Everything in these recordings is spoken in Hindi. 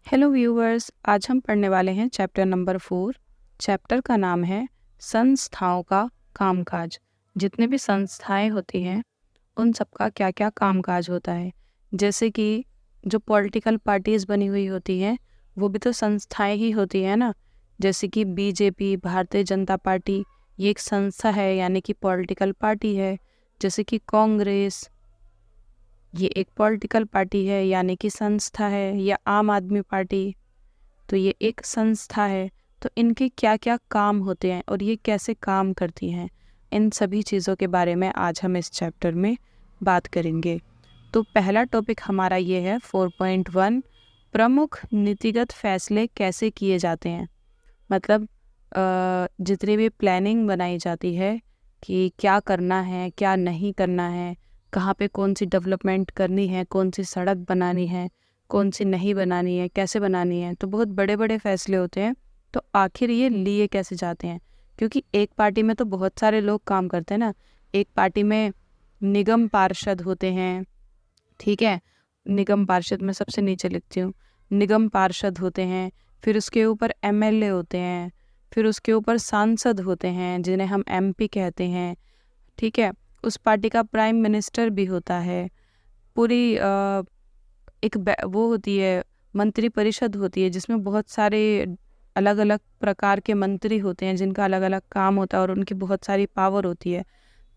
हेलो व्यूअर्स, आज हम पढ़ने वाले हैं चैप्टर नंबर 4। चैप्टर का नाम है संस्थाओं का कामकाज। जितने भी संस्थाएं होती हैं उन सबका क्या क्या कामकाज होता है। जैसे कि जो पॉलिटिकल पार्टीज बनी हुई होती हैं वो भी तो संस्थाएं ही होती है ना। जैसे कि बीजेपी, भारतीय जनता पार्टी, ये एक संस्था है यानी कि पॉलिटिकल पार्टी है। जैसे कि कांग्रेस, ये एक पॉलिटिकल पार्टी है यानी कि संस्था है। या आम आदमी पार्टी, तो ये एक संस्था है। तो इनके क्या क्या काम होते हैं और ये कैसे काम करती हैं, इन सभी चीज़ों के बारे में आज हम इस चैप्टर में बात करेंगे। तो पहला टॉपिक हमारा ये है 4.1, प्रमुख नीतिगत फैसले कैसे किए जाते हैं। मतलब जितनी भी प्लानिंग बनाई जाती है कि क्या करना है, क्या नहीं करना है, कहाँ पे कौन सी डेवलपमेंट करनी है, कौन सी सड़क बनानी है, कौन सी नहीं बनानी है, कैसे बनानी है, तो बहुत बड़े बड़े फैसले होते हैं। तो आखिर ये लिए कैसे जाते हैं, क्योंकि एक पार्टी में तो बहुत सारे लोग काम करते हैं ना। एक पार्टी में निगम पार्षद होते हैं, ठीक है। निगम पार्षद में सबसे नीचे लिखती हूँ, निगम पार्षद होते हैं। फिर उसके ऊपर एमएलए होते हैं। फिर उसके ऊपर सांसद होते हैं जिन्हें हम एमपी कहते हैं, ठीक है। उस पार्टी का प्राइम मिनिस्टर भी होता है। पूरी वो होती है, मंत्री परिषद होती है जिसमें बहुत सारे अलग अलग प्रकार के मंत्री होते हैं जिनका अलग अलग काम होता है और उनकी बहुत सारी पावर होती है।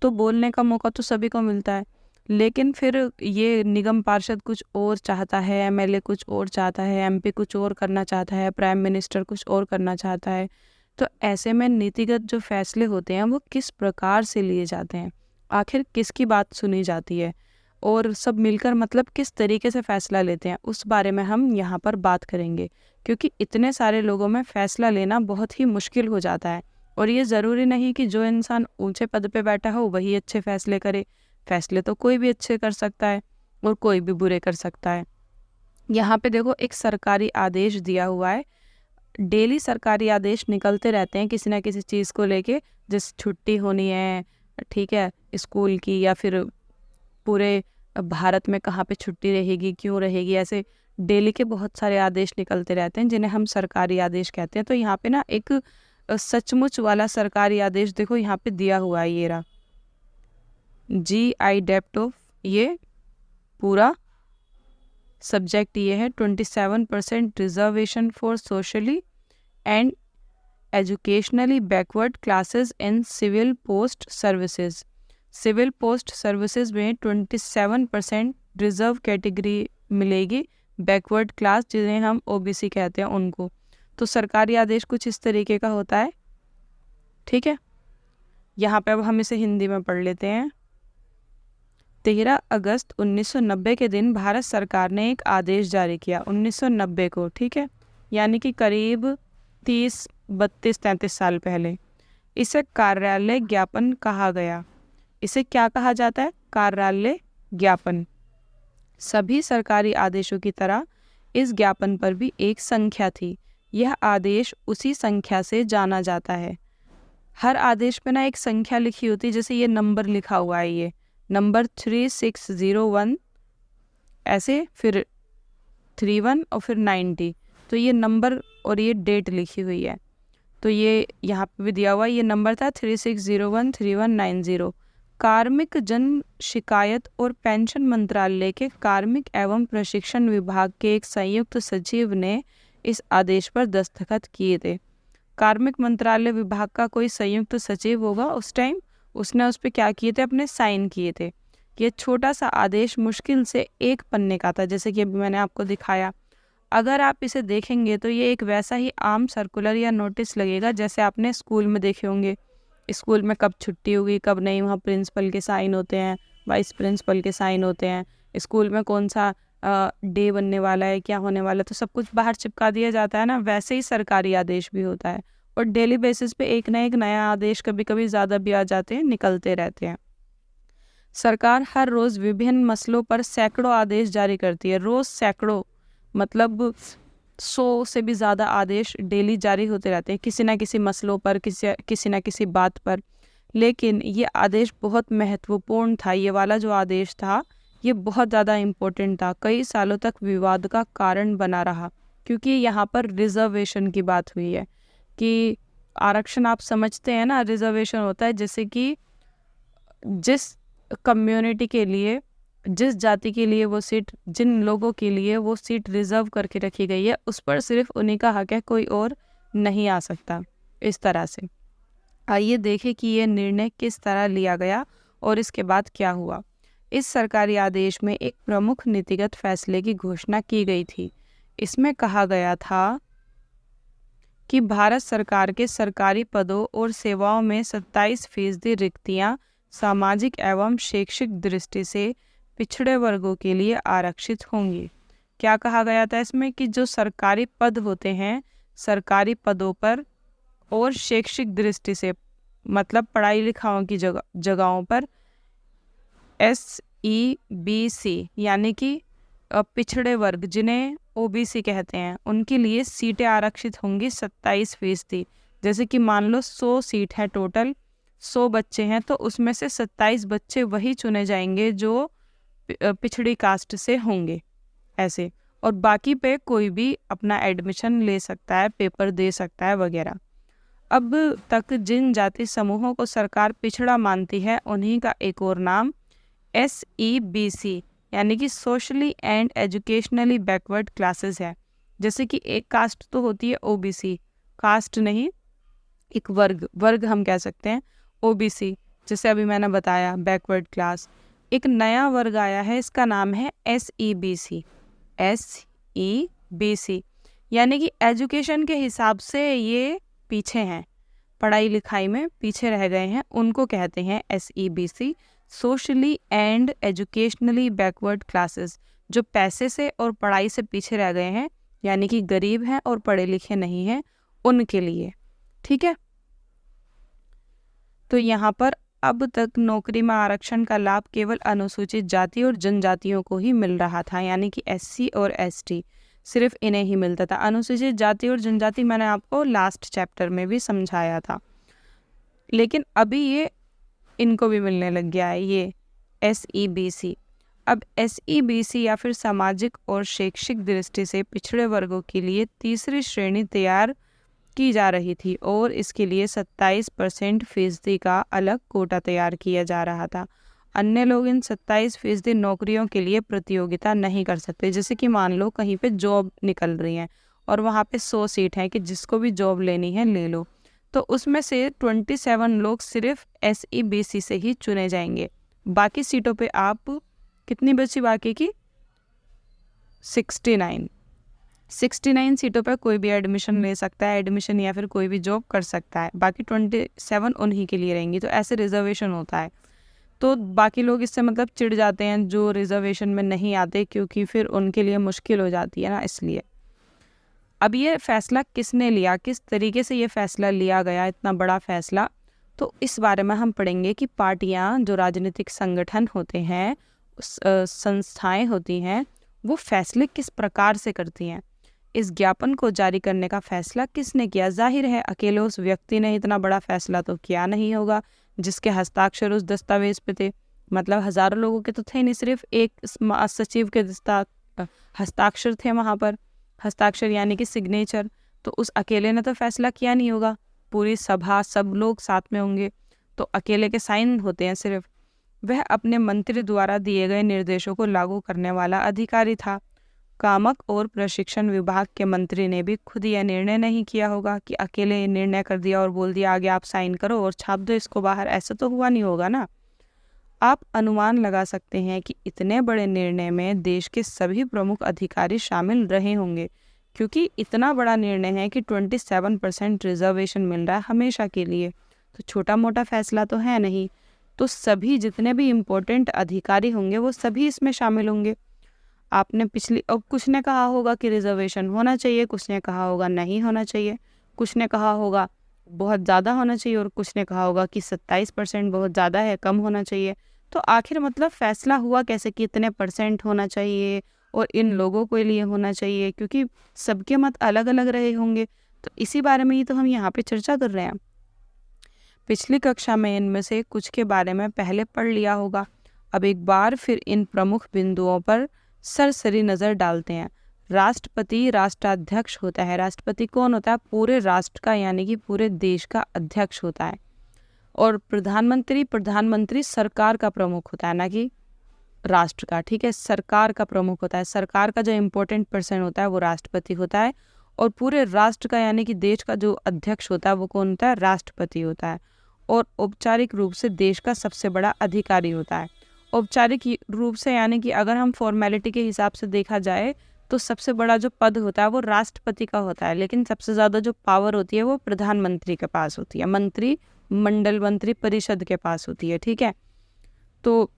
तो बोलने का मौका तो सभी को मिलता है, लेकिन फिर ये निगम पार्षद कुछ और चाहता है, एमएलए कुछ और चाहता है, एमपी कुछ और करना चाहता है, प्राइम मिनिस्टर कुछ और करना चाहता है। तो ऐसे में नीतिगत जो फैसले होते हैं वो किस प्रकार से लिए जाते हैं, आखिर किसकी बात सुनी जाती है और सब मिलकर मतलब किस तरीके से फैसला लेते हैं, उस बारे में हम यहाँ पर बात करेंगे। क्योंकि इतने सारे लोगों में फैसला लेना बहुत ही मुश्किल हो जाता है और ये ज़रूरी नहीं कि जो इंसान ऊंचे पद पे बैठा हो वही अच्छे फैसले करे। फैसले तो कोई भी अच्छे कर सकता है और कोई भी बुरे कर सकता है। यहाँ पे देखो, एक सरकारी आदेश दिया हुआ है। डेली सरकारी आदेश निकलते रहते हैं किसी ना किसी चीज़ को लेके, जैसे छुट्टी होनी है, ठीक है, स्कूल की, या फिर पूरे भारत में कहाँ पे छुट्टी रहेगी, क्यों रहेगी, ऐसे डेली के बहुत सारे आदेश निकलते रहते हैं जिन्हें हम सरकारी आदेश कहते हैं। तो यहाँ पे ना एक सचमुच वाला सरकारी आदेश देखो यहाँ पे दिया हुआ है, ये रहा, GI डेप्टो। ये पूरा सब्जेक्ट ये है 27% reservation for socially and educationally backward classes in civil post services. Civil post services में 27% रिजर्व कैटेगरी मिलेगी, बैकवर्ड क्लास जिन्हें हम OBC कहते हैं उनको। तो सरकारी आदेश कुछ इस तरीके का होता है, ठीक है। यहाँ पे अब हम इसे हिंदी में पढ़ लेते हैं। 13 अगस्त 1990 के दिन भारत सरकार ने एक आदेश जारी किया, 1990 को, ठीक है, यानी कि करीब 30, 32, 33 साल पहले। इसे कार्यालय ज्ञापन कहा गया। इसे क्या कहा जाता है? कार्यालय ज्ञापन। सभी सरकारी आदेशों की तरह इस ज्ञापन पर भी एक संख्या थी। यह आदेश उसी संख्या से जाना जाता है। हर आदेश पे ना एक संख्या लिखी होती है, जैसे ये नंबर लिखा हुआ है, ये नंबर 3601, ऐसे फिर 31 और फिर 90। तो ये नंबर और ये डेट लिखी हुई है। तो ये यहाँ पे भी दिया हुआ है, ये नंबर था 36013190। कार्मिक जन शिकायत और पेंशन मंत्रालय के कार्मिक एवं प्रशिक्षण विभाग के एक संयुक्त सचिव ने इस आदेश पर दस्तखत किए थे। कार्मिक मंत्रालय विभाग का कोई संयुक्त सचिव होगा उस टाइम, उसने उस पर क्या किए थे? अपने साइन किए थे। ये छोटा सा आदेश मुश्किल से 1 पन्ने का था, जैसे कि अभी मैंने आपको दिखाया। अगर आप इसे देखेंगे तो ये एक वैसा ही आम सर्कुलर या नोटिस लगेगा जैसे आपने स्कूल में देखे होंगे। स्कूल में कब छुट्टी होगी कब नहीं, वहाँ प्रिंसिपल के साइन होते हैं, वाइस प्रिंसिपल के साइन होते हैं। स्कूल में कौन सा डे बनने वाला है, क्या होने वाला है, तो सब कुछ बाहर चिपका दिया जाता है ना। वैसे ही सरकारी आदेश भी होता है और डेली बेसिस पे एक ना नया आदेश, कभी कभी ज़्यादा भी आ जाते हैं, निकलते रहते हैं। सरकार हर रोज़ विभिन्न मसलों पर सैकड़ों आदेश जारी करती है। रोज़ सैकड़ों मतलब 100 से भी ज़्यादा आदेश डेली जारी होते रहते हैं किसी ना किसी मसलों पर, किसी ना किसी बात पर। लेकिन ये आदेश बहुत महत्वपूर्ण था। ये वाला जो आदेश था ये बहुत ज़्यादा इम्पोर्टेंट था, कई सालों तक विवाद का कारण बना रहा। क्योंकि यहाँ पर रिजर्वेशन की बात हुई है कि आरक्षण आप समझते हैं ना, रिजर्वेशन होता है जैसे कि जिस कम्युनिटी के लिए, जिस जाति के लिए वो सीट, जिन लोगों के लिए वो सीट रिजर्व करके रखी गई है, उस पर सिर्फ उन्हीं का हक है, कोई और नहीं आ सकता। इस तरह से आइए देखें कि ये निर्णय किस तरह लिया गया और इसके बाद क्या हुआ। इस सरकारी आदेश में एक प्रमुख नीतिगत फैसले की घोषणा की गई थी। इसमें कहा गया था कि भारत सरकार के सरकारी पदों और सेवाओं में 27% रिक्तियां सामाजिक एवं शैक्षिक दृष्टि से पिछड़े वर्गों के लिए आरक्षित होंगी। क्या कहा गया था इसमें कि जो सरकारी पद होते हैं, सरकारी पदों पर और शैक्षिक दृष्टि से मतलब पढ़ाई लिखाओं की जगहों पर SEBC यानी कि पिछड़े वर्ग, जिन्हें OBC कहते हैं, उनके लिए सीटें आरक्षित होंगी 27%। जैसे कि मान लो 100 सीट है टोटल, 100 बच्चे हैं, तो उसमें से 27 बच्चे वही चुने जाएंगे जो पिछड़ी कास्ट से होंगे, ऐसे। और बाकी पे कोई भी अपना एडमिशन ले सकता है, पेपर दे सकता है वगैरह। अब तक जिन जाति समूहों को सरकार पिछड़ा मानती है, उन्हीं का एक और नाम SEBC यानी कि socially and educationally backward classes है। जैसे कि एक कास्ट तो होती है OBC, कास्ट नहीं, एक वर्ग हम कह सकते हैं OBC, जैसे अभी मैंने बताया बैकवर्ड क्लास। एक नया वर्ग आया है, इसका नाम है SEBC यानी कि एजुकेशन के हिसाब से ये पीछे हैं, पढ़ाई लिखाई में पीछे रह गए हैं, उनको कहते हैं SEBC, socially and educationally backward classes. जो पैसे से और पढ़ाई से पीछे रह गए हैं, यानी कि गरीब हैं और पढ़े लिखे नहीं हैं, उनके लिए। ठीक है, तो यहाँ पर अब तक नौकरी में आरक्षण का लाभ केवल अनुसूचित जाति और जनजातियों को ही मिल रहा था, यानी कि SC और ST सिर्फ इन्हें ही मिलता था। अनुसूचित जाति और जनजाति मैंने आपको लास्ट चैप्टर में भी समझाया था, लेकिन अभी ये इनको भी मिलने लग गया है, ये SEBC। अब SEBC या फिर सामाजिक और शैक्षिक दृष्टि से पिछड़े वर्गों के लिए तीसरी श्रेणी तैयार की जा रही थी और इसके लिए 27% का अलग कोटा तैयार किया जा रहा था। अन्य लोग इन 27% नौकरियों के लिए प्रतियोगिता नहीं कर सकते। जैसे कि मान लो कहीं पे जॉब निकल रही है और वहाँ पे 100 सीट है कि जिसको भी जॉब लेनी है ले लो, तो उसमें से 27 लोग सिर्फ SEBC से ही चुने जाएंगे। बाकी सीटों पे आप कितनी बची बाकी की 69 सीटों पर कोई भी एडमिशन ले सकता है, एडमिशन या फिर कोई भी जॉब कर सकता है। बाकी 27 उन्हीं के लिए रहेंगी। तो ऐसे रिजर्वेशन होता है। तो बाकी लोग इससे मतलब चिढ़ जाते हैं जो रिजर्वेशन में नहीं आते, क्योंकि फिर उनके लिए मुश्किल हो जाती है ना, इसलिए। अब ये फैसला किसने लिया, किस तरीके से ये फैसला लिया गया, इतना बड़ा फैसला, तो इस बारे में हम पढ़ेंगे कि पार्टियां, जो राजनीतिक संगठन होते हैं, संस्थाएं होती हैं, वो फैसले किस प्रकार से करती हैं। इस ज्ञापन को जारी करने का फैसला किसने किया? जाहिर है अकेले उस व्यक्ति ने इतना बड़ा फैसला तो किया नहीं होगा जिसके हस्ताक्षर उस दस्तावेज पे थे। मतलब हजारों लोगों के तो थे नहीं, सिर्फ एक सचिव के हस्ताक्षर थे वहाँ पर। हस्ताक्षर यानी कि सिग्नेचर। तो उस अकेले ने तो फैसला किया नहीं होगा, पूरी सभा, सब लोग साथ में होंगे, तो अकेले के साइन होते हैं सिर्फ। वह अपने मंत्री द्वारा दिए गए निर्देशों को लागू करने वाला अधिकारी था। कामक और प्रशिक्षण विभाग के मंत्री ने भी खुद यह निर्णय नहीं किया होगा कि अकेले निर्णय कर दिया और बोल दिया आगे आप साइन करो और छाप दो इसको बाहर, ऐसा तो हुआ नहीं होगा ना। आप अनुमान लगा सकते हैं कि इतने बड़े निर्णय में देश के सभी प्रमुख अधिकारी शामिल रहे होंगे, क्योंकि इतना बड़ा निर्णय है कि 27% रिजर्वेशन मिल रहा है हमेशा के लिए, तो छोटा मोटा फैसला तो है नहीं। तो सभी जितने भी इम्पोर्टेंट अधिकारी होंगे वो सभी इसमें शामिल होंगे। आपने अब कुछ ने कहा होगा कि रिजर्वेशन होना चाहिए, कुछ ने कहा होगा नहीं होना चाहिए, कुछ ने कहा होगा बहुत ज़्यादा होना चाहिए और कुछ ने कहा होगा कि 27% बहुत ज़्यादा है, कम होना चाहिए। तो आखिर मतलब फैसला हुआ कैसे कि इतने % होना चाहिए और इन लोगों के लिए होना चाहिए, क्योंकि सबके मत अलग अलग रहे होंगे। तो इसी बारे में ही तो हम यहाँ पे चर्चा कर रहे हैं। पिछली कक्षा में इनमें से कुछ के बारे में पहले पढ़ लिया होगा। अब एक बार फिर इन प्रमुख बिंदुओं पर सरसरी नज़र डालते हैं। राष्ट्रपति राष्ट्राध्यक्ष होता है। राष्ट्रपति कौन होता है? पूरे राष्ट्र का यानी कि पूरे देश का अध्यक्ष होता है। और प्रधानमंत्री सरकार का प्रमुख होता है, ना कि राष्ट्र का। ठीक है, सरकार का प्रमुख होता है। सरकार का जो इम्पोर्टेंट पर्सन होता है वो राष्ट्रपति होता है। और पूरे राष्ट्र का यानी कि देश का जो अध्यक्ष होता है वो कौन होता है? राष्ट्रपति होता है। और औपचारिक रूप से देश का सबसे बड़ा अधिकारी होता है। औपचारिक रूप से यानी कि अगर हम फॉर्मेलिटी के हिसाब से देखा जाए तो सबसे बड़ा जो पद होता है वो राष्ट्रपति का होता है, लेकिन सबसे ज़्यादा जो पावर होती है वो प्रधानमंत्री के पास होती है, मंत्री परिषद के पास होती है। ठीक है, तो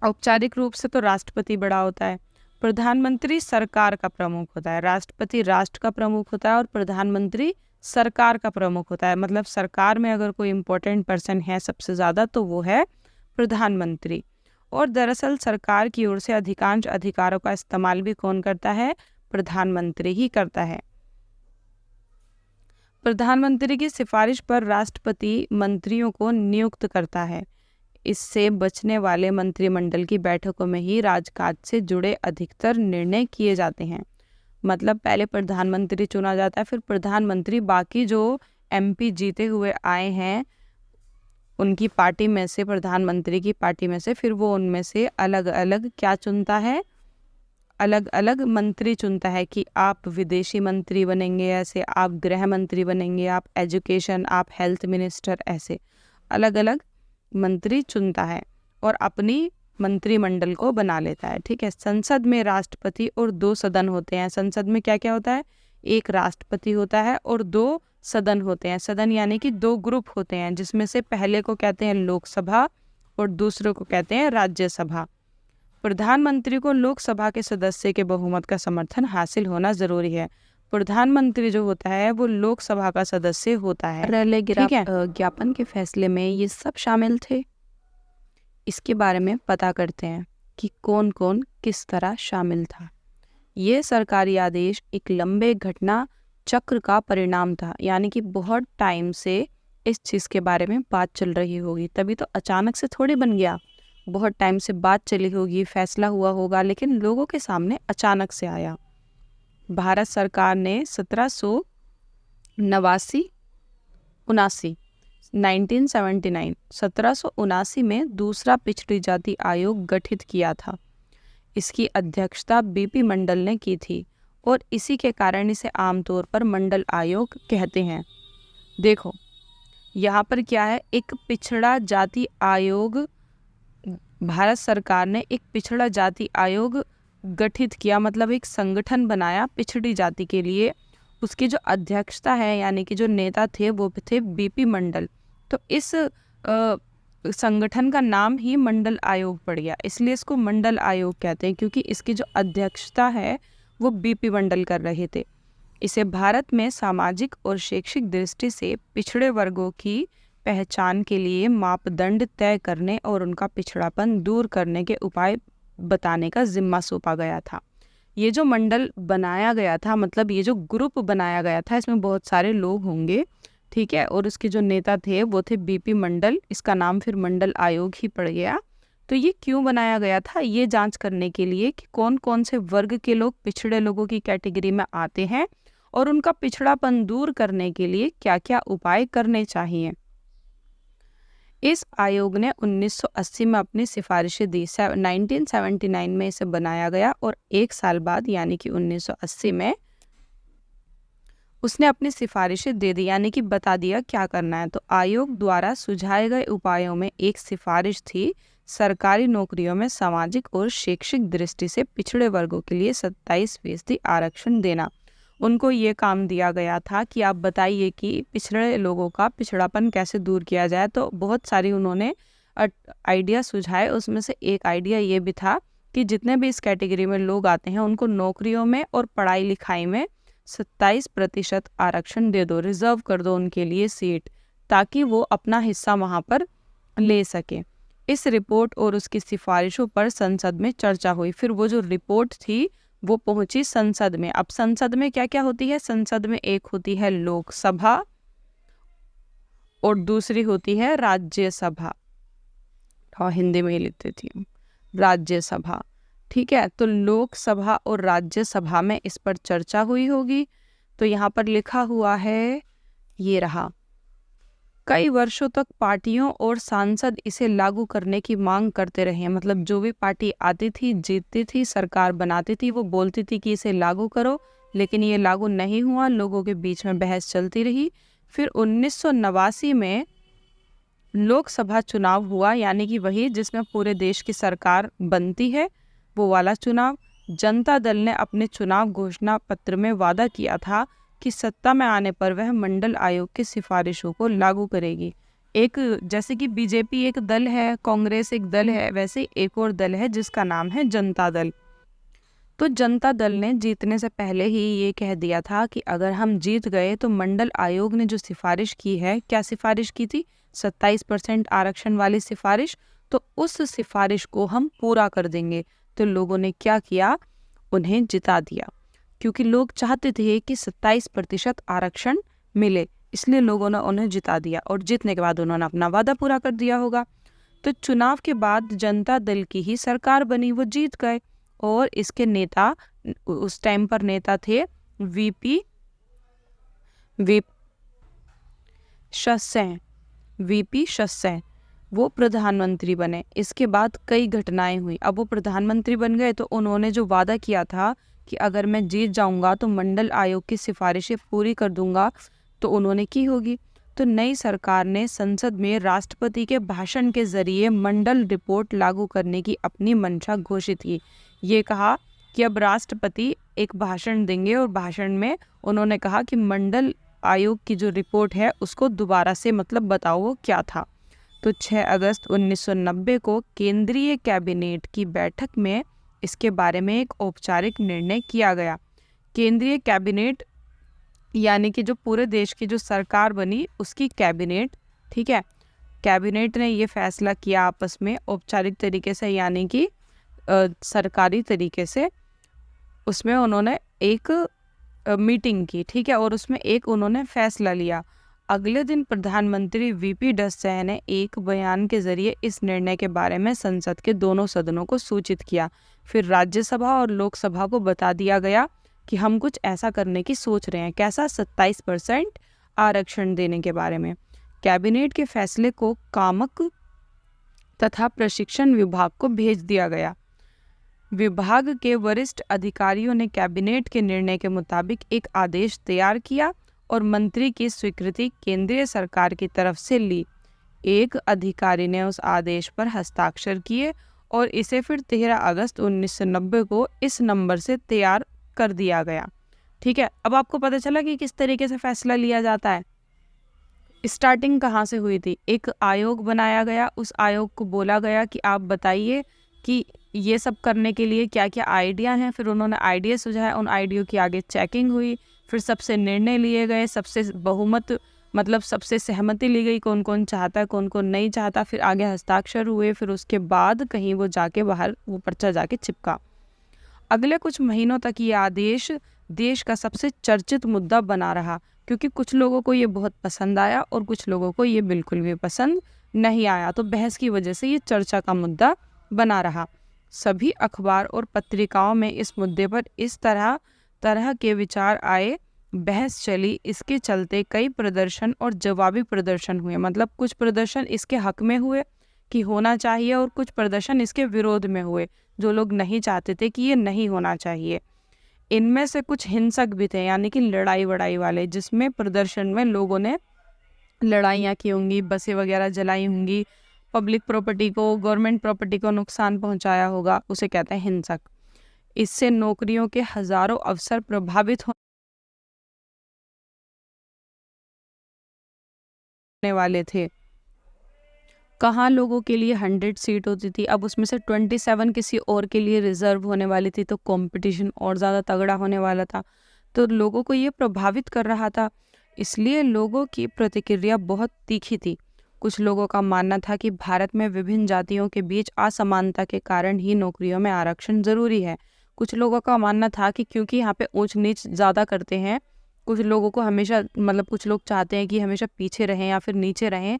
औपचारिक रूप से तो राष्ट्रपति बड़ा होता है। प्रधानमंत्री सरकार का प्रमुख होता है, राष्ट्रपति राष्ट्र का प्रमुख होता है और प्रधानमंत्री सरकार का प्रमुख होता है। मतलब सरकार में अगर कोई इम्पोर्टेंट पर्सन है सबसे ज़्यादा तो वो है प्रधानमंत्री। और दरअसल सरकार की ओर से अधिकांश अधिकारों का इस्तेमाल भी कौन करता है? प्रधानमंत्री ही करता है। प्रधानमंत्री की सिफारिश पर राष्ट्रपति मंत्रियों को नियुक्त करता है। इससे बचने वाले मंत्रिमंडल की बैठकों में ही राजकाज से जुड़े अधिकतर निर्णय किए जाते हैं। मतलब पहले प्रधानमंत्री चुना जाता है, फिर प्रधानमंत्री बाकी जो एमपी जीते हुए आए हैं उनकी पार्टी में से, प्रधानमंत्री की पार्टी में से, फिर वो उनमें से अलग अलग क्या चुनता है? अलग अलग मंत्री चुनता है कि आप विदेशी मंत्री बनेंगे, ऐसे आप गृह मंत्री बनेंगे, आप एजुकेशन, आप हेल्थ मिनिस्टर, ऐसे अलग अलग मंत्री चुनता है और अपनी मंत्रिमंडल को बना लेता है। ठीक है, संसद में राष्ट्रपति और 2 सदन होते हैं। संसद में क्या क्या होता है? एक राष्ट्रपति होता है और 2 सदन होते हैं। सदन यानी कि 2 ग्रुप होते हैं, जिसमें से पहले को कहते हैं लोकसभा और दूसरे को कहते हैं राज्यसभा। प्रधानमंत्री को लोकसभा के सदस्य के बहुमत का समर्थन हासिल होना जरूरी है। प्रधानमंत्री जो होता है वो लोकसभा का सदस्य होता है। ज्ञापन के फैसले में ये सब शामिल थे। इसके बारे में पता करते हैं कि कौन कौन किस तरह शामिल था। ये सरकारी आदेश एक लंबे घटना चक्र का परिणाम था, यानी कि बहुत टाइम से इस चीज़ के बारे में बात चल रही होगी, तभी तो अचानक से थोड़ी बन गया। बहुत टाइम से बात चली होगी, फैसला हुआ होगा, लेकिन लोगों के सामने अचानक से आया। भारत सरकार ने 1779 में दूसरा पिछड़ी जाति आयोग गठित किया था। इसकी अध्यक्षता बीपी मंडल ने की थी और इसी के कारण इसे आमतौर पर मंडल आयोग कहते हैं। देखो यहाँ पर क्या है, एक पिछड़ा जाति आयोग, भारत सरकार ने एक पिछड़ा जाति आयोग गठित किया, मतलब एक संगठन बनाया पिछड़ी जाति के लिए। उसकी जो अध्यक्षता है यानी कि जो नेता थे वो थे बीपी मंडल। तो इस संगठन का नाम ही मंडल आयोग पड़ गया, इसलिए इसको मंडल आयोग कहते हैं, क्योंकि इसकी जो अध्यक्षता है वो बीपी मंडल कर रहे थे। इसे भारत में सामाजिक और शैक्षिक दृष्टि से पिछड़े वर्गों की पहचान के लिए मापदंड तय करने और उनका पिछड़ापन दूर करने के उपाय बताने का जिम्मा सौंपा गया था। ये जो मंडल बनाया गया था, मतलब ये जो ग्रुप बनाया गया था, इसमें बहुत सारे लोग होंगे, ठीक है, और उसके जो नेता थे वो थे बीपी मंडल। इसका नाम फिर मंडल आयोग ही पड़ गया। तो ये क्यों बनाया गया था? ये जांच करने के लिए कि कौन कौन से वर्ग के लोग पिछड़े लोगों की कैटेगरी में आते हैं और उनका पिछड़ापन दूर करने के लिए क्या क्या उपाय करने चाहिए। इस आयोग ने 1980 में अपनी सिफारिशें दी। 1979 में इसे बनाया गया और 1 साल बाद यानी कि 1980 में उसने अपनी सिफारिशें दे दी, यानी कि बता दिया क्या करना है। तो आयोग द्वारा सुझाए गए उपायों में एक सिफारिश थी सरकारी नौकरियों में सामाजिक और शैक्षिक दृष्टि से पिछड़े वर्गों के लिए 27% आरक्षण देना। उनको ये काम दिया गया था कि आप बताइए कि पिछड़े लोगों का पिछड़ापन कैसे दूर किया जाए। तो बहुत सारी उन्होंने आइडिया सुझाए, उसमें से एक आइडिया ये भी था कि जितने भी इस कैटेगरी में लोग आते हैं उनको नौकरियों में और पढ़ाई लिखाई में 27% आरक्षण दे दो, रिजर्व कर दो उनके लिए सीट, ताकि वो अपना हिस्सा वहाँ पर ले सके। इस रिपोर्ट और उसकी सिफारिशों पर संसद में चर्चा हुई। फिर वो जो रिपोर्ट थी वो पहुंची संसद में। अब संसद में क्या क्या होती है? संसद में एक होती है लोकसभा और दूसरी होती है राज्यसभा। हाँ, हिंदी में ही लिख देती हूँ, राज्यसभा। ठीक है, तो लोकसभा और राज्यसभा में इस पर चर्चा हुई होगी। तो यहाँ पर लिखा हुआ है, ये रहा, कई वर्षों तक पार्टियों और सांसद इसे लागू करने की मांग करते रहे। मतलब जो भी पार्टी आती थी, जीतती थी, सरकार बनाती थी, वो बोलती थी कि इसे लागू करो, लेकिन ये लागू नहीं हुआ। लोगों के बीच में बहस चलती रही। फिर 1989 में लोकसभा चुनाव हुआ, यानी कि वही जिसमें पूरे देश की सरकार बनती है, वो वाला चुनाव। जनता दल ने अपने चुनाव घोषणा पत्र में वादा किया था कि सत्ता में आने पर वह मंडल आयोग की सिफारिशों को लागू करेगी। एक, जैसे कि बीजेपी एक दल है, कांग्रेस एक दल है, वैसे ही एक और दल है जिसका नाम है जनता दल। तो जनता दल ने जीतने से पहले ही ये कह दिया था कि अगर हम जीत गए तो मंडल आयोग ने जो सिफारिश की है, क्या सिफारिश की थी, 27% आरक्षण वाली सिफारिश, तो उस सिफारिश को हम पूरा कर देंगे। तो लोगों ने क्या किया, उन्हें जिता दिया, क्योंकि लोग चाहते थे कि 27% आरक्षण मिले, इसलिए लोगों ने उन्हें जिता दिया। और जीतने के बाद उन्होंने अपना वादा पूरा कर दिया होगा। तो चुनाव के बाद जनता दल की ही सरकार बनी, वो जीत गए। और इसके नेता उस टाइम पर नेता थे वीपी शस्यं, वो प्रधानमंत्री बने। इसके बाद कई घटनाएं हुई। अब वो प्रधानमंत्री बन गए तो उन्होंने जो वादा किया था कि अगर मैं जीत जाऊंगा तो मंडल आयोग की सिफारिशें पूरी कर दूंगा, तो उन्होंने की होगी। तो नई सरकार ने संसद में राष्ट्रपति के भाषण के जरिए मंडल रिपोर्ट लागू करने की अपनी मंशा घोषित की। ये कहा कि अब राष्ट्रपति एक भाषण देंगे और भाषण में उन्होंने कहा कि मंडल आयोग की जो रिपोर्ट है उसको दोबारा से मतलब बताओ वो क्या था। तो 6 अगस्त 1990 को केंद्रीय कैबिनेट की बैठक में इसके बारे में एक औपचारिक निर्णय किया गया। केंद्रीय कैबिनेट यानी कि जो पूरे देश की जो सरकार बनी उसकी कैबिनेट, ठीक है, कैबिनेट ने ये फैसला किया आपस में औपचारिक तरीके से, यानी कि सरकारी तरीके से। उसमें उन्होंने एक मीटिंग की, ठीक है, और उसमें एक उन्होंने फैसला लिया। अगले दिन प्रधानमंत्री वीपी शस्यं ने एक बयान के जरिए इस निर्णय के बारे में संसद के दोनों सदनों को सूचित किया। फिर राज्यसभा और लोकसभा को बता दिया गया कि हम कुछ ऐसा करने की सोच रहे हैं। कैसा, 27% आरक्षण देने के बारे में। कैबिनेट के फैसले को कामक तथा प्रशिक्षण विभाग को भेज दिया गया। विभाग के वरिष्ठ अधिकारियों ने कैबिनेट के निर्णय के मुताबिक एक आदेश तैयार किया और मंत्री की स्वीकृति केंद्रीय सरकार की तरफ से ली। एक अधिकारी ने उस आदेश पर हस्ताक्षर किए और इसे फिर 13 अगस्त 1990 को इस नंबर से तैयार कर दिया गया। ठीक है, अब आपको पता चला कि किस तरीके से फैसला लिया जाता है। स्टार्टिंग कहाँ से हुई थी, एक आयोग बनाया गया, उस आयोग को बोला गया कि आप बताइए कि ये सब करने के लिए क्या क्या आइडिया हैं। फिर उन्होंने आइडिया सुझाया, उन आइडिया की आगे चेकिंग हुई, फिर सबसे निर्णय लिए गए, सबसे बहुमत मतलब सबसे सहमति ली गई, कौन कौन चाहता है कौन कौन नहीं चाहता, फिर आगे हस्ताक्षर हुए, फिर उसके बाद कहीं वो जाके बाहर वो पर्चा जाके चिपका। अगले कुछ महीनों तक ये आदेश देश का सबसे चर्चित मुद्दा बना रहा, क्योंकि कुछ लोगों को ये बहुत पसंद आया और कुछ लोगों को ये बिल्कुल भी पसंद नहीं आया। तो बहस की वजह से ये चर्चा का मुद्दा बना रहा। सभी अखबार और पत्रिकाओं में इस मुद्दे पर इस तरह के विचार आए, बहस चली। इसके चलते कई प्रदर्शन और जवाबी प्रदर्शन हुए। मतलब कुछ प्रदर्शन इसके हक में हुए कि होना चाहिए और कुछ प्रदर्शन इसके विरोध में हुए, जो लोग नहीं चाहते थे कि ये नहीं होना चाहिए। इनमें से कुछ हिंसक भी थे, यानी कि लड़ाई वड़ाई वाले, जिसमें प्रदर्शन में लोगों ने लड़ाइयाँ की होंगी, बसें वगैरह जलाई होंगी, पब्लिक प्रॉपर्टी को, गवर्नमेंट प्रॉपर्टी को नुकसान पहुंचाया होगा, उसे कहते हैं हिंसक। इससे नौकरियों के हजारों अवसर प्रभावित होने वाले थे। कहाँ लोगों के लिए 100 सीट होती थी, अब उसमें से 27 किसी और के लिए रिजर्व होने वाली थी, तो कंपटीशन और ज़्यादा तगड़ा होने वाला था। तो लोगों को ये प्रभावित कर रहा था, इसलिए लोगों की प्रतिक्रिया बहुत तीखी थी। कुछ लोगों का मानना था कि भारत में विभिन्न जातियों के बीच असमानता के कारण ही नौकरियों में आरक्षण ज़रूरी है। कुछ लोगों का मानना था कि क्योंकि यहाँ पे ऊंच नीच ज़्यादा करते हैं, कुछ लोगों को हमेशा मतलब कुछ लोग चाहते हैं कि हमेशा पीछे रहें या फिर नीचे रहें,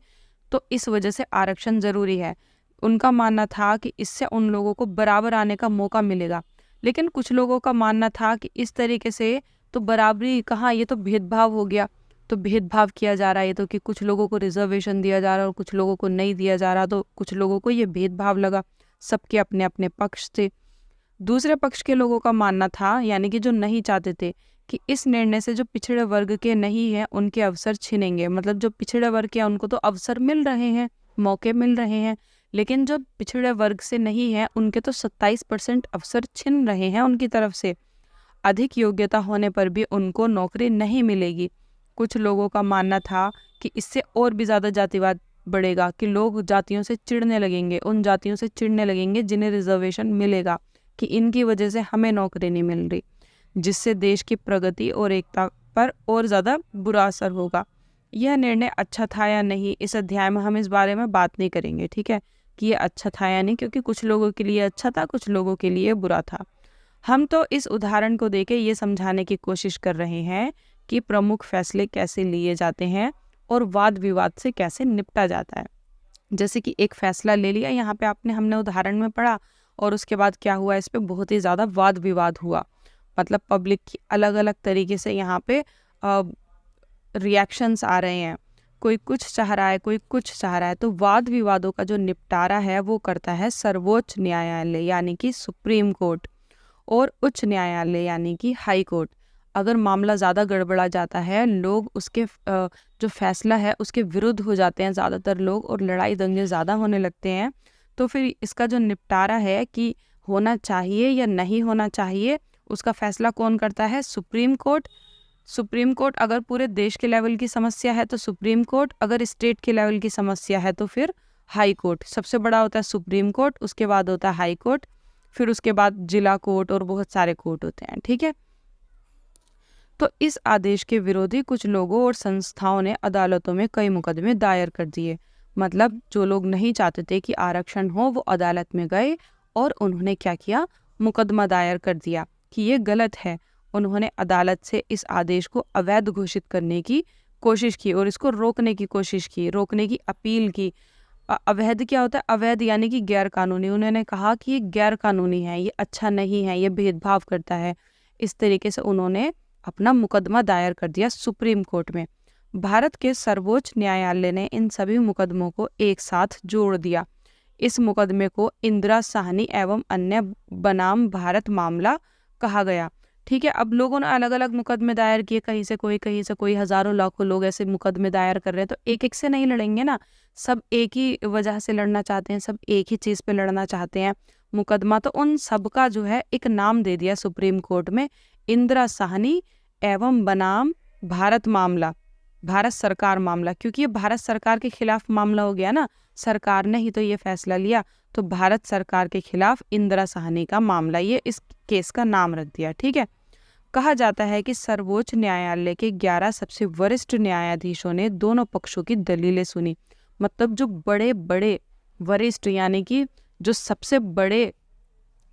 तो इस वजह से आरक्षण ज़रूरी है। उनका मानना था कि इससे उन लोगों को बराबर आने का मौका मिलेगा। लेकिन कुछ लोगों का मानना था कि इस तरीके से तो बराबरी कहाँ, ये तो भेदभाव हो गया। तो भेदभाव किया जा रहा है ये तो, कि कुछ लोगों को रिजर्वेशन दिया जा रहा है और कुछ लोगों को नहीं दिया जा रहा, तो कुछ लोगों को ये भेदभाव लगा। सबके अपने अपने पक्ष थे। दूसरे पक्ष के लोगों का मानना था, यानी कि जो नहीं चाहते थे, कि इस निर्णय से जो पिछड़े वर्ग के नहीं है उनके अवसर छिनेंगे। मतलब जो पिछड़े वर्ग के हैं उनको तो अवसर मिल रहे हैं, मौके मिल रहे हैं, लेकिन जो पिछड़े वर्ग से नहीं है उनके तो 27% अवसर छिन रहे हैं उनकी तरफ से। अधिक योग्यता होने पर भी उनको नौकरी नहीं मिलेगी। कुछ लोगों का मानना था कि इससे और भी ज़्यादा जातिवाद बढ़ेगा, कि लोग जातियों से चिढ़ने लगेंगे, उन जातियों से चिढ़ने लगेंगे जिन्हें रिजर्वेशन मिलेगा, कि इनकी वजह से हमें नौकरी नहीं मिल रही, जिससे देश की प्रगति और एकता पर और ज़्यादा बुरा असर होगा। यह निर्णय अच्छा था या नहीं, इस अध्याय में हम इस बारे में बात नहीं करेंगे, ठीक है, कि ये अच्छा था या नहीं, क्योंकि कुछ लोगों के लिए अच्छा था, कुछ लोगों के लिए बुरा था। हम तो इस उदाहरण को देके ये समझाने की कोशिश कर रहे हैं कि प्रमुख फैसले कैसे लिए जाते हैं और वाद विवाद से कैसे निपटा जाता है। जैसे कि एक फैसला ले लिया यहाँ पे हमने उदाहरण में पढ़ा, और उसके बाद क्या हुआ, इस पे बहुत ही ज़्यादा वाद विवाद हुआ। मतलब पब्लिक की अलग अलग तरीके से यहाँ पे रिएक्शंस आ रहे हैं, कोई कुछ चाह रहा है, कोई कुछ चाह रहा है। तो वाद विवादों का जो निपटारा है वो करता है सर्वोच्च न्यायालय यानी कि सुप्रीम कोर्ट, और उच्च न्यायालय यानी कि हाई कोर्ट। अगर मामला ज़्यादा गड़बड़ा जाता है, लोग उसके जो फैसला है उसके विरुद्ध हो जाते हैं ज़्यादातर लोग, और लड़ाई दंगे ज़्यादा होने लगते हैं, तो फिर इसका जो निपटारा है कि होना चाहिए या नहीं होना चाहिए, उसका फैसला कौन करता है? Supreme court. सुप्रीम कोर्ट अगर पूरे देश के लेवल की समस्या है तो सुप्रीम कोर्ट, अगर स्टेट के लेवल की समस्या है तो फिर हाई कोर्ट। सबसे बड़ा होता है सुप्रीम कोर्ट, उसके बाद होता है हाई कोर्ट, फिर उसके बाद जिला कोर्ट और बहुत सारे कोर्ट होते हैं, ठीक है। तो इस आदेश के विरोधी कुछ लोगों और संस्थाओं ने अदालतों में कई मुकदमे दायर कर दिए। मतलब जो लोग नहीं चाहते थे कि आरक्षण हो, वो अदालत में गए और उन्होंने क्या किया, मुकदमा दायर कर दिया कि ये गलत है। उन्होंने अदालत से इस आदेश को अवैध घोषित करने की कोशिश की और इसको रोकने की कोशिश की, रोकने की अपील की। अवैध क्या होता है? अवैध यानी कि गैर कानूनी। उन्होंने कहा कि ये गैर कानूनी है, ये अच्छा नहीं है, ये भेदभाव करता है। इस तरीके से उन्होंने अपना मुकदमा दायर कर दिया सुप्रीम कोर्ट में। भारत के सर्वोच्च न्यायालय ने इन सभी मुकदमों को एक साथ जोड़ दिया। इस मुकदमे को इंदिरा साहनी एवं अन्य बनाम भारत मामला कहा गया, ठीक है। अब लोगों ने अलग अलग मुकदमे दायर किए, कहीं से कोई, कहीं से कोई, हजारों लाखों लोग ऐसे मुकदमे दायर कर रहे हैं, तो एक एक से नहीं लड़ेंगे ना, सब एक ही वजह से लड़ना चाहते हैं, सब एक ही चीज़ पे लड़ना चाहते हैं मुकदमा। तो उन सब का जो है एक नाम दे दिया सुप्रीम कोर्ट में, इंदिरा साहनी एवं बनाम भारत मामला, भारत सरकार मामला, क्योंकि ये भारत सरकार के खिलाफ मामला हो गया ना, सरकार ने ही तो ये फैसला लिया, तो भारत सरकार के खिलाफ इंदिरा साहनी का मामला, ये इस केस का नाम रख दिया, ठीक है। कहा जाता है कि सर्वोच्च न्यायालय के 11 सबसे वरिष्ठ न्यायाधीशों ने दोनों पक्षों की दलीलें सुनी। मतलब जो बड़े बड़े वरिष्ठ यानी कि जो सबसे बड़े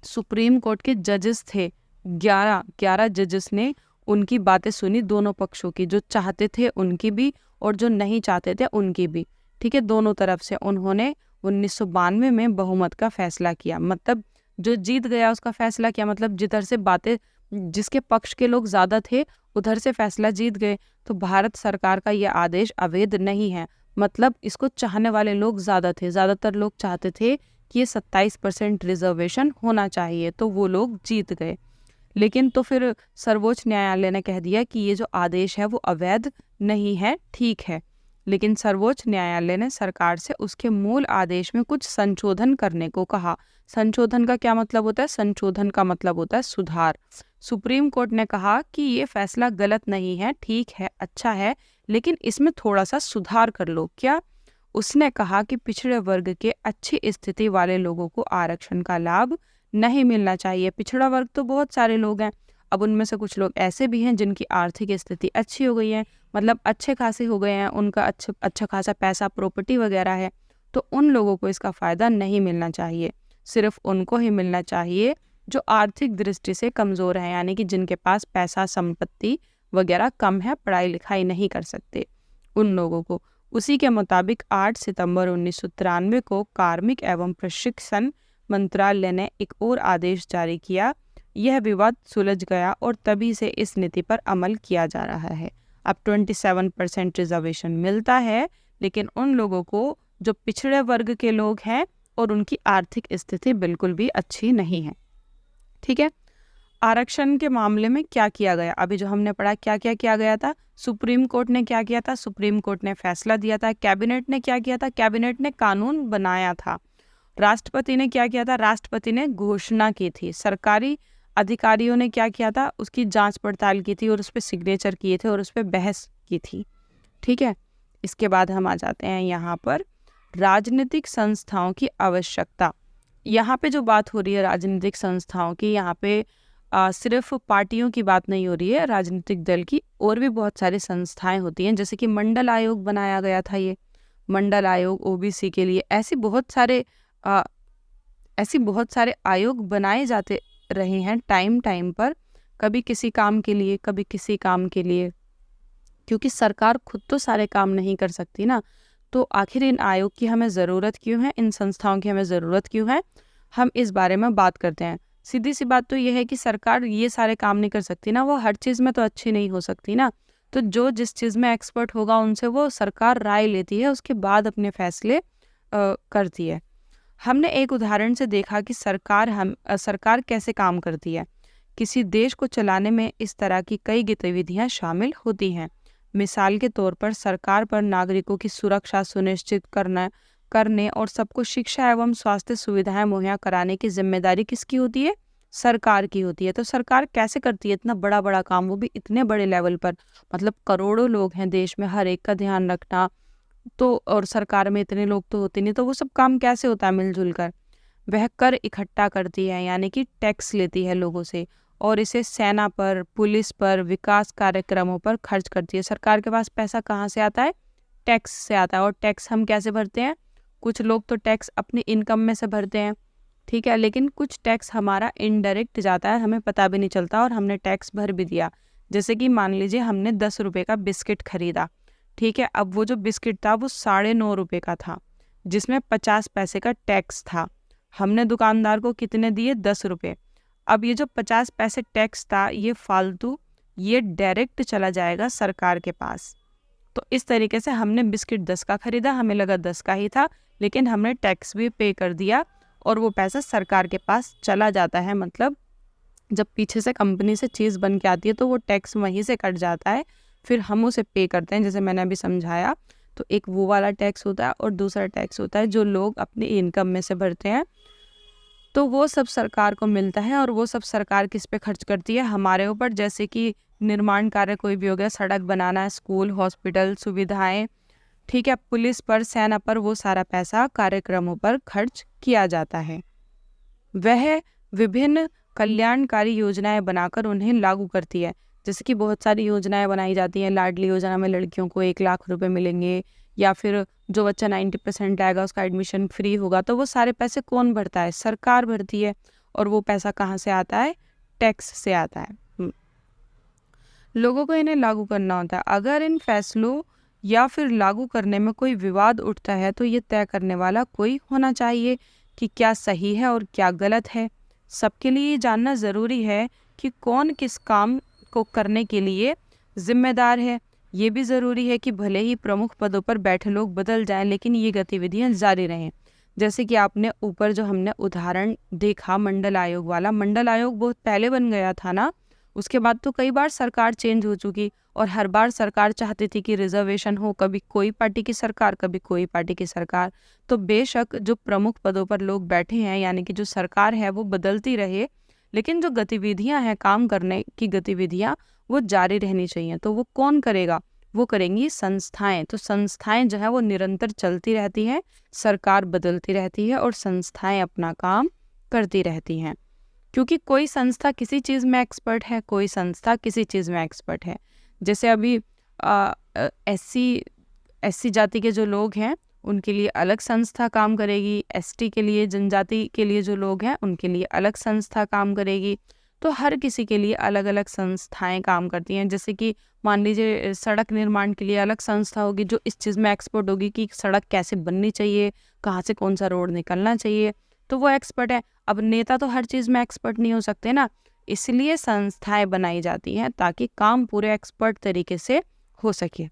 सुप्रीम कोर्ट के जजेस थे, 11 जजेस ने उनकी बातें सुनी, दोनों पक्षों की, जो चाहते थे उनकी भी और जो नहीं चाहते थे उनकी भी, ठीक है। दोनों तरफ से उन्होंने 1992 में बहुमत का फैसला किया। मतलब जो जीत गया उसका फैसला किया, मतलब जिधर से बातें, जिसके पक्ष के लोग ज़्यादा थे उधर से फैसला जीत गए। तो भारत सरकार का यह आदेश अवैध नहीं है, मतलब इसको चाहने वाले लोग ज़्यादा थे, ज़्यादातर लोग चाहते थे कि ये 27% रिजर्वेशन होना चाहिए, तो वो लोग जीत गए। लेकिन तो फिर सर्वोच्च न्यायालय ने कह दिया कि ये जो आदेश है वो अवैध नहीं है, ठीक है। लेकिन सर्वोच्च न्यायालय ने सरकार से उसके मूल आदेश में कुछ संशोधन करने को कहा। संशोधन का क्या मतलब होता है? संशोधन का मतलब होता है सुधार। सुप्रीम कोर्ट ने कहा कि ये फैसला गलत नहीं है, ठीक है, अच्छा है, लेकिन इसमें थोड़ा सा सुधार कर लो। क्या? उसने कहा कि पिछड़े वर्ग के अच्छी स्थिति वाले लोगों को आरक्षण का लाभ नहीं मिलना चाहिए। पिछड़ा वर्ग तो बहुत सारे लोग हैं, अब उनमें से कुछ लोग ऐसे भी हैं जिनकी आर्थिक स्थिति अच्छी हो गई है, मतलब अच्छे खासे हो गए हैं, उनका अच्छा खासा पैसा, प्रॉपर्टी वगैरह है, तो उन लोगों को इसका फ़ायदा नहीं मिलना चाहिए। सिर्फ उनको ही मिलना चाहिए जो आर्थिक दृष्टि से कमज़ोर हैं, यानी कि जिनके पास पैसा, संपत्ति वगैरह कम है, पढ़ाई लिखाई नहीं कर सकते, उन लोगों को उसी के मुताबिक 8 सितंबर 1993 को कार्मिक एवं प्रशिक्षण मंत्रालय ने एक और आदेश जारी किया। यह विवाद सुलझ गया और तभी से इस नीति पर अमल किया जा रहा है। अब 27% रिजर्वेशन मिलता है, लेकिन उन लोगों को जो पिछड़े वर्ग के लोग हैं और उनकी आर्थिक स्थिति बिल्कुल भी अच्छी नहीं है। ठीक है, आरक्षण के मामले में क्या किया गया, अभी जो हमने पढ़ा क्या क्या किया गया था। सुप्रीम कोर्ट ने क्या किया था, सुप्रीम कोर्ट ने फैसला दिया था। कैबिनेट ने क्या किया था, कैबिनेट ने कानून बनाया था। राष्ट्रपति ने क्या किया था, राष्ट्रपति ने घोषणा की थी। सरकारी अधिकारियों ने क्या किया था, उसकी जांच पड़ताल की थी और उस पर सिग्नेचर किए थे और उस पर बहस की थी। ठीक है, इसके बाद हम आ जाते हैं यहाँ पर राजनीतिक संस्थाओं की आवश्यकता। यहाँ पे जो बात हो रही है राजनीतिक संस्थाओं की, यहाँ पे सिर्फ पार्टियों की बात नहीं हो रही है, राजनीतिक दल की और भी बहुत सारी संस्थाएं होती हैं। जैसे कि मंडल आयोग बनाया गया था, ये मंडल आयोग ओबीसी के लिए। ऐसे बहुत सारे आयोग बनाए जाते रहे हैं टाइम टाइम पर, कभी किसी काम के लिए, कभी किसी काम के लिए, क्योंकि सरकार खुद तो सारे काम नहीं कर सकती ना। तो आखिर इन आयोग की हमें ज़रूरत क्यों है, इन संस्थाओं की हमें ज़रूरत क्यों है, हम इस बारे में बात करते हैं। सीधी सी बात तो ये है कि सरकार ये सारे काम नहीं कर सकती ना, वो हर चीज़ में तो अच्छी नहीं हो सकती ना। तो जो जिस चीज़ में एक्सपर्ट होगा उनसे वो सरकार राय लेती है, उसके बाद अपने फैसले करती है। हमने एक उदाहरण से देखा कि सरकार कैसे काम करती है। किसी देश को चलाने में इस तरह की कई गतिविधियां शामिल होती हैं। मिसाल के तौर पर सरकार पर नागरिकों की सुरक्षा सुनिश्चित करने और सबको शिक्षा एवं स्वास्थ्य सुविधाएं मुहैया कराने की जिम्मेदारी किसकी होती है, सरकार की होती है। तो सरकार कैसे करती है इतना बड़ा बड़ा काम, वो भी इतने बड़े लेवल पर, मतलब करोड़ों लोग हैं देश में, हर एक का ध्यान रखना। तो और सरकार में इतने लोग तो होते नहीं, तो वो सब काम कैसे होता है मिलजुल कर। वह कर इकट्ठा करती है, यानी कि टैक्स लेती है लोगों से और इसे सेना पर, पुलिस पर, विकास कार्यक्रमों पर खर्च करती है। सरकार के पास पैसा कहाँ से आता है, टैक्स से आता है। और टैक्स हम कैसे भरते हैं, कुछ लोग तो टैक्स अपनी इनकम में से भरते हैं, ठीक है, लेकिन कुछ टैक्स हमारा इनडायरेक्ट जाता है, हमें पता भी नहीं चलता और हमने टैक्स भर भी दिया। जैसे कि मान लीजिए हमने 10 रुपये का बिस्किट खरीदा, ठीक है, अब वो जो बिस्किट था वो 9.5 रुपये का था, जिसमें 50 पैसे का टैक्स था। हमने दुकानदार को कितने दिए, 10 रुपये। अब ये जो 50 पैसे टैक्स था ये फालतू, ये डायरेक्ट चला जाएगा सरकार के पास। तो इस तरीके से हमने बिस्किट 10 का खरीदा, हमें लगा 10 का ही था, लेकिन हमने टैक्स भी पे कर दिया और वो पैसा सरकार के पास चला जाता है। मतलब जब पीछे से कंपनी से चीज़ बन के आती है तो वो टैक्स वहीं से कट जाता है, फिर हम उसे पे करते हैं, जैसे मैंने अभी समझाया। तो एक वो वाला टैक्स होता है और दूसरा टैक्स होता है जो लोग अपनी इनकम में से भरते हैं। तो वो सब सरकार को मिलता है और वो सब सरकार किस पे खर्च करती है, हमारे ऊपर। जैसे कि निर्माण कार्य कोई भी हो गया, सड़क बनाना, स्कूल, हॉस्पिटल, सुविधाएं, ठीक है, पुलिस पर, सेना पर, वो सारा पैसा कार्यक्रमों पर खर्च किया जाता है। वह विभिन्न कल्याणकारी योजनाएं बनाकर उन्हें लागू करती है। जैसे कि बहुत सारी योजनाएं बनाई जाती हैं, लाडली योजना में लड़कियों को 1 लाख रुपए मिलेंगे, या फिर जो बच्चा 90% लाएगा उसका एडमिशन फ्री होगा। तो वो सारे पैसे कौन भरता है, सरकार भरती है। और वो पैसा कहाँ से आता है, टैक्स से आता है। लोगों को इन्हें लागू करना होता है। अगर इन फैसलों या फिर लागू करने में कोई विवाद उठता है तो ये तय करने वाला कोई होना चाहिए कि क्या सही है और क्या गलत है। सबके लिए जानना ज़रूरी है कि कौन किस काम को करने के लिए जिम्मेदार है। ये भी ज़रूरी है कि भले ही प्रमुख पदों पर बैठे लोग बदल जाएं, लेकिन ये गतिविधियां जारी रहें। जैसे कि आपने ऊपर जो हमने उदाहरण देखा मंडल आयोग वाला, मंडल आयोग बहुत पहले बन गया था ना, उसके बाद तो कई बार सरकार चेंज हो चुकी और हर बार सरकार चाहती थी कि रिजर्वेशन हो, कभी कोई पार्टी की सरकार, कभी कोई पार्टी की सरकार। तो बेशक जो प्रमुख पदों पर लोग बैठे हैं, यानी कि जो सरकार है वो बदलती रहे, लेकिन जो गतिविधियां हैं, काम करने की गतिविधियां, वो जारी रहनी चाहिए। तो वो कौन करेगा, वो करेंगी संस्थाएं। तो संस्थाएं जो है वो निरंतर चलती रहती हैं, सरकार बदलती रहती है और संस्थाएं अपना काम करती रहती हैं, क्योंकि कोई संस्था किसी चीज़ में एक्सपर्ट है, कोई संस्था किसी चीज़ में एक्सपर्ट है। जैसे अभी एससी जाति के जो लोग हैं उनके लिए अलग संस्था काम करेगी, एसटी के लिए, जनजाति के लिए जो लोग हैं उनके लिए अलग संस्था काम करेगी। तो हर किसी के लिए अलग अलग संस्थाएं काम करती हैं। जैसे कि मान लीजिए सड़क निर्माण के लिए अलग संस्था होगी जो इस चीज़ में एक्सपर्ट होगी कि सड़क कैसे बननी चाहिए, कहाँ से कौन सा रोड निकलना चाहिए, तो वो एक्सपर्ट है। अब नेता तो हर चीज़ में एक्सपर्ट नहीं हो सकते ना, इसलिए संस्थाएं बनाई जाती हैं ताकि काम पूरे एक्सपर्ट तरीके से हो सके।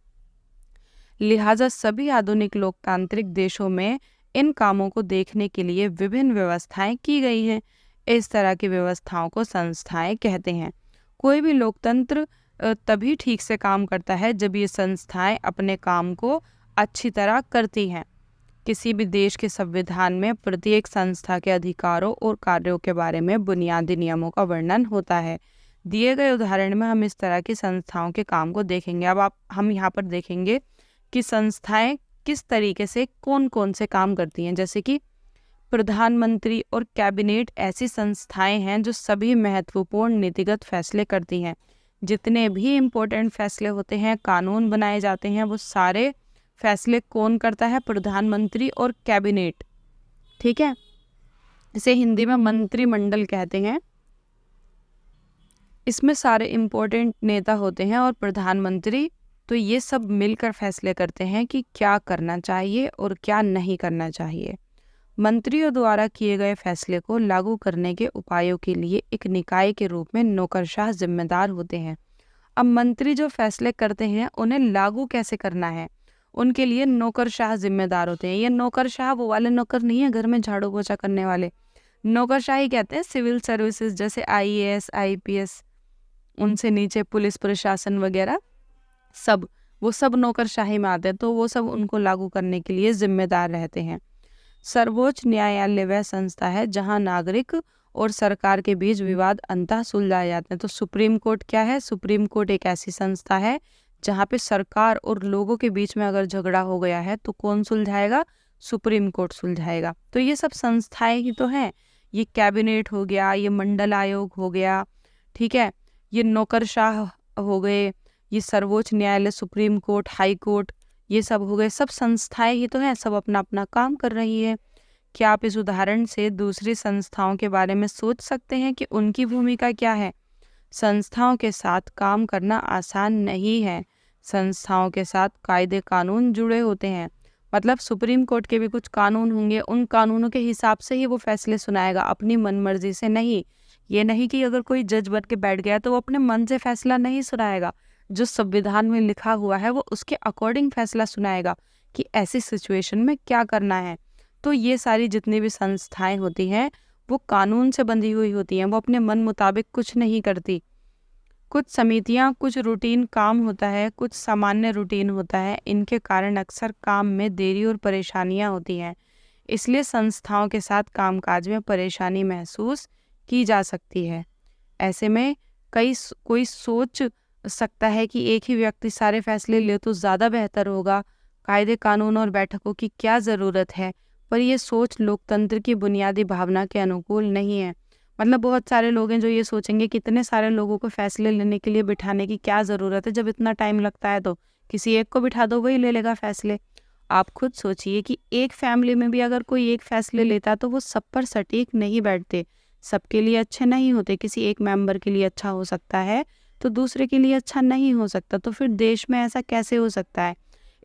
लिहाजा सभी आधुनिक लोकतांत्रिक देशों में इन कामों को देखने के लिए विभिन्न व्यवस्थाएं की गई हैं। इस तरह की व्यवस्थाओं को संस्थाएं कहते हैं। कोई भी लोकतंत्र तभी ठीक से काम करता है जब ये संस्थाएं अपने काम को अच्छी तरह करती हैं। किसी भी देश के संविधान में प्रत्येक संस्था के अधिकारों और कार्यों के बारे में बुनियादी नियमों का वर्णन होता है। दिए गए उदाहरण में हम इस तरह की संस्थाओं के काम को देखेंगे। अब हम यहाँ पर देखेंगे कि संस्थाएं किस तरीके से कौन कौन से काम करती हैं। जैसे कि प्रधानमंत्री और कैबिनेट ऐसी संस्थाएं हैं जो सभी महत्वपूर्ण नीतिगत फैसले करती हैं। जितने भी इम्पोर्टेंट फैसले होते हैं, कानून बनाए जाते हैं, वो सारे फैसले कौन करता है? प्रधानमंत्री और कैबिनेट। ठीक है, इसे हिंदी में मंत्रिमंडल कहते हैं। इसमें सारे इम्पोर्टेंट नेता होते हैं और प्रधानमंत्री, तो ये सब मिलकर फैसले करते हैं कि क्या करना चाहिए और क्या नहीं करना चाहिए। मंत्रियों द्वारा किए गए फैसले को लागू करने के उपायों के लिए एक निकाय के रूप में नौकरशाह जिम्मेदार होते हैं। अब मंत्री जो फैसले करते हैं उन्हें लागू कैसे करना है, उनके लिए नौकरशाह जिम्मेदार होते हैं। ये नौकरशाह वो वाले नौकर नहीं है घर में झाड़ू पोछा करने वाले, नौकरशाही कहते हैं सिविल सर्विसेज जैसे IAS IPS, उनसे नीचे पुलिस प्रशासन वगैरह वो सब नौकरशाही में आते हैं, तो वो सब उनको लागू करने के लिए जिम्मेदार रहते हैं। सर्वोच्च न्यायालय वह संस्था है जहां नागरिक और सरकार के बीच विवाद अंततः सुलझाए जाते हैं। तो सुप्रीम कोर्ट क्या है? सुप्रीम कोर्ट एक ऐसी संस्था है जहां पे सरकार और लोगों के बीच में अगर झगड़ा हो गया है तो कौन सुलझाएगा? Supreme court सुलझाएगा। तो ये सब संस्थाएं ही तो हैं। ये कैबिनेट हो गया, ये मंडल आयोग हो गया, ठीक है, ये नौकरशाह हो गए, ये सर्वोच्च न्यायालय, सुप्रीम कोर्ट, हाई कोर्ट, ये सब हो गए, सब संस्थाएं ही तो हैं, सब अपना अपना काम कर रही है। क्या आप इस उदाहरण से दूसरी संस्थाओं के बारे में सोच सकते हैं कि उनकी भूमिका क्या है? संस्थाओं के साथ काम करना आसान नहीं है। संस्थाओं के साथ कायदे कानून जुड़े होते हैं। मतलब सुप्रीम कोर्ट के भी कुछ कानून होंगे, उन कानूनों के हिसाब से ही वो फैसले सुनाएगा, अपनी मनमर्जी से नहीं। ये नहीं कि अगर कोई जज बन के बैठ गया तो वो अपने मन से फैसला नहीं सुनाएगा। जो संविधान में लिखा हुआ है वो उसके अकॉर्डिंग फैसला सुनाएगा कि ऐसी सिचुएशन में क्या करना है। तो ये सारी जितनी भी संस्थाएं होती हैं वो कानून से बंधी हुई होती हैं, वो अपने मन मुताबिक कुछ नहीं करती। कुछ समितियां, कुछ रूटीन काम होता है, कुछ सामान्य रूटीन होता है, इनके कारण अक्सर काम में देरी और परेशानियां होती हैं। इसलिए संस्थाओं के साथ कामकाज में परेशानी महसूस की जा सकती है। ऐसे में कोई सोच सकता है कि एक ही व्यक्ति सारे फैसले ले तो ज़्यादा बेहतर होगा, कायदे कानून और बैठकों की क्या ज़रूरत है, पर यह सोच लोकतंत्र की बुनियादी भावना के अनुकूल नहीं है। मतलब बहुत सारे लोग हैं जो ये सोचेंगे कि इतने सारे लोगों को फैसले लेने के लिए बिठाने की क्या ज़रूरत है, जब इतना टाइम लगता है तो किसी एक को बिठा दो, वही ले लेगा फैसले। आप खुद सोचिए कि एक फैमिली में भी अगर कोई एक फैसले लेता तो वो सब पर सटीक नहीं बैठते, सबके लिए अच्छे नहीं होते। किसी एक मेंबर के लिए अच्छा हो सकता है तो दूसरे के लिए अच्छा नहीं हो सकता, तो फिर देश में ऐसा कैसे हो सकता है?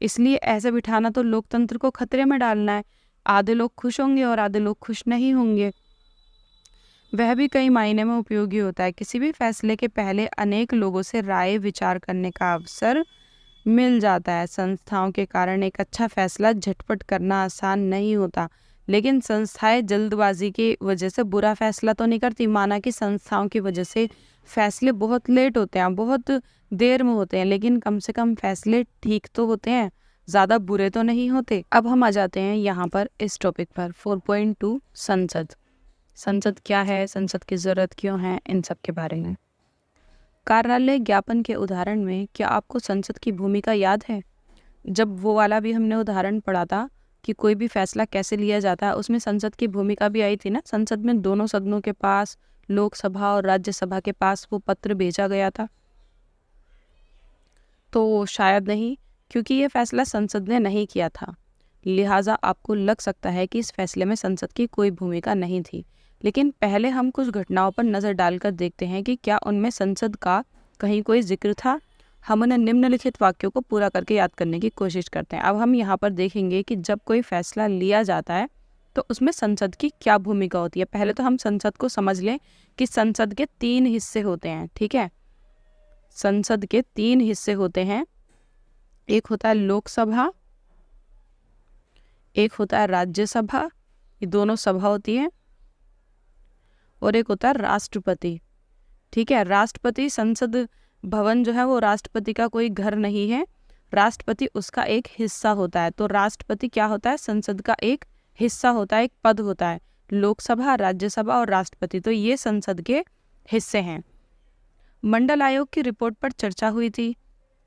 इसलिए ऐसे बिठाना तो लोकतंत्र को खतरे में डालना है। आधे लोग खुश होंगे और आधे लोग खुश नहीं होंगे। वह भी कई मायने में उपयोगी होता है। किसी भी फैसले के पहले अनेक लोगों से राय विचार करने का अवसर मिल जाता है। संस्थाओं के कारण एक अच्छा फैसला झटपट करना आसान नहीं होता, लेकिन संस्थाएं जल्दबाजी की वजह से बुरा फैसला तो नहीं करती। माना कि संस्थाओं की वजह से फैसले बहुत लेट होते हैं, बहुत देर में होते हैं, लेकिन कम से कम फैसले ठीक तो होते हैं, ज़्यादा बुरे तो नहीं होते। अब हम आ जाते हैं यहाँ पर इस टॉपिक पर 4.2 संसद। संसद क्या है, संसद की ज़रूरत क्यों है, इन सब के बारे में। कार्यालय ज्ञापन के उदाहरण में क्या आपको संसद की भूमिका याद है? जब वो वाला भी हमने उदाहरण पढ़ा था कि कोई भी फैसला कैसे लिया जाता है, उसमें संसद की भूमिका भी आई थी ना। संसद में दोनों सदनों के पास, लोकसभा और राज्यसभा के पास वो पत्र भेजा गया था। तो शायद नहीं, क्योंकि ये फैसला संसद ने नहीं किया था, लिहाजा आपको लग सकता है कि इस फैसले में संसद की कोई भूमिका नहीं थी। लेकिन पहले हम कुछ घटनाओं पर नज़र डालकर देखते हैं कि क्या उनमें संसद का कहीं कोई जिक्र था। हम उन्हें निम्नलिखित वाक्यों को पूरा करके याद करने की कोशिश करते हैं। अब हम यहाँ पर देखेंगे कि जब कोई फैसला लिया जाता है तो उसमें संसद की क्या भूमिका होती है। पहले तो हम संसद को समझ लें कि संसद के 3 हिस्से होते हैं, ठीक है। संसद के 3 हिस्से होते हैं। एक होता है लोकसभा, एक होता है राज्यसभा, ये दोनों सभा होती है, और एक होता है राष्ट्रपति, ठीक है। राष्ट्रपति, संसद भवन जो है वो राष्ट्रपति का कोई घर नहीं है, राष्ट्रपति उसका एक हिस्सा होता है। तो राष्ट्रपति क्या होता है? संसद का एक हिस्सा होता है, एक पद होता है। लोकसभा, राज्यसभा और राष्ट्रपति, तो ये संसद के हिस्से हैं। मंडल आयोग की रिपोर्ट पर चर्चा हुई थी।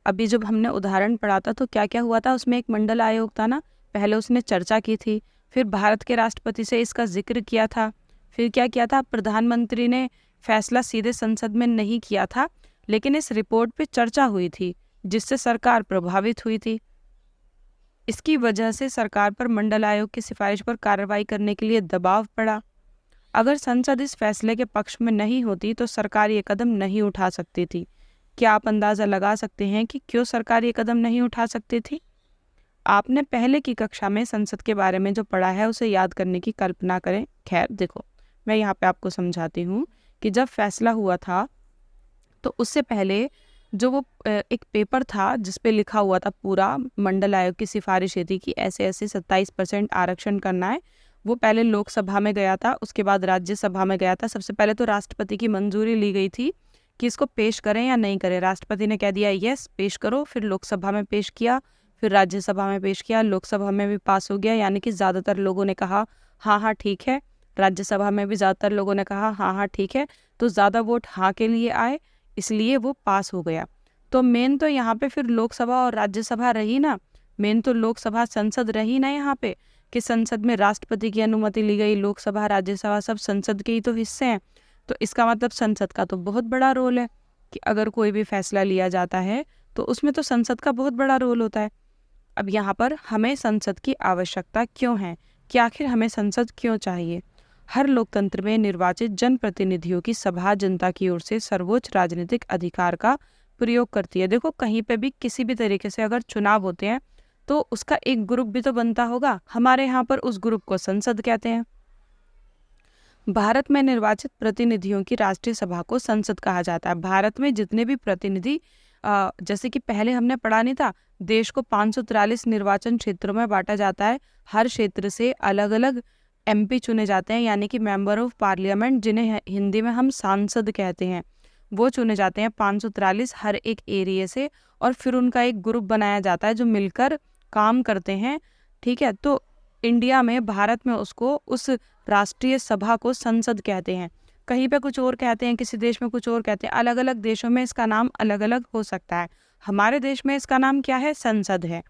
अभी जब हमने उदाहरण पढ़ा था तो क्या क्या हुआ था, उसमें एक मंडल आयोग था ना, पहले उसने चर्चा की थी, फिर भारत के राष्ट्रपति से इसका जिक्र किया था, फिर क्या किया था, प्रधानमंत्री ने फैसला सीधे संसद में नहीं किया था, लेकिन इस रिपोर्ट पे चर्चा हुई थी जिससे सरकार प्रभावित हुई थी। इसकी वजह से सरकार पर मंडल आयोग की सिफारिश पर कार्रवाई करने के लिए दबाव पड़ा। अगर संसद इस फैसले के पक्ष में नहीं होती तो सरकार ये कदम नहीं उठा सकती थी। क्या आप अंदाज़ा लगा सकते हैं कि क्यों सरकार ये कदम नहीं उठा सकती थी? आपने पहले की कक्षा में संसद के बारे में जो पढ़ा है उसे याद करने की कल्पना करें। खैर देखो, मैं यहाँ पे आपको समझाती हूँ कि जब फैसला हुआ था तो उससे पहले जो वो एक पेपर था जिस पे लिखा हुआ था पूरा मंडल आयोग की सिफारिश ये थी कि ऐसे ऐसे 27% आरक्षण करना है, वो पहले लोकसभा में गया था, उसके बाद राज्यसभा में गया था। सबसे पहले तो राष्ट्रपति की मंजूरी ली गई थी कि इसको पेश करें या नहीं करें। राष्ट्रपति ने कह दिया यस पेश करो, फिर लोकसभा में पेश किया, फिर राज्यसभा में पेश किया, लोकसभा में भी पास हो गया, यानी कि ज़्यादातर लोगों ने कहा हाँ हाँ ठीक है। राज्यसभा में भी ज़्यादातर लोगों ने कहा हाँ हाँ ठीक है, तो ज़्यादा वोट हाँ के लिए आए, इसलिए वो पास हो गया। तो मेन तो यहाँ पे फिर लोकसभा और राज्यसभा रही ना, मेन तो लोकसभा संसद रही ना यहाँ पे, कि संसद में राष्ट्रपति की अनुमति ली गई, लोकसभा राज्यसभा सब संसद के ही तो हिस्से हैं। तो इसका मतलब संसद का तो बहुत बड़ा रोल है कि अगर कोई भी फैसला लिया जाता है तो उसमें तो संसद का बहुत बड़ा रोल होता है। अब यहाँ पर हमें संसद की आवश्यकता क्यों है, कि आखिर हमें संसद क्यों चाहिए? हर लोकतंत्र में निर्वाचित जनप्रतिनिधियों की सभा जनता की ओर से सर्वोच्च राजनीतिक अधिकार का प्रयोग करती है। देखो, कहीं पे भी किसी भी तरीके से अगर चुनाव होते हैं तो उसका एक ग्रुप भी तो बनता होगा। हमारे यहाँ पर उस ग्रुप को संसद कहते हैं। भारत में निर्वाचित प्रतिनिधियों की राष्ट्रीय सभा को संसद कहा जाता है। भारत में जितने भी प्रतिनिधि, जैसे कि पहले हमने पढ़ा नहीं था, देश को 543 निर्वाचन क्षेत्रों में बांटा जाता है। हर क्षेत्र से अलग अलग MP चुने जाते हैं, यानी कि मेंबर ऑफ पार्लियामेंट, जिन्हें हिंदी में हम सांसद कहते हैं, वो चुने जाते हैं 543 हर एक एरिया से, और फिर उनका एक ग्रुप बनाया जाता है जो मिलकर काम करते हैं, ठीक है। तो इंडिया में, भारत में उसको, उस राष्ट्रीय सभा को संसद कहते हैं। कहीं पे कुछ और कहते हैं, किसी देश में कुछ और कहते हैं, अलग अलग देशों में इसका नाम अलग अलग हो सकता है। हमारे देश में इसका नाम क्या है? संसद है।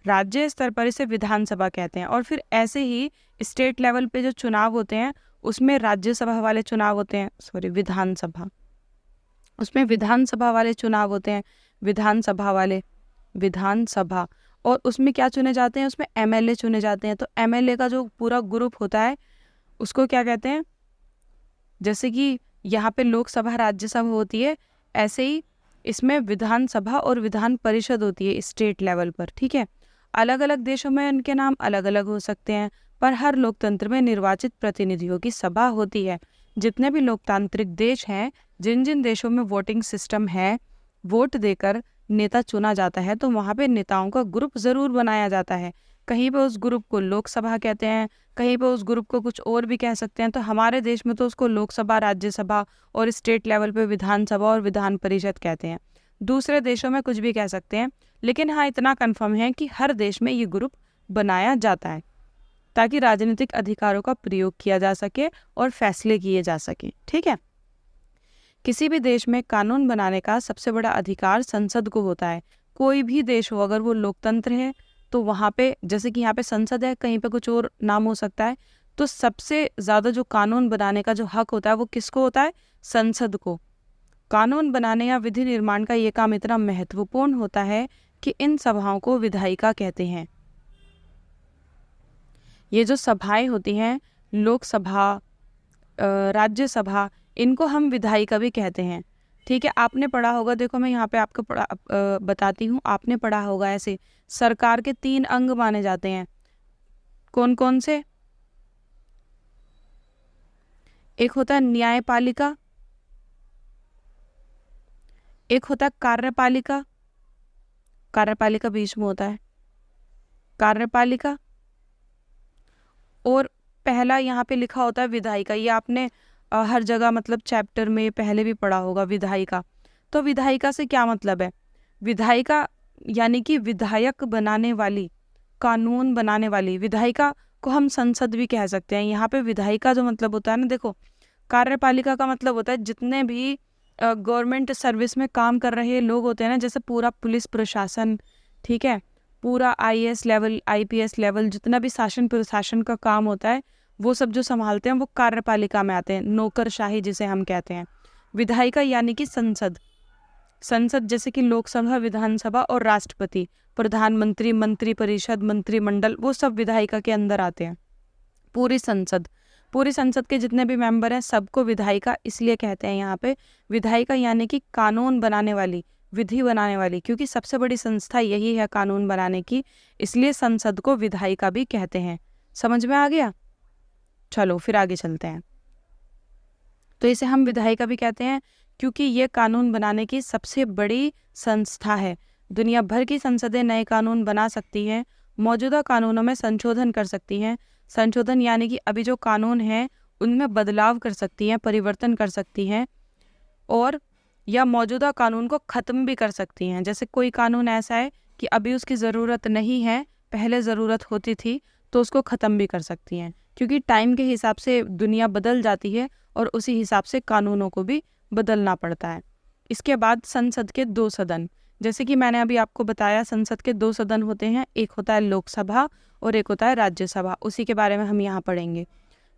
राज्य स्तर पर इसे विधानसभा कहते हैं। और फिर ऐसे ही स्टेट लेवल पे जो चुनाव होते हैं उसमें राज्यसभा वाले चुनाव होते हैं, विधानसभा, उसमें विधानसभा वाले चुनाव होते हैं, विधानसभा, और उसमें क्या चुने जाते हैं? उसमें MLA चुने जाते हैं। तो MLA का जो पूरा ग्रुप होता है उसको क्या कहते हैं? जैसे कि यहाँ पे लोकसभा राज्यसभा होती है, ऐसे ही इसमें विधानसभा और विधान परिषद होती है स्टेट लेवल पर, ठीक है। अलग अलग देशों में इनके नाम अलग अलग हो सकते हैं, पर हर लोकतंत्र में निर्वाचित प्रतिनिधियों की सभा होती है। जितने भी लोकतांत्रिक देश हैं, जिन जिन देशों में वोटिंग सिस्टम है, वोट देकर नेता चुना जाता है, तो वहाँ पे नेताओं का ग्रुप ज़रूर बनाया जाता है। कहीं पे उस ग्रुप को लोकसभा कहते हैं, कहीं पे उस ग्रुप को कुछ और भी कह सकते हैं। तो हमारे देश में तो उसको लोकसभा, राज्यसभा और स्टेट लेवल पे विधानसभा और विधान परिषद कहते हैं। दूसरे देशों में कुछ भी कह सकते हैं, लेकिन हाँ इतना कन्फर्म है कि हर देश में ये ग्रुप बनाया जाता है ताकि राजनीतिक अधिकारों का प्रयोग किया जा सके और फैसले किए जा सके, ठीक है। किसी भी देश में कानून बनाने का सबसे बड़ा अधिकार संसद को होता है। कोई भी देश हो, अगर वो लोकतंत्र है तो वहाँ पे, जैसे कि यहाँ पे संसद है, कहीं पे कुछ और नाम हो सकता है, तो सबसे ज़्यादा जो कानून बनाने का जो हक होता है वो किसको होता है? संसद को। कानून बनाने या विधि निर्माण का ये काम इतना महत्वपूर्ण होता है कि इन सभाओं को विधायिका कहते हैं। ये जो सभाएं होती हैं, लोकसभा, राज्यसभा, इनको हम विधायिका भी कहते हैं। ठीक है, आपने पढ़ा होगा, देखो मैं यहाँ पे आपको बताती हूँ। आपने पढ़ा होगा ऐसे सरकार के 3 अंग माने जाते हैं। कौन कौन से? एक होता है न्यायपालिका, एक होता है कार्यपालिका, कार्यपालिका बीच में होता है, कार्यपालिका, और पहला यहाँ पे लिखा होता है विधायिका। ये आपने हर जगह मतलब चैप्टर में पहले भी पढ़ा होगा, विधायिका। तो विधायिका से क्या मतलब है? विधायिका यानी कि विधायक बनाने वाली, कानून बनाने वाली। विधायिका को हम संसद भी कह सकते हैं। यहाँ पे विधायिका जो मतलब होता है ना, देखो कार्यपालिका का मतलब होता है जितने भी गवर्नमेंट सर्विस में काम कर रहे लोग होते हैं ना, जैसे पूरा पुलिस प्रशासन, ठीक है, पूरा IAS लेवल, IPS लेवल, जितना भी शासन प्रशासन का काम होता है वो सब जो संभालते हैं वो कार्यपालिका में आते हैं, नौकरशाही जिसे हम कहते हैं। विधायिका यानी कि संसद, संसद जैसे कि लोकसभा, विधानसभा और राष्ट्रपति, प्रधानमंत्री, मंत्रिपरिषद, मंत्रिमंडल, वो सब विधायिका के अंदर आते हैं। पूरी संसद, पूरी संसद के जितने भी मेंबर हैं सबको विधायिका इसलिए कहते हैं यहाँ पे। विधायिका यानी कि कानून बनाने वाली, विधि बनाने वाली, क्योंकि सबसे बड़ी संस्था यही है कानून बनाने की, इसलिए संसद को विधायिका भी कहते हैं। समझ में आ गया? चलो फिर आगे चलते हैं। तो इसे हम विधायिका भी कहते हैं क्योंकि ये कानून बनाने की सबसे बड़ी संस्था है। दुनिया भर की संसदें नए कानून बना सकती हैं, मौजूदा कानूनों में संशोधन कर सकती हैं। संशोधन यानी कि अभी जो कानून है उनमें बदलाव कर सकती हैं, परिवर्तन कर सकती हैं, और या मौजूदा कानून को ख़त्म भी कर सकती हैं। जैसे कोई कानून ऐसा है कि अभी उसकी ज़रूरत नहीं है, पहले ज़रूरत होती थी, तो उसको ख़त्म भी कर सकती हैं, क्योंकि टाइम के हिसाब से दुनिया बदल जाती है और उसी हिसाब से कानूनों को भी बदलना पड़ता है। इसके बाद संसद के 2 सदन, जैसे कि मैंने अभी आपको बताया संसद के 2 सदन होते हैं, एक होता है लोकसभा और एक होता है राज्यसभा। उसी के बारे में हम यहाँ पढ़ेंगे।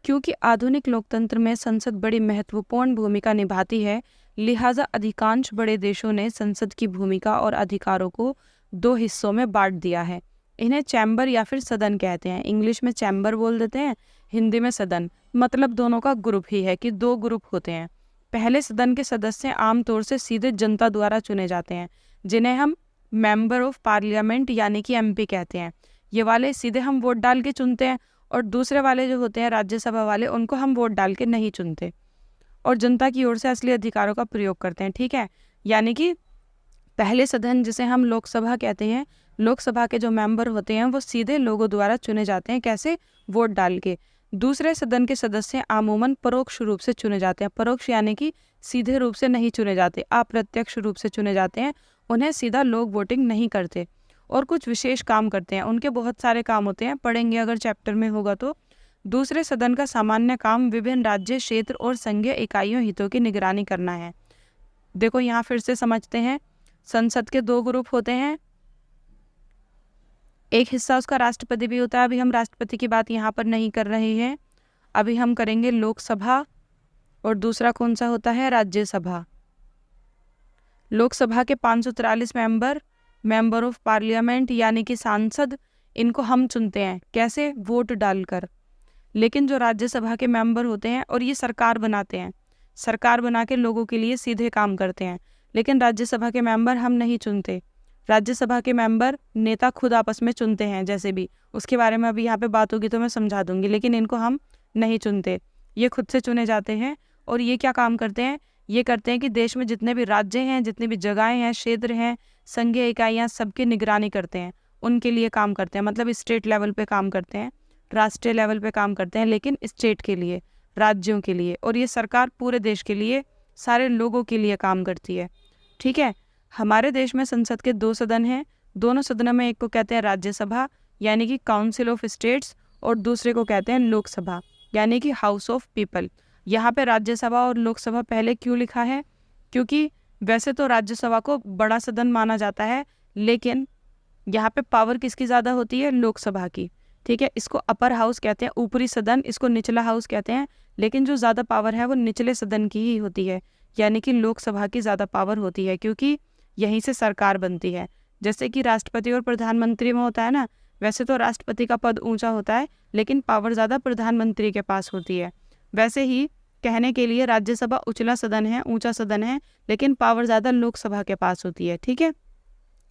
क्योंकि आधुनिक लोकतंत्र में संसद बड़ी महत्वपूर्ण भूमिका निभाती है, लिहाजा अधिकांश बड़े देशों ने संसद की भूमिका और अधिकारों को 2 हिस्सों में बांट दिया है। इन्हें चैम्बर या फिर सदन कहते हैं। इंग्लिश में चैम्बर बोल देते हैं, हिंदी में सदन। मतलब दोनों का ग्रुप ही है कि 2 ग्रुप होते हैं। पहले सदन के सदस्य आमतौर से सीधे जनता द्वारा चुने जाते हैं, जिन्हें हम मेंबर ऑफ पार्लियामेंट यानी कि MP कहते हैं। ये वाले सीधे हम वोट डाल के चुनते हैं, और दूसरे वाले जो होते हैं राज्यसभा वाले, उनको हम वोट डाल के नहीं चुनते और जनता की ओर से असली अधिकारों का प्रयोग करते हैं। ठीक है, यानी कि पहले सदन जिसे हम लोकसभा कहते हैं, लोकसभा के जो मेंबर होते हैं वो सीधे लोगों द्वारा चुने जाते हैं। कैसे? वोट डाल के। दूसरे सदन के सदस्य अमूमन परोक्ष रूप से चुने जाते हैं। परोक्ष यानी कि सीधे रूप से नहीं चुने जाते, अप्रत्यक्ष रूप से चुने जाते हैं। उन्हें सीधा लोग वोटिंग नहीं करते और कुछ विशेष काम करते हैं। उनके बहुत सारे काम होते हैं, पढ़ेंगे अगर चैप्टर में होगा तो। दूसरे सदन का सामान्य काम विभिन्न राज्य, क्षेत्र और संघीय इकाइयों हितों की निगरानी करना है। देखो यहाँ फिर से समझते हैं, संसद के 2 ग्रुप होते हैं, एक हिस्सा उसका राष्ट्रपति भी होता है। अभी हम राष्ट्रपति की बात यहाँ पर नहीं कर रहे हैं, अभी हम करेंगे लोकसभा, और दूसरा कौन सा होता है? राज्यसभा। लोकसभा के 543 मेंबर ऑफ पार्लियामेंट यानी कि सांसद, इनको हम चुनते हैं। कैसे? वोट डालकर। लेकिन जो राज्यसभा के मेंबर होते हैं, और ये सरकार बनाते हैं, सरकार बना के लोगों के लिए सीधे काम करते हैं। लेकिन राज्यसभा के मेंबर हम नहीं चुनते। राज्यसभा के मेंबर नेता खुद आपस में चुनते हैं, जैसे भी, उसके बारे में अभी यहाँ पे बात होगी तो मैं समझा दूंगी। लेकिन इनको हम नहीं चुनते, ये खुद से चुने जाते हैं। और ये क्या काम करते हैं? ये करते हैं कि देश में जितने भी राज्य हैं, जितनी भी जगहें हैं, क्षेत्र हैं, संघीय इकाइयाँ, सबकी निगरानी करते हैं, उनके लिए काम करते हैं। मतलब स्टेट लेवल पे काम करते हैं, राष्ट्रीय लेवल पे काम करते हैं, लेकिन स्टेट के लिए, राज्यों के लिए। और ये सरकार पूरे देश के लिए, सारे लोगों के लिए काम करती है। ठीक है, हमारे देश में संसद के 2 सदन हैं। दोनों सदनों में एक को कहते हैं राज्यसभा यानी कि काउंसिल ऑफ स्टेट्स, और दूसरे को कहते हैं लोकसभा यानी कि हाउस ऑफ पीपल। यहाँ पे राज्यसभा और लोकसभा पहले क्यों लिखा है? क्योंकि वैसे तो राज्यसभा को बड़ा सदन माना जाता है, लेकिन यहाँ पे पावर किसकी ज़्यादा होती है? लोकसभा की। ठीक है, इसको अपर हाउस कहते हैं, ऊपरी सदन, इसको निचला हाउस कहते हैं। लेकिन जो ज़्यादा पावर है वो निचले सदन की ही होती है, यानी कि लोकसभा की ज़्यादा पावर होती है, क्योंकि यहीं से सरकार बनती है। जैसे कि राष्ट्रपति और प्रधानमंत्री में होता है ना, वैसे तो राष्ट्रपति का पद ऊंचा होता है, लेकिन पावर ज़्यादा प्रधानमंत्री के पास होती है। वैसे ही कहने के लिए राज्यसभा उचला सदन है, ऊंचा सदन है, लेकिन पावर ज़्यादा लोकसभा के पास होती है। ठीक है,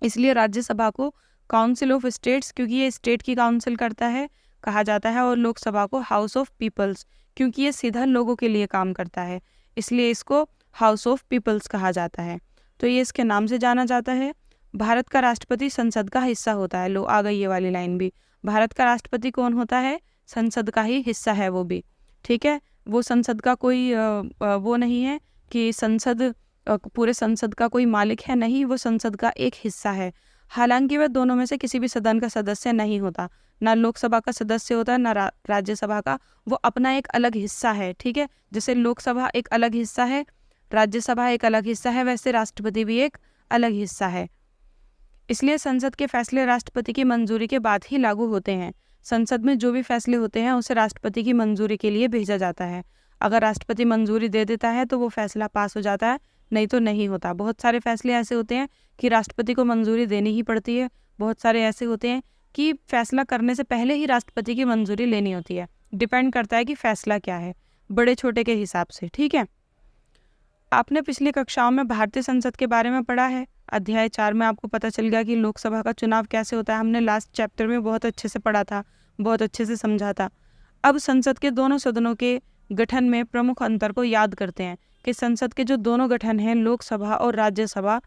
इसलिए राज्यसभा को काउंसिल ऑफ स्टेट्स, क्योंकि ये स्टेट की काउंसिल करता है, कहा जाता है। और लोकसभा को हाउस ऑफ पीपल्स, क्योंकि ये सीधा लोगों के लिए काम करता है, इसलिए इसको हाउस ऑफ पीपल्स कहा जाता है। तो ये इसके नाम से जाना जाता है। भारत का राष्ट्रपति संसद का हिस्सा होता है। लो, आ गई ये वाली लाइन भी। भारत का राष्ट्रपति कौन होता है? संसद का ही हिस्सा है वो भी। ठीक है, वो संसद का कोई वो नहीं है कि संसद पूरे संसद का कोई मालिक है, नहीं, वो संसद का एक हिस्सा है। हालांकि वह दोनों में से किसी भी सदन का सदस्य नहीं होता, ना लोकसभा का सदस्य होता है ना राज्यसभा का। वो अपना एक अलग हिस्सा है। ठीक है, जैसे लोकसभा एक अलग हिस्सा है, राज्यसभा एक अलग हिस्सा है, वैसे राष्ट्रपति भी एक अलग हिस्सा है। इसलिए संसद के फैसले राष्ट्रपति की मंजूरी के बाद ही लागू होते हैं। संसद में जो भी फैसले होते हैं उसे राष्ट्रपति की मंजूरी के लिए भेजा जाता है। अगर राष्ट्रपति मंजूरी दे देता है तो वो फैसला पास हो जाता है, नहीं तो नहीं होता। बहुत सारे फैसले ऐसे होते हैं कि राष्ट्रपति को मंजूरी देनी ही पड़ती है, बहुत सारे ऐसे होते हैं कि फैसला करने से पहले ही राष्ट्रपति की मंजूरी लेनी होती है। डिपेंड करता है कि फैसला क्या है, बड़े छोटे के हिसाब से। ठीक है, आपने पिछली कक्षाओं में भारतीय संसद के बारे में पढ़ा है। अध्याय 4 में आपको पता चल गया कि लोकसभा का चुनाव कैसे होता है। हमने लास्ट चैप्टर में बहुत अच्छे से पढ़ा था, बहुत अच्छे से समझा था। अब संसद के दोनों सदनों के गठन में प्रमुख अंतर को याद करते हैं कि संसद के जो दोनों गठन हैं, लोकसभा और राज्यसभा,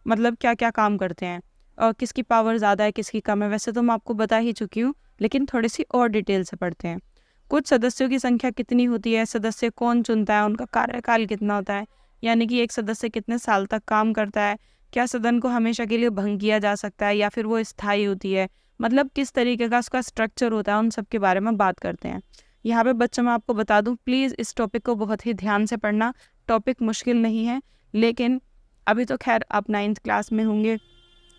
मतलब क्या क्या काम करते हैं और किसकी पावर ज़्यादा है किसकी कम है। वैसे तो मैं आपको बता ही चुकी हूँ, लेकिन थोड़ी सी और डिटेल से पढ़ते हैं। कुछ सदस्यों की संख्या कितनी होती है, सदस्य कौन चुनता है, उनका कार्यकाल कितना होता है, यानी कि एक सदस्य कितने साल तक काम करता है, क्या सदन को हमेशा के लिए भंग किया जा सकता है या फिर वो स्थायी होती है, मतलब किस तरीके का उसका स्ट्रक्चर होता है, उन सब के बारे में बात करते हैं। यहाँ पे बच्चों मैं आपको बता दूं, प्लीज़ इस टॉपिक को बहुत ही ध्यान से पढ़ना। टॉपिक मुश्किल नहीं है, लेकिन अभी तो खैर आप 9th क्लास में होंगे।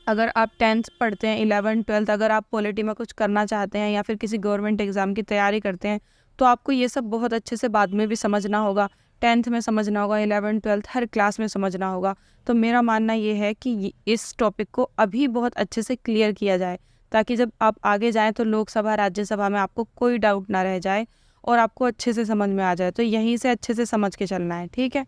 अगर आप 10th पढ़ते हैं, 11th 12th, अगर आप पॉलिटी में कुछ करना चाहते हैं या फिर किसी गवर्नमेंट एग्ज़ाम की तैयारी करते हैं, तो आपको ये सब बहुत अच्छे से बाद में भी समझना होगा। 10th में समझना होगा, 11th 12th हर क्लास में समझना होगा। तो मेरा मानना ये है कि इस टॉपिक को अभी बहुत अच्छे से क्लियर किया जाए, ताकि जब आप आगे जाएं तो लोकसभा राज्यसभा में आपको कोई डाउट ना रह जाए और आपको अच्छे से समझ में आ जाए। तो यहीं से अच्छे से समझ के चलना है। ठीक है,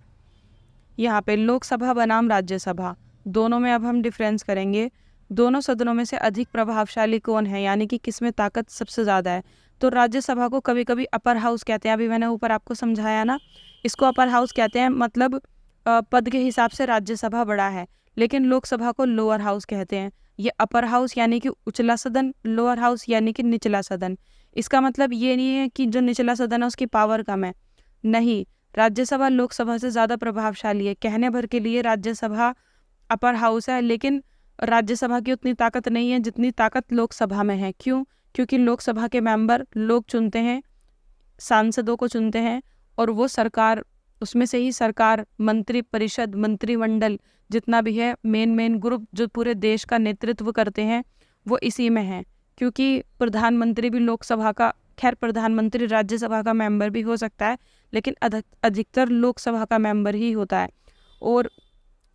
यहाँ पे लोकसभा बनाम राज्यसभा, दोनों में अब हम डिफरेंस करेंगे। दोनों सदनों में से अधिक प्रभावशाली कौन है, यानी कि किसमें ताकत सबसे ज़्यादा है। तो राज्यसभा को कभी कभी अपर हाउस कहते हैं। अभी मैंने ऊपर आपको समझाया ना, इसको अपर हाउस कहते हैं, मतलब पद के हिसाब से राज्यसभा बड़ा है। लेकिन लोकसभा को लोअर हाउस कहते हैं। ये अपर हाउस यानी कि उचला सदन, लोअर हाउस यानी कि निचला सदन। इसका मतलब ये नहीं है कि जो निचला सदन है उसकी पावर कम है, नहीं, राज्यसभा लोकसभा से ज़्यादा प्रभावशाली है। कहने भर के लिए राज्यसभा अपर हाउस है, लेकिन राज्यसभा की उतनी ताकत नहीं है जितनी ताकत लोकसभा में है। क्यों? क्योंकि लोकसभा के मेंबर लोग चुनते हैं, सांसदों को चुनते हैं, और वो सरकार, उसमें से ही सरकार, मंत्री परिषद, मंत्रिमंडल जितना भी है, मेन ग्रुप जो पूरे देश का नेतृत्व करते हैं, वो इसी में है। क्योंकि प्रधानमंत्री भी लोकसभा का, खैर प्रधानमंत्री राज्यसभा का मेंबर भी हो सकता है, लेकिन अधिकतर लोकसभा का मेंबर ही होता है। और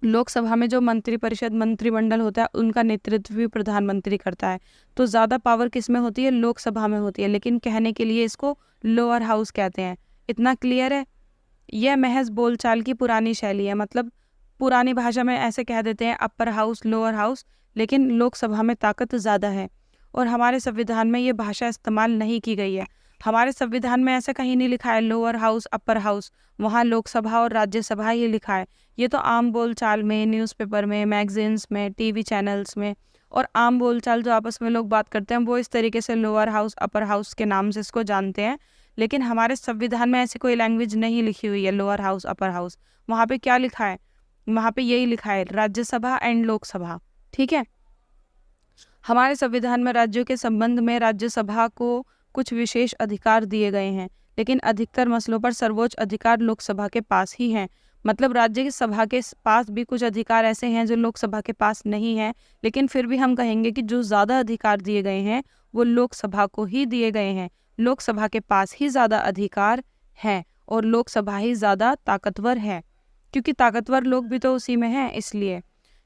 लोकसभा में जो मंत्री परिषद, मंत्रिमंडल होता है, उनका नेतृत्व भी प्रधानमंत्री करता है। तो ज़्यादा पावर किस में होती है? लोकसभा में होती है। लेकिन कहने के लिए इसको लोअर हाउस कहते हैं। इतना क्लियर है? यह महज बोलचाल की पुरानी शैली है, मतलब पुरानी भाषा में ऐसे कह देते हैं अपर हाउस, लोअर हाउस, लेकिन लोकसभा में ताकत ज़्यादा है। और हमारे संविधान में ये भाषा इस्तेमाल नहीं की गई है। हमारे संविधान में ऐसा कहीं नहीं लिखा है लोअर हाउस, अपर हाउस, वहाँ लोकसभा और राज्यसभा ही लिखा है। ये तो आम बोलचाल में, न्यूज़पेपर में, मैगजीन्स में, टीवी चैनल्स में, और आम बोलचाल जो आपस में लोग बात करते हैं, वो इस तरीके से लोअर हाउस, अपर हाउस के नाम से इसको जानते हैं। लेकिन हमारे संविधान में ऐसी कोई लैंग्वेज नहीं लिखी हुई है लोअर हाउस, अपर हाउस। वहाँ पे क्या लिखा है? वहाँ पे यही लिखा है, राज्यसभा एंड लोकसभा। ठीक है, हमारे संविधान में राज्यों के संबंध में राज्यसभा को कुछ विशेष अधिकार दिए गए हैं, लेकिन अधिकतर मसलों पर सर्वोच्च अधिकार लोकसभा के पास ही हैं। मतलब राज्य की सभा के पास भी कुछ अधिकार ऐसे हैं जो लोकसभा के पास नहीं है, लेकिन फिर भी हम कहेंगे कि जो ज़्यादा अधिकार दिए गए हैं वो लोकसभा को ही दिए गए हैं। लोकसभा के पास ही ज़्यादा अधिकार हैं और लोकसभा ही ज़्यादा ताकतवर है, क्योंकि ताकतवर लोग भी तो उसी में हैं। इसलिए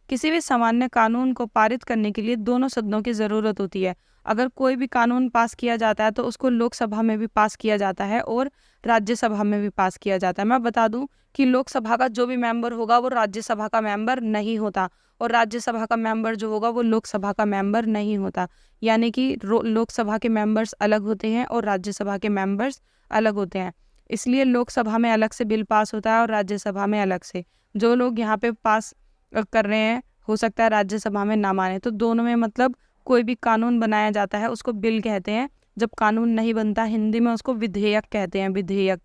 किसी भी सामान्य कानून को पारित करने के लिए दोनों सदनों की ज़रूरत होती है। अगर कोई भी कानून पास किया जाता है तो उसको लोकसभा में भी पास किया जाता है और राज्यसभा में भी पास किया जाता है। मैं बता दूं कि लोकसभा का जो भी मेंबर होगा वो राज्यसभा का मेंबर नहीं होता, और राज्यसभा का मेंबर जो होगा वो लोकसभा का मेंबर नहीं होता। यानी कि लोकसभा के मेंबर्स अलग होते हैं और राज्यसभा के मेंबर्स अलग होते हैं। इसलिए लोकसभा में अलग से बिल पास होता है और राज्यसभा में अलग से। जो लोग यहाँ पे पास कर रहे हैं, हो सकता है राज्यसभा में ना माने, तो दोनों में मतलब कोई भी कानून बनाया जाता है उसको बिल कहते हैं। जब कानून नहीं बनता, हिंदी में उसको विधेयक कहते हैं, विधेयक।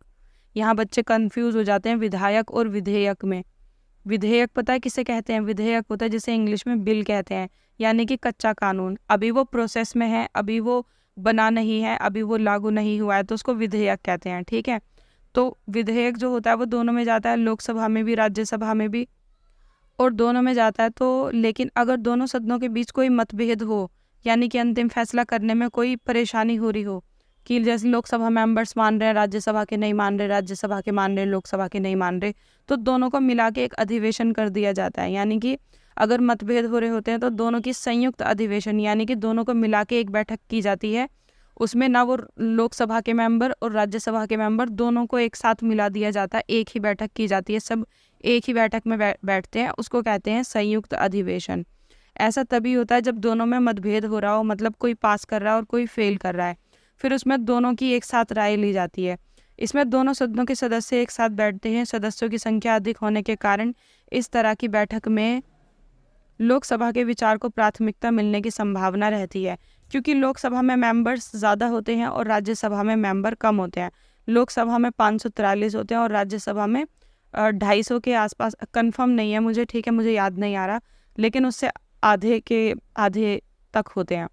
यहाँ बच्चे कंफ्यूज हो जाते हैं विधायक और विधेयक में। विधेयक पता है किसे कहते हैं? विधेयक होता है जिसे इंग्लिश में बिल कहते हैं, यानी कि कच्चा कानून। अभी वो प्रोसेस में है, अभी वो बना नहीं है, अभी वो लागू नहीं हुआ है, तो उसको विधेयक कहते हैं। ठीक है, तो विधेयक जो होता है वो दोनों में जाता है, लोकसभा में भी राज्यसभा में भी, और दोनों में जाता है। तो लेकिन अगर दोनों सदनों के बीच कोई मतभेद हो, यानी कि अंतिम फैसला करने में कोई परेशानी हो रही हो, कि जैसे लोकसभा मेंबर्स मान रहे हैं, राज्यसभा के नहीं मान रहे, राज्यसभा के मान रहे, लोकसभा के नहीं मान रहे, तो दोनों को मिला के एक अधिवेशन कर दिया जाता है। यानी कि अगर मतभेद हो रहे होते हैं तो दोनों की संयुक्त अधिवेशन, यानी कि दोनों को मिला के एक बैठक की जाती है। उसमें ना वो लोकसभा के मेंबर और राज्यसभा के मेंबर दोनों को एक साथ मिला दिया जाता है, एक ही बैठक की जाती है, सब एक ही बैठक में बैठते हैं, उसको कहते हैं संयुक्त अधिवेशन। ऐसा तभी होता है जब दोनों में मतभेद हो रहा हो, मतलब कोई पास कर रहा है और कोई फेल कर रहा है, फिर उसमें दोनों की एक साथ राय ली जाती है। इसमें दोनों सदनों के सदस्य एक साथ बैठते हैं। सदस्यों की संख्या अधिक होने के कारण इस तरह की बैठक में लोकसभा के विचार को प्राथमिकता मिलने की संभावना रहती है, क्योंकि लोकसभा में मेंबर्स ज़्यादा होते हैं और राज्यसभा में मेंबर कम होते हैं। लोकसभा में 543 होते हैं और राज्यसभा में 250 के आसपास, कंफर्म नहीं है मुझे, ठीक है, मुझे याद नहीं आ रहा, लेकिन उससे आधे तक होते हैं।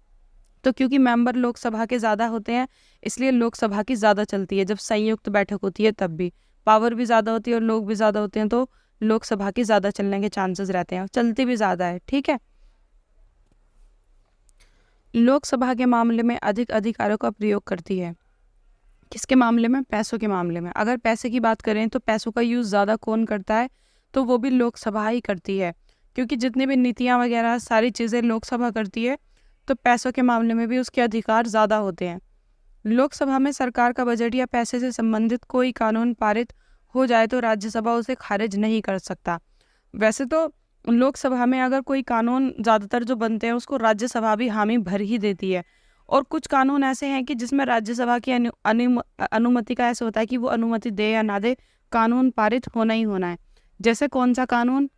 तो क्योंकि मेंबर लोकसभा के ज़्यादा होते हैं, इसलिए लोकसभा की ज़्यादा चलती है। जब संयुक्त बैठक होती है तब भी पावर भी ज़्यादा होती है और लोग भी ज़्यादा होते हैं, तो लोकसभा की ज़्यादा चलने के चांसेस रहते हैं, चलती भी ज़्यादा है। ठीक है, लोकसभा के मामले में अधिक अधिकारों का प्रयोग करती है। किसके मामले में? पैसों के मामले में। अगर पैसे की बात करें तो पैसों का यूज़ ज़्यादा कौन करता है? तो वो भी लोकसभा ही करती है, क्योंकि जितनी भी नीतियाँ वगैरह सारी चीज़ें लोकसभा करती है, तो पैसों के मामले में भी उसके अधिकार ज़्यादा होते हैं। लोकसभा में सरकार का बजट या पैसे से संबंधित कोई कानून पारित हो जाए तो राज्यसभा उसे खारिज नहीं कर सकता। वैसे तो लोकसभा में अगर कोई कानून ज़्यादातर जो बनते हैं उसको राज्यसभा भी हामी भर ही देती है, और कुछ कानून ऐसे हैं कि जिसमें राज्यसभा की अनुमति का ऐसा होता है कि वो अनुमति दे या ना दे, कानून पारित होना ही होना है। जैसे कौन सा कानून?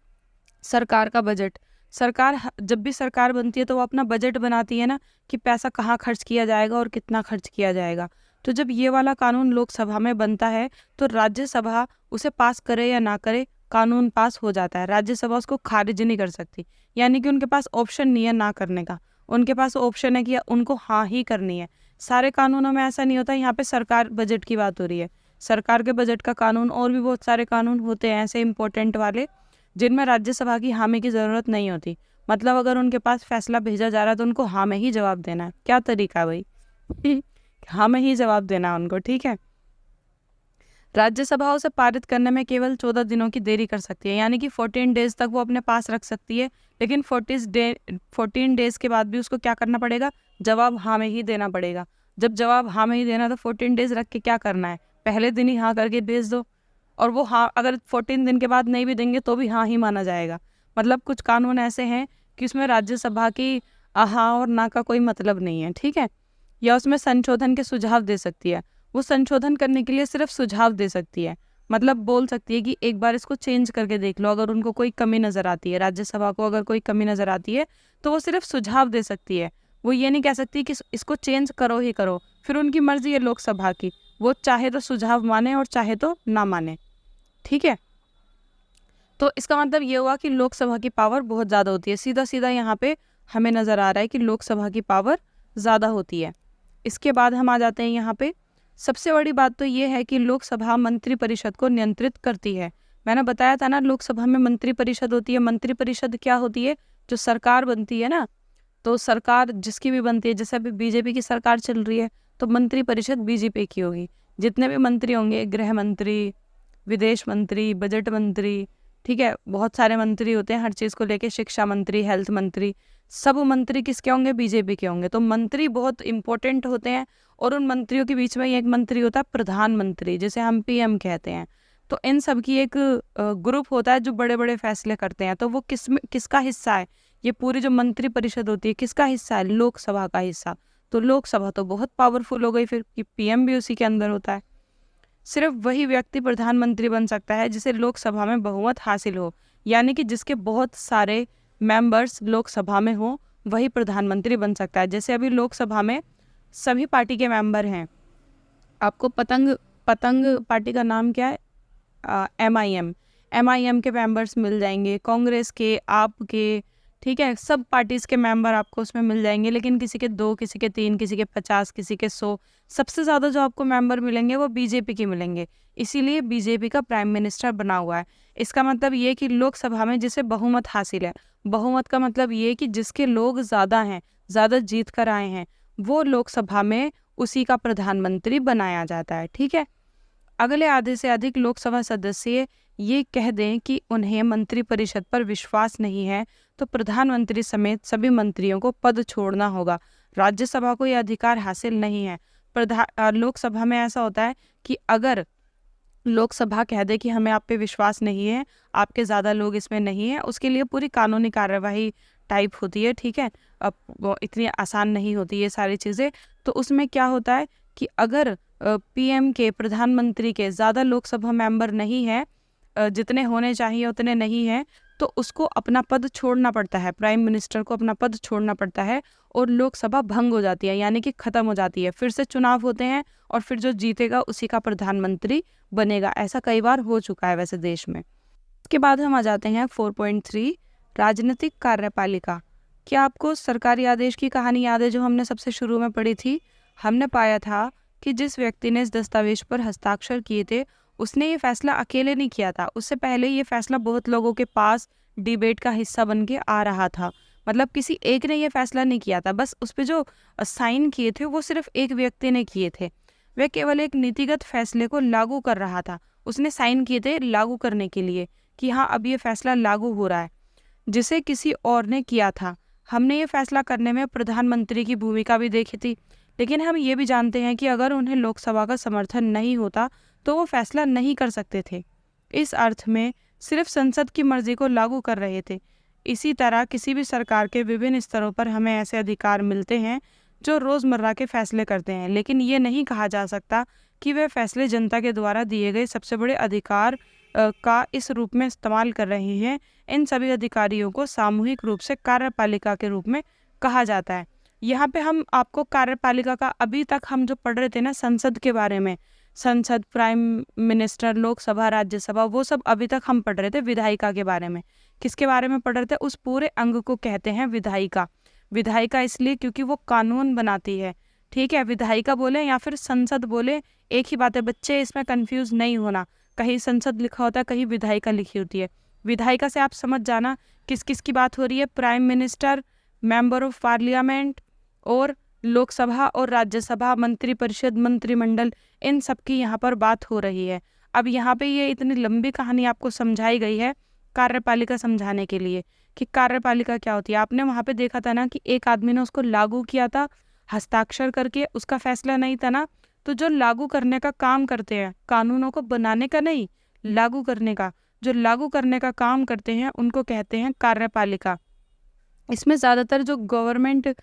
सरकार का बजट। सरकार जब भी सरकार बनती है तो वो अपना बजट बनाती है ना, कि पैसा कहाँ खर्च किया जाएगा और कितना खर्च किया जाएगा। तो जब ये वाला कानून लोकसभा में बनता है तो राज्यसभा उसे पास करे या ना करे, कानून पास हो जाता है। राज्यसभा उसको खारिज नहीं कर सकती, यानी कि उनके पास ऑप्शन नहीं है ना करने का, उनके पास ऑप्शन है कि उनको हाँ ही करनी है। सारे कानूनों में ऐसा नहीं होता। यहाँ पे सरकार बजट की बात हो रही है, सरकार के बजट का कानून, और भी बहुत सारे कानून होते हैं ऐसे इंपॉर्टेंट वाले जिनमें राज्यसभा की हामी की ज़रूरत नहीं होती। मतलब अगर उनके पास फैसला भेजा जा रहा है तो उनको हाँ में ही जवाब देना है। क्या तरीका है भाई? हाँ में ही जवाब देना उनको। ठीक है, राज्यसभा उसे पारित करने में केवल 14 दिनों की देरी कर सकती है, यानी कि 14 डेज तक वो अपने पास रख सकती है, लेकिन 14 डेज के बाद भी उसको क्या करना पड़ेगा? जवाब हाँ में ही देना पड़ेगा। जब जवाब हाँ में ही देना तो 14 डेज रख के क्या करना है? पहले दिन ही हाँ करके भेज दो, और वो हाँ अगर 14 दिन के बाद नहीं भी देंगे तो भी हाँ ही माना जाएगा। मतलब कुछ कानून ऐसे हैं कि उसमें राज्यसभा की हाँ और ना का कोई मतलब नहीं है। ठीक है, या उसमें संशोधन के सुझाव दे सकती है। वो संशोधन करने के लिए सिर्फ सुझाव दे सकती है, मतलब बोल सकती है कि एक बार इसको चेंज करके देख लो। अगर उनको कोई कमी नज़र आती है, राज्यसभा को अगर कोई कमी नज़र आती है तो वो सिर्फ सुझाव दे सकती है। वो ये नहीं कह सकती कि इसको चेंज करो ही करो, फिर उनकी मर्जी है लोकसभा की, वो चाहे तो सुझाव माने और चाहे तो ना माने। ठीक है, तो इसका मतलब ये हुआ कि लोकसभा की पावर बहुत ज़्यादा होती है। सीधा सीधा यहाँ पे हमें नज़र आ रहा है कि लोकसभा की पावर ज़्यादा होती है। इसके बाद हम आ जाते हैं यहाँ पे, सबसे बड़ी बात तो ये है कि लोकसभा मंत्रिपरिषद को नियंत्रित करती है। मैंने बताया था ना, लोकसभा में मंत्रिपरिषद होती है। मंत्रिपरिषद क्या होती है? जो सरकार बनती है ना, तो सरकार जिसकी भी बनती है, जैसे अभी बीजेपी की सरकार चल रही है तो मंत्रिपरिषद बीजेपी की होगी। जितने भी मंत्री होंगे, गृह मंत्री, विदेश मंत्री, बजट मंत्री, ठीक है, बहुत सारे मंत्री होते हैं हर चीज़ को लेके, शिक्षा मंत्री, हेल्थ मंत्री, सब मंत्री किसके होंगे? बीजेपी के होंगे। तो मंत्री बहुत इंपॉर्टेंट होते हैं और उन मंत्रियों के बीच में एक मंत्री होता है प्रधानमंत्री, जिसे हम पीएम कहते हैं। तो इन सब की एक ग्रुप होता है जो बड़े बड़े फैसले करते हैं। तो वो किसका हिस्सा है? ये पूरी जो मंत्री परिषद होती है किसका हिस्सा है? लोकसभा का हिस्सा। तो लोकसभा तो बहुत पावरफुल हो गई फिर कि पीएम भी उसी के अंदर होता है। सिर्फ वही व्यक्ति प्रधानमंत्री बन सकता है जिसे लोकसभा में बहुमत हासिल हो, यानी कि जिसके बहुत सारे मेंबर्स लोकसभा में हो, वही प्रधानमंत्री बन सकता है। जैसे अभी लोकसभा में सभी पार्टी के मेंबर हैं। आपको पतंग पार्टी का नाम क्या है? MIM के मेंबर्स मिल जाएंगे, कांग्रेस के, आपके, ठीक है, सब पार्टीज के मेंबर आपको उसमें मिल जाएंगे। लेकिन किसी के 2, किसी के 3, किसी के 50, किसी के 100, सबसे ज़्यादा जो आपको मेंबर मिलेंगे वो बीजेपी के मिलेंगे। इसीलिए बीजेपी का प्राइम मिनिस्टर बना हुआ है। इसका मतलब ये कि लोकसभा में जिसे बहुमत हासिल है, बहुमत का मतलब ये कि जिसके लोग ज़्यादा हैं, ज़्यादा जीत कर आए हैं, वो लोकसभा में उसी का प्रधानमंत्री बनाया जाता है। ठीक है, अगले आधे से अधिक लोकसभा सदस्य ये कह दें कि उन्हें मंत्रिपरिषद पर विश्वास नहीं है तो प्रधानमंत्री समेत सभी मंत्रियों को पद छोड़ना होगा। राज्यसभा को यह अधिकार हासिल नहीं है। लोकसभा में ऐसा होता है कि अगर लोकसभा कह दे कि हमें आप पे विश्वास नहीं है, आपके ज़्यादा लोग इसमें नहीं है, उसके लिए पूरी कानूनी कार्यवाही टाइप होती है। ठीक है, अब वो इतनी आसान नहीं होती ये सारी चीज़ें। तो उसमें क्या होता है कि अगर पीएम के, प्रधानमंत्री के ज़्यादा लोकसभा मेंबर नहीं है, जितने होने चाहिए उतने नहीं हैं, तो उसको अपना पद छोड़ना पड़ता है, प्राइम मिनिस्टर को अपना पद छोड़ना पड़ता है और लोकसभा भंग हो जाती है, यानी कि ख़त्म हो जाती है। फिर से चुनाव होते हैं और फिर जो जीतेगा उसी का प्रधानमंत्री बनेगा। ऐसा कई बार हो चुका है वैसे देश में। उसके बाद हम आ जाते हैं 4.3 राजनीतिक कार्यपालिका। क्या आपको सरकारी आदेश की कहानी याद है जो हमने सबसे शुरू में पढ़ी थी? हमने पाया था कि जिस व्यक्ति ने इस दस्तावेज पर हस्ताक्षर किए थे उसने ये फैसला अकेले नहीं किया था। उससे पहले ये फैसला बहुत लोगों के पास डिबेट का हिस्सा बन के आ रहा था। मतलब किसी एक ने ये फैसला नहीं किया था, बस उस पर जो साइन किए थे वो सिर्फ एक व्यक्ति ने किए थे। वह केवल एक नीतिगत फैसले को लागू कर रहा था। उसने साइन किए थे लागू करने के लिए कि हाँ अब ये फैसला लागू हो रहा है, जिसे किसी और ने किया था। हमने ये फैसला करने में प्रधानमंत्री की भूमिका भी देखी थी, लेकिन हम ये भी जानते हैं कि अगर उन्हें लोकसभा का समर्थन नहीं होता तो वो फैसला नहीं कर सकते थे। इस अर्थ में सिर्फ संसद की मर्जी को लागू कर रहे थे। इसी तरह किसी भी सरकार के विभिन्न स्तरों पर हमें ऐसे अधिकार मिलते हैं जो रोज़मर्रा के फैसले करते हैं, लेकिन ये नहीं कहा जा सकता कि वे फैसले जनता के द्वारा दिए गए सबसे बड़े अधिकार का इस रूप में इस्तेमाल कर रहे हैं। इन सभी अधिकारियों को सामूहिक रूप से कार्यपालिका के रूप में कहा जाता है। यहाँ पे हम आपको कार्यपालिका का, अभी तक हम जो पढ़ रहे थे ना संसद के बारे में, संसद, प्राइम मिनिस्टर, लोकसभा, राज्यसभा, वो सब अभी तक हम पढ़ रहे थे। विधायिका के बारे में, किसके बारे में पढ़ रहे थे? उस पूरे अंग को कहते हैं विधायिका। विधायिका इसलिए क्योंकि वो कानून बनाती है। ठीक है, विधायिका बोले या फिर संसद बोले, एक ही बात है बच्चे, इसमें कंफ्यूज नहीं होना। कहीं संसद लिखा होता है, कहीं विधायिका लिखी होती है। विधायिका से आप समझ जाना किस किस की बात हो रही है। Prime minister, member of parliament और लोकसभा और राज्यसभा, मंत्रिपरिषद, मंत्रिमंडल, इन सब की यहाँ पर बात हो रही है। अब यहाँ पे ये इतनी लंबी कहानी आपको समझाई गई है कार्यपालिका समझाने के लिए कि कार्यपालिका क्या होती है। आपने वहाँ पे देखा था ना कि एक आदमी ने उसको लागू किया था हस्ताक्षर करके, उसका फैसला नहीं था ना। तो जो लागू करने का काम करते हैं, कानूनों को बनाने का नहीं, लागू करने का, जो लागू करने का काम करते हैं उनको कहते हैं कार्यपालिका। इसमें ज़्यादातर जो गवर्नमेंट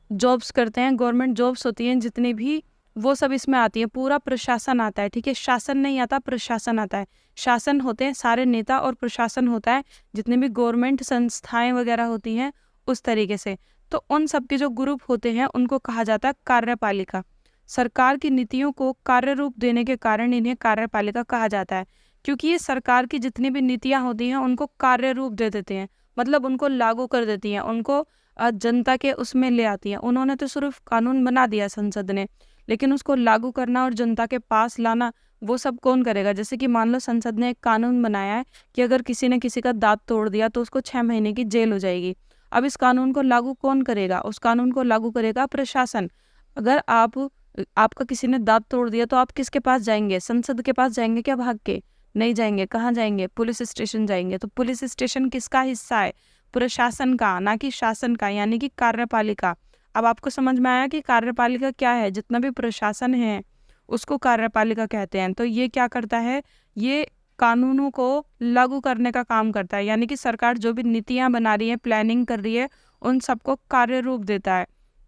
जॉब्स करते हैं, गवर्नमेंट जॉब्स होती हैं जितनी भी, वो सब इसमें आती है। पूरा प्रशासन आता है। ठीक है, शासन नहीं आता, प्रशासन आता है। शासन होते हैं सारे नेता और प्रशासन होता है जितने भी गवर्नमेंट संस्थाएं वगैरह होती हैं, उस तरीके से। तो उन सब के जो ग्रुप होते हैं उनको कहा जाता है कार्यपालिका। सरकार की नीतियों को कार्य रूप देने के कारण इन्हें कार्यपालिका कहा जाता है, क्योंकि ये सरकार की जितनी भी नीतियाँ होती हैं उनको कार्य रूप दे देते हैं, मतलब उनको लागू कर देती हैं, उनको जनता के उसमें ले आती हैं। उन्होंने तो सिर्फ कानून बना दिया संसद ने, लेकिन उसको लागू करना और जनता के पास लाना वो सब कौन करेगा? जैसे कि मान लो संसद ने एक कानून बनाया है कि अगर किसी ने किसी का दांत तोड़ दिया तो उसको 6 महीने की जेल हो जाएगी। अब इस कानून को लागू कौन करेगा? उस कानून को लागू करेगा प्रशासन। अगर आपका किसी ने दांत तोड़ दिया तो आप किसके पास जाएंगे? संसद के पास जाएंगे क्या भाग के? नहीं जाएंगे। कहाँ जाएंगे? पुलिस स्टेशन जाएंगे। तो पुलिस स्टेशन किसका हिस्सा है? प्रशासन का, ना कि शासन का, यानी कि कार्यपालिका। अब आपको समझ में आया कि कार्यपालिका क्या है? जितना भी प्रशासन है उसको कार्यपालिका कहते हैं। तो ये क्या करता है? ये कानूनों को लागू करने का काम करता है, यानी कि सरकार जो भी नीतियां बना रही है, प्लानिंग कर रही है, उन सबको कार्य रूप देता है।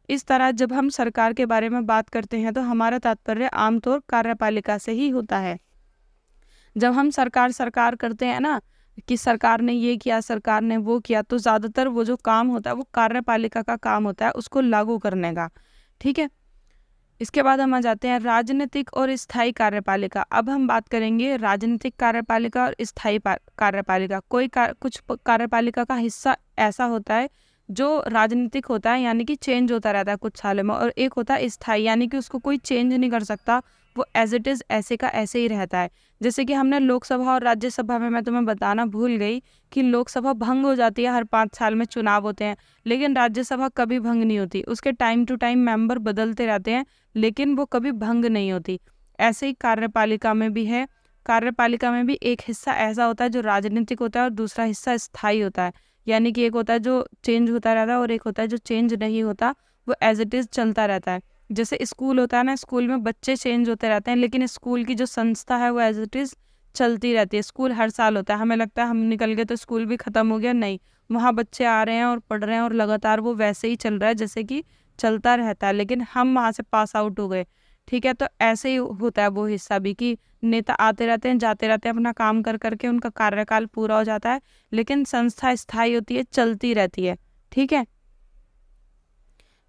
इस तरह जब हम सरकार के बारे में बात करते हैं तो हमारा तात्पर्य आमतौर कार्यपालिका से ही होता है। जब हम सरकार सरकार करते हैं ना, कि सरकार ने ये किया, सरकार ने वो किया, तो ज़्यादातर वो जो काम होता है वो कार्यपालिका का काम होता है, उसको लागू करने का। ठीक है, इसके बाद हम आ जाते हैं राजनीतिक और स्थायी कार्यपालिका। अब हम बात करेंगे राजनीतिक कार्यपालिका और स्थायी कार्यपालिका। कुछ कार्यपालिका का हिस्सा ऐसा होता है जो राजनीतिक होता है, यानी कि चेंज होता रहता है कुछ सालों में, और एक होता है स्थायी, यानी कि उसको कोई चेंज नहीं कर सकता, वो एज इट इज़ ऐसे का ऐसे ही रहता है। जैसे कि हमने लोकसभा और राज्यसभा में, मैं तुम्हें बताना भूल गई कि लोकसभा भंग हो जाती है, हर 5 साल में चुनाव होते हैं, लेकिन राज्यसभा कभी भंग नहीं होती। उसके टाइम टू टाइम मेंबर बदलते रहते हैं, लेकिन वो कभी भंग नहीं होती। ऐसे ही कार्यपालिका में भी है। कार्यपालिका में भी एक हिस्सा ऐसा होता है जो राजनीतिक होता है और दूसरा हिस्सा स्थायी होता है, यानी कि एक होता है जो चेंज होता रहता है और एक होता है जो चेंज नहीं होता, वो एज इट इज़ चलता रहता है। जैसे स्कूल होता है ना, स्कूल में बच्चे चेंज होते रहते हैं, लेकिन स्कूल की जो संस्था है वो एज इट इज़ चलती रहती है। स्कूल हर साल होता है, हमें लगता है हम निकल गए तो स्कूल भी ख़त्म हो गया, नहीं, वहाँ बच्चे आ रहे हैं और पढ़ रहे हैं और लगातार वो वैसे ही चल रहा है जैसे कि चलता रहता है, लेकिन हम वहाँ से पास आउट हो गए। ठीक है, तो ऐसे ही होता है वो हिस्सा भी, कि नेता आते रहते हैं, जाते रहते हैं, अपना काम कर करके उनका कार्यकाल पूरा हो जाता है, लेकिन संस्था स्थायी होती है, चलती रहती है। ठीक है,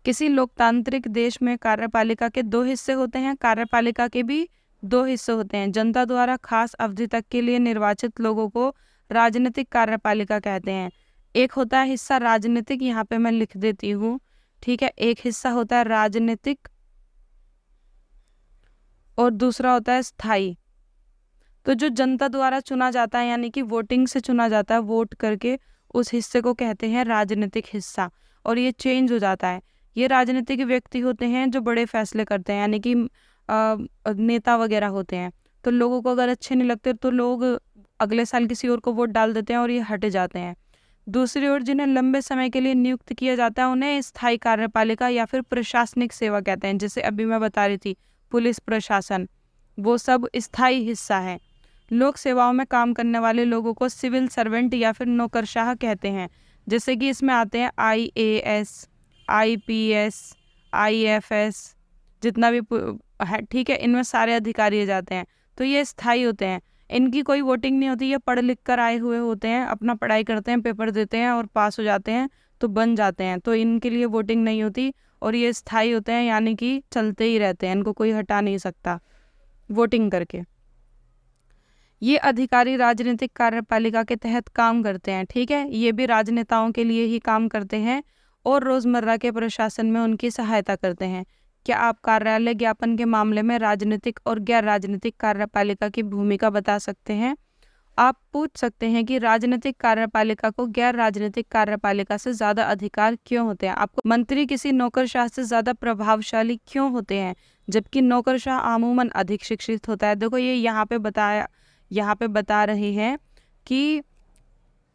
किसी लोकतांत्रिक देश में कार्यपालिका के 2 हिस्से होते हैं। कार्यपालिका के भी 2 हिस्से होते हैं। जनता द्वारा खास अवधि तक के लिए निर्वाचित लोगों को राजनीतिक कार्यपालिका कहते हैं। एक होता है हिस्सा राजनीतिक, यहाँ पे मैं लिख देती हूँ। ठीक है, एक हिस्सा होता है राजनीतिक और दूसरा होता है स्थायी। तो जो जनता द्वारा चुना जाता है, यानी कि वोटिंग से चुना जाता है, वोट करके, उस हिस्से को कहते हैं राजनीतिक हिस्सा, और ये चेंज हो जाता है। ये राजनीतिक व्यक्ति होते हैं जो बड़े फैसले करते हैं, यानी कि नेता वगैरह होते हैं। तो लोगों को अगर अच्छे नहीं लगते तो लोग अगले साल किसी और को वोट डाल देते हैं और ये हट जाते हैं। दूसरी ओर जिन्हें लंबे समय के लिए नियुक्त किया जाता है उन्हें स्थायी कार्यपालिका या फिर प्रशासनिक सेवा कहते हैं। जैसे अभी मैं बता रही थी, पुलिस प्रशासन, वो सब स्थायी हिस्सा है। लोक सेवाओं में काम करने वाले लोगों को सिविल सर्वेंट या फिर नौकरशाह कहते हैं। जैसे कि इसमें आते हैं IAS, IPS, IFS, जितना भी है, ठीक है, इनमें सारे अधिकारी आ जाते हैं। तो ये स्थायी होते हैं, इनकी कोई वोटिंग नहीं होती, ये पढ़ लिख कर आए हुए होते हैं, अपना पढ़ाई करते हैं, पेपर देते हैं और पास हो जाते हैं तो बन जाते हैं, तो इनके लिए वोटिंग नहीं होती, और ये स्थायी होते हैं, यानी कि चलते ही रहते हैं, इनको कोई हटा नहीं सकता वोटिंग करके। ये अधिकारी राजनीतिक कार्यपालिका के तहत काम करते हैं। ठीक है, ये भी राजनेताओं के लिए ही काम करते हैं और रोजमर्रा के प्रशासन में उनकी सहायता करते हैं। क्या आप कार्यालय ज्ञापन के मामले में राजनीतिक और गैर राजनीतिक कार्यपालिका की भूमिका बता सकते हैं? आप पूछ सकते हैं कि राजनीतिक कार्यपालिका को गैर राजनीतिक कार्यपालिका से ज्यादा अधिकार क्यों होते हैं। आपको मंत्री किसी नौकरशाह से ज्यादा प्रभावशाली क्यों होते हैं, जबकि नौकरशाह अमूमन अधिक शिक्षित होता है? देखो, ये यहाँ पे बता रहे हैं कि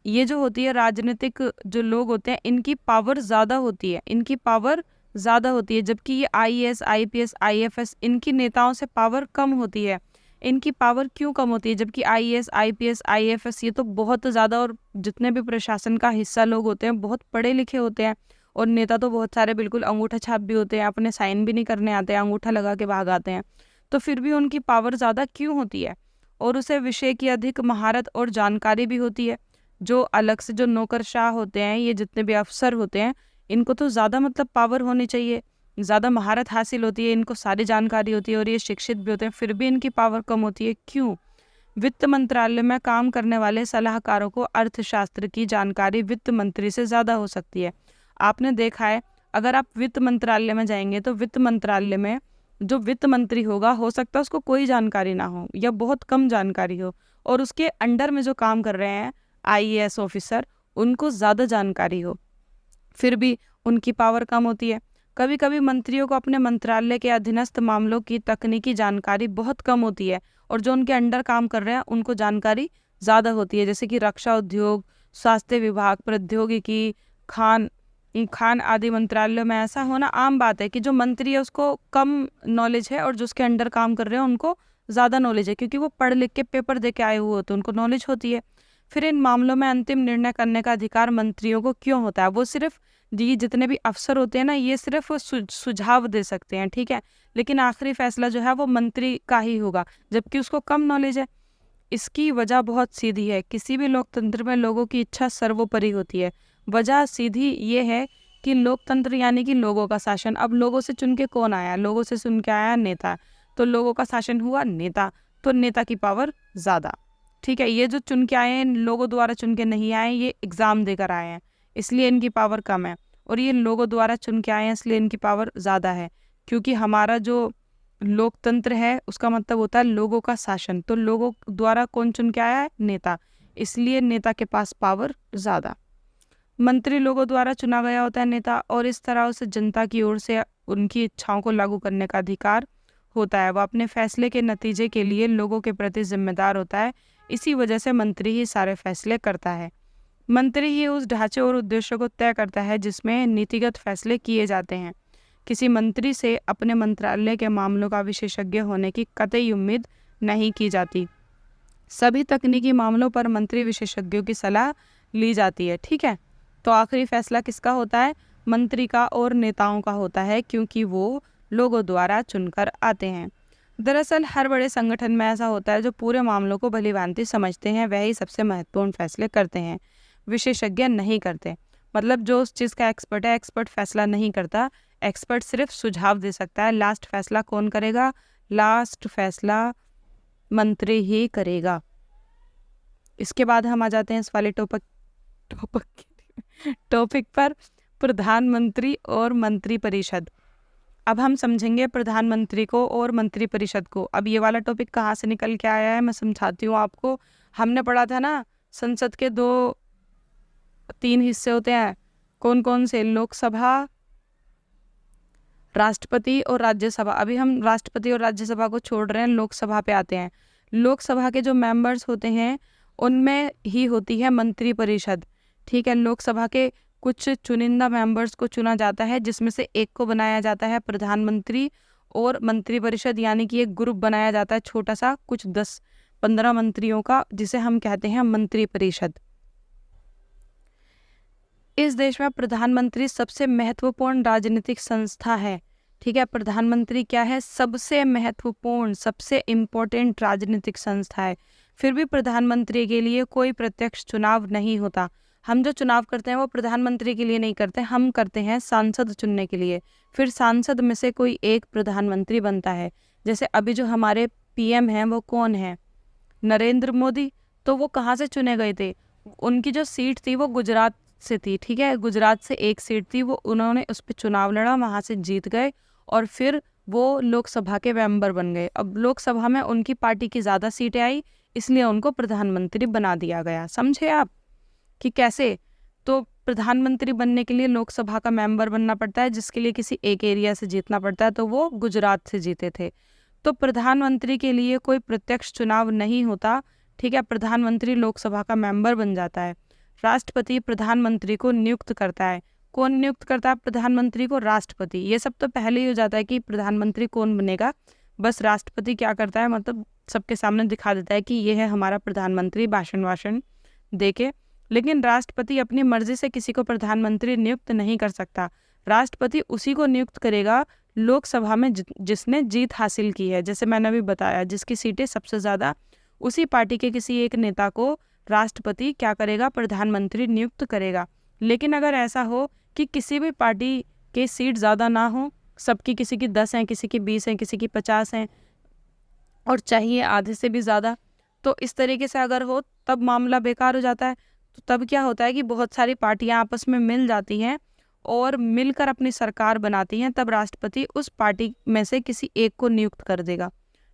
ये जो होती है राजनीतिक जो लोग होते हैं, इनकी पावर ज़्यादा होती है, इनकी पावर ज़्यादा होती है, जबकि ये IAS, IPS, IFS, इनकी नेताओं से पावर कम होती है। इनकी पावर क्यों कम होती है, जबकि IAS, IPS, IFS ये तो बहुत ज़्यादा, और जितने भी प्रशासन का हिस्सा लोग होते हैं बहुत पढ़े लिखे होते हैं, और नेता तो बहुत सारे बिल्कुल अंगूठा छाप भी होते हैं, अपने साइन भी नहीं करने आते हैं, अंगूठा लगा के भाग आते हैं। तो फिर भी उनकी पावर ज़्यादा क्यों होती है? और उसे विषय की अधिक महारत और जानकारी भी होती है। जो अलग से जो नौकरशाह होते हैं, ये जितने भी अफसर होते हैं, इनको तो ज़्यादा मतलब पावर होनी चाहिए, ज़्यादा महारत हासिल होती है, इनको सारी जानकारी होती है और ये शिक्षित भी होते हैं, फिर भी इनकी पावर कम होती है। क्यों? वित्त मंत्रालय में काम करने वाले सलाहकारों को अर्थशास्त्र की जानकारी वित्त मंत्री से ज़्यादा हो सकती है। आपने देखा है, अगर आप वित्त मंत्रालय में जाएंगे तो वित्त मंत्रालय में जो वित्त मंत्री होगा, हो सकता है उसको कोई जानकारी ना हो या बहुत कम जानकारी हो, और उसके अंडर में जो काम कर रहे हैं IAS ऑफिसर, उनको ज़्यादा जानकारी हो, फिर भी उनकी पावर कम होती है। कभी कभी मंत्रियों को अपने मंत्रालय के अधीनस्थ मामलों की तकनीकी जानकारी बहुत कम होती है और जो उनके अंडर काम कर रहे हैं उनको जानकारी ज़्यादा होती है, जैसे कि रक्षा उद्योग, स्वास्थ्य विभाग, प्रौद्योगिकी, खान खान आदि मंत्रालयों में ऐसा होना आम बात है कि जो मंत्री है उसको कम नॉलेज है और जो उसके अंडर काम कर रहे हैं उनको ज़्यादा नॉलेज है, क्योंकि वो पढ़ लिख के पेपर दे के आए हुए होते हैं, उनको नॉलेज होती है। फिर इन मामलों में अंतिम निर्णय करने का अधिकार मंत्रियों को क्यों होता है? वो सिर्फ ये जितने भी अफसर होते हैं ना, ये सिर्फ सुझाव दे सकते हैं, ठीक है, लेकिन आखिरी फैसला जो है वो मंत्री का ही होगा, जबकि उसको कम नॉलेज है। इसकी वजह बहुत सीधी है, किसी भी लोकतंत्र में लोगों की इच्छा सर्वोपरि होती है। वजह सीधी ये है कि लोकतंत्र यानी कि लोगों का शासन। अब लोगों से चुन के कौन आया? लोगों से चुन के आया नेता, तो लोगों का शासन हुआ नेता, तो नेता की पावर ज़्यादा, ठीक है। ये जो चुन के आए हैं, लोगों द्वारा चुन के नहीं आए, ये एग्ज़ाम देकर आए हैं, इसलिए इनकी पावर कम है। और ये लोगों द्वारा चुन के आए हैं, इसलिए इनकी पावर ज़्यादा है, क्योंकि हमारा जो लोकतंत्र है उसका मतलब होता है लोगों का शासन। तो लोगों द्वारा कौन चुन के आया है? नेता, इसलिए नेता के पास पावर ज़्यादा। मंत्री लोगों द्वारा चुना गया होता है नेता, और इस तरह उसे जनता की ओर से उनकी इच्छाओं को लागू करने का अधिकार होता है। वह अपने फैसले के नतीजे के लिए लोगों के प्रति जिम्मेदार होता है। इसी वजह से मंत्री ही सारे फैसले करता है। मंत्री ही उस ढांचे और उद्देश्य को तय करता है जिसमें नीतिगत फैसले किए जाते हैं। किसी मंत्री से अपने मंत्रालय के मामलों का विशेषज्ञ होने की कतई उम्मीद नहीं की जाती। सभी तकनीकी मामलों पर मंत्री विशेषज्ञों की सलाह ली जाती है, ठीक है। तो आखिरी फैसला किसका होता है? मंत्री का और नेताओं का होता है, क्योंकि वो लोगों द्वारा चुनकर आते हैं। दरअसल हर बड़े संगठन में ऐसा होता है, जो पूरे मामलों को भलीभांति समझते हैं वह ही सबसे महत्वपूर्ण फैसले करते हैं, विशेषज्ञ नहीं करते। मतलब जो उस चीज़ का एक्सपर्ट है, एक्सपर्ट फैसला नहीं करता, एक्सपर्ट सिर्फ सुझाव दे सकता है। लास्ट फैसला कौन करेगा? लास्ट फैसला मंत्री ही करेगा। इसके बाद हम आ जाते हैं इस वाले टॉपिक पर, प्रधानमंत्री और मंत्रिपरिषद। अब हम समझेंगे प्रधानमंत्री को और मंत्रिपरिषद को। अब ये वाला टॉपिक कहाँ से निकल के आया है मैं समझाती हूँ आपको। हमने पढ़ा था ना, संसद के 3 हिस्से होते हैं, कौन कौन से? लोकसभा, राष्ट्रपति और राज्यसभा। अभी हम राष्ट्रपति और राज्यसभा को छोड़ रहे हैं, लोकसभा पे आते हैं। लोकसभा के जो मेंबर्स होते हैं उनमें ही होती है मंत्रिपरिषद, ठीक है। लोकसभा के कुछ चुनिंदा मेंबर्स को चुना जाता है, जिसमें से एक को बनाया जाता है प्रधानमंत्री, और मंत्रिपरिषद यानी कि एक ग्रुप बनाया जाता है छोटा सा, कुछ 10-15 मंत्रियों का, जिसे हम कहते हैं मंत्रिपरिषद। इस देश में प्रधानमंत्री सबसे महत्वपूर्ण राजनीतिक संस्था है, ठीक है। प्रधानमंत्री क्या है? सबसे महत्वपूर्ण, सबसे इम्पोर्टेंट राजनीतिक संस्था है। फिर भी प्रधानमंत्री के लिए कोई प्रत्यक्ष चुनाव नहीं होता। हम जो चुनाव करते हैं वो प्रधानमंत्री के लिए नहीं करते, हम करते हैं सांसद चुनने के लिए। फिर सांसद में से कोई एक प्रधानमंत्री बनता है। जैसे अभी जो हमारे पीएम हैं वो कौन है? नरेंद्र मोदी। तो वो कहाँ से चुने गए थे? उनकी जो सीट थी वो गुजरात से थी, ठीक है। गुजरात से एक सीट थी, वो उन्होंने उस पर चुनाव लड़ा, वहाँ से जीत गए और फिर वो लोकसभा के मेंबर बन गए। अब लोकसभा में उनकी पार्टी की ज़्यादा सीटें आई, इसलिए उनको प्रधानमंत्री बना दिया गया। समझे आप कि कैसे? तो प्रधानमंत्री बनने के लिए लोकसभा का मेंबर बनना पड़ता है, जिसके लिए किसी एक एरिया से जीतना पड़ता है, तो वो गुजरात से जीते थे। तो प्रधानमंत्री के लिए कोई प्रत्यक्ष चुनाव नहीं होता, ठीक है। प्रधानमंत्री लोकसभा का मेंबर बन जाता है। राष्ट्रपति प्रधानमंत्री को नियुक्त करता है। कौन नियुक्त करता है प्रधानमंत्री को? राष्ट्रपति। ये सब तो पहले ही हो जाता है कि प्रधानमंत्री कौन बनेगा, बस राष्ट्रपति क्या करता है, मतलब सबके सामने दिखा देता है कि ये है हमारा प्रधानमंत्री, भाषण दे के। लेकिन राष्ट्रपति अपनी मर्जी से किसी को प्रधानमंत्री नियुक्त नहीं कर सकता। राष्ट्रपति उसी को नियुक्त करेगा लोकसभा में जिसने जीत हासिल की है। जैसे मैंने अभी बताया, जिसकी सीटें सबसे ज़्यादा, उसी पार्टी के किसी एक नेता को राष्ट्रपति क्या करेगा? प्रधानमंत्री नियुक्त करेगा। लेकिन अगर ऐसा हो कि किसी भी पार्टी के सीट ज़्यादा ना हो, सबकी, किसी की 10 हैं, किसी की 20 हैं, किसी की 50 हैं, और चाहिए आधे से भी ज़्यादा, तो इस तरीके से अगर हो तब मामला बेकार हो जाता है। तो तब क्या होता है कि बहुत सारी पार्टियां आपस में मिल जाती हैं और मिलकर अपनी सरकार बनाती हैं। तब राष्ट्रपति उस पार्टी में से किसी एक को नियुक्त कर देगा,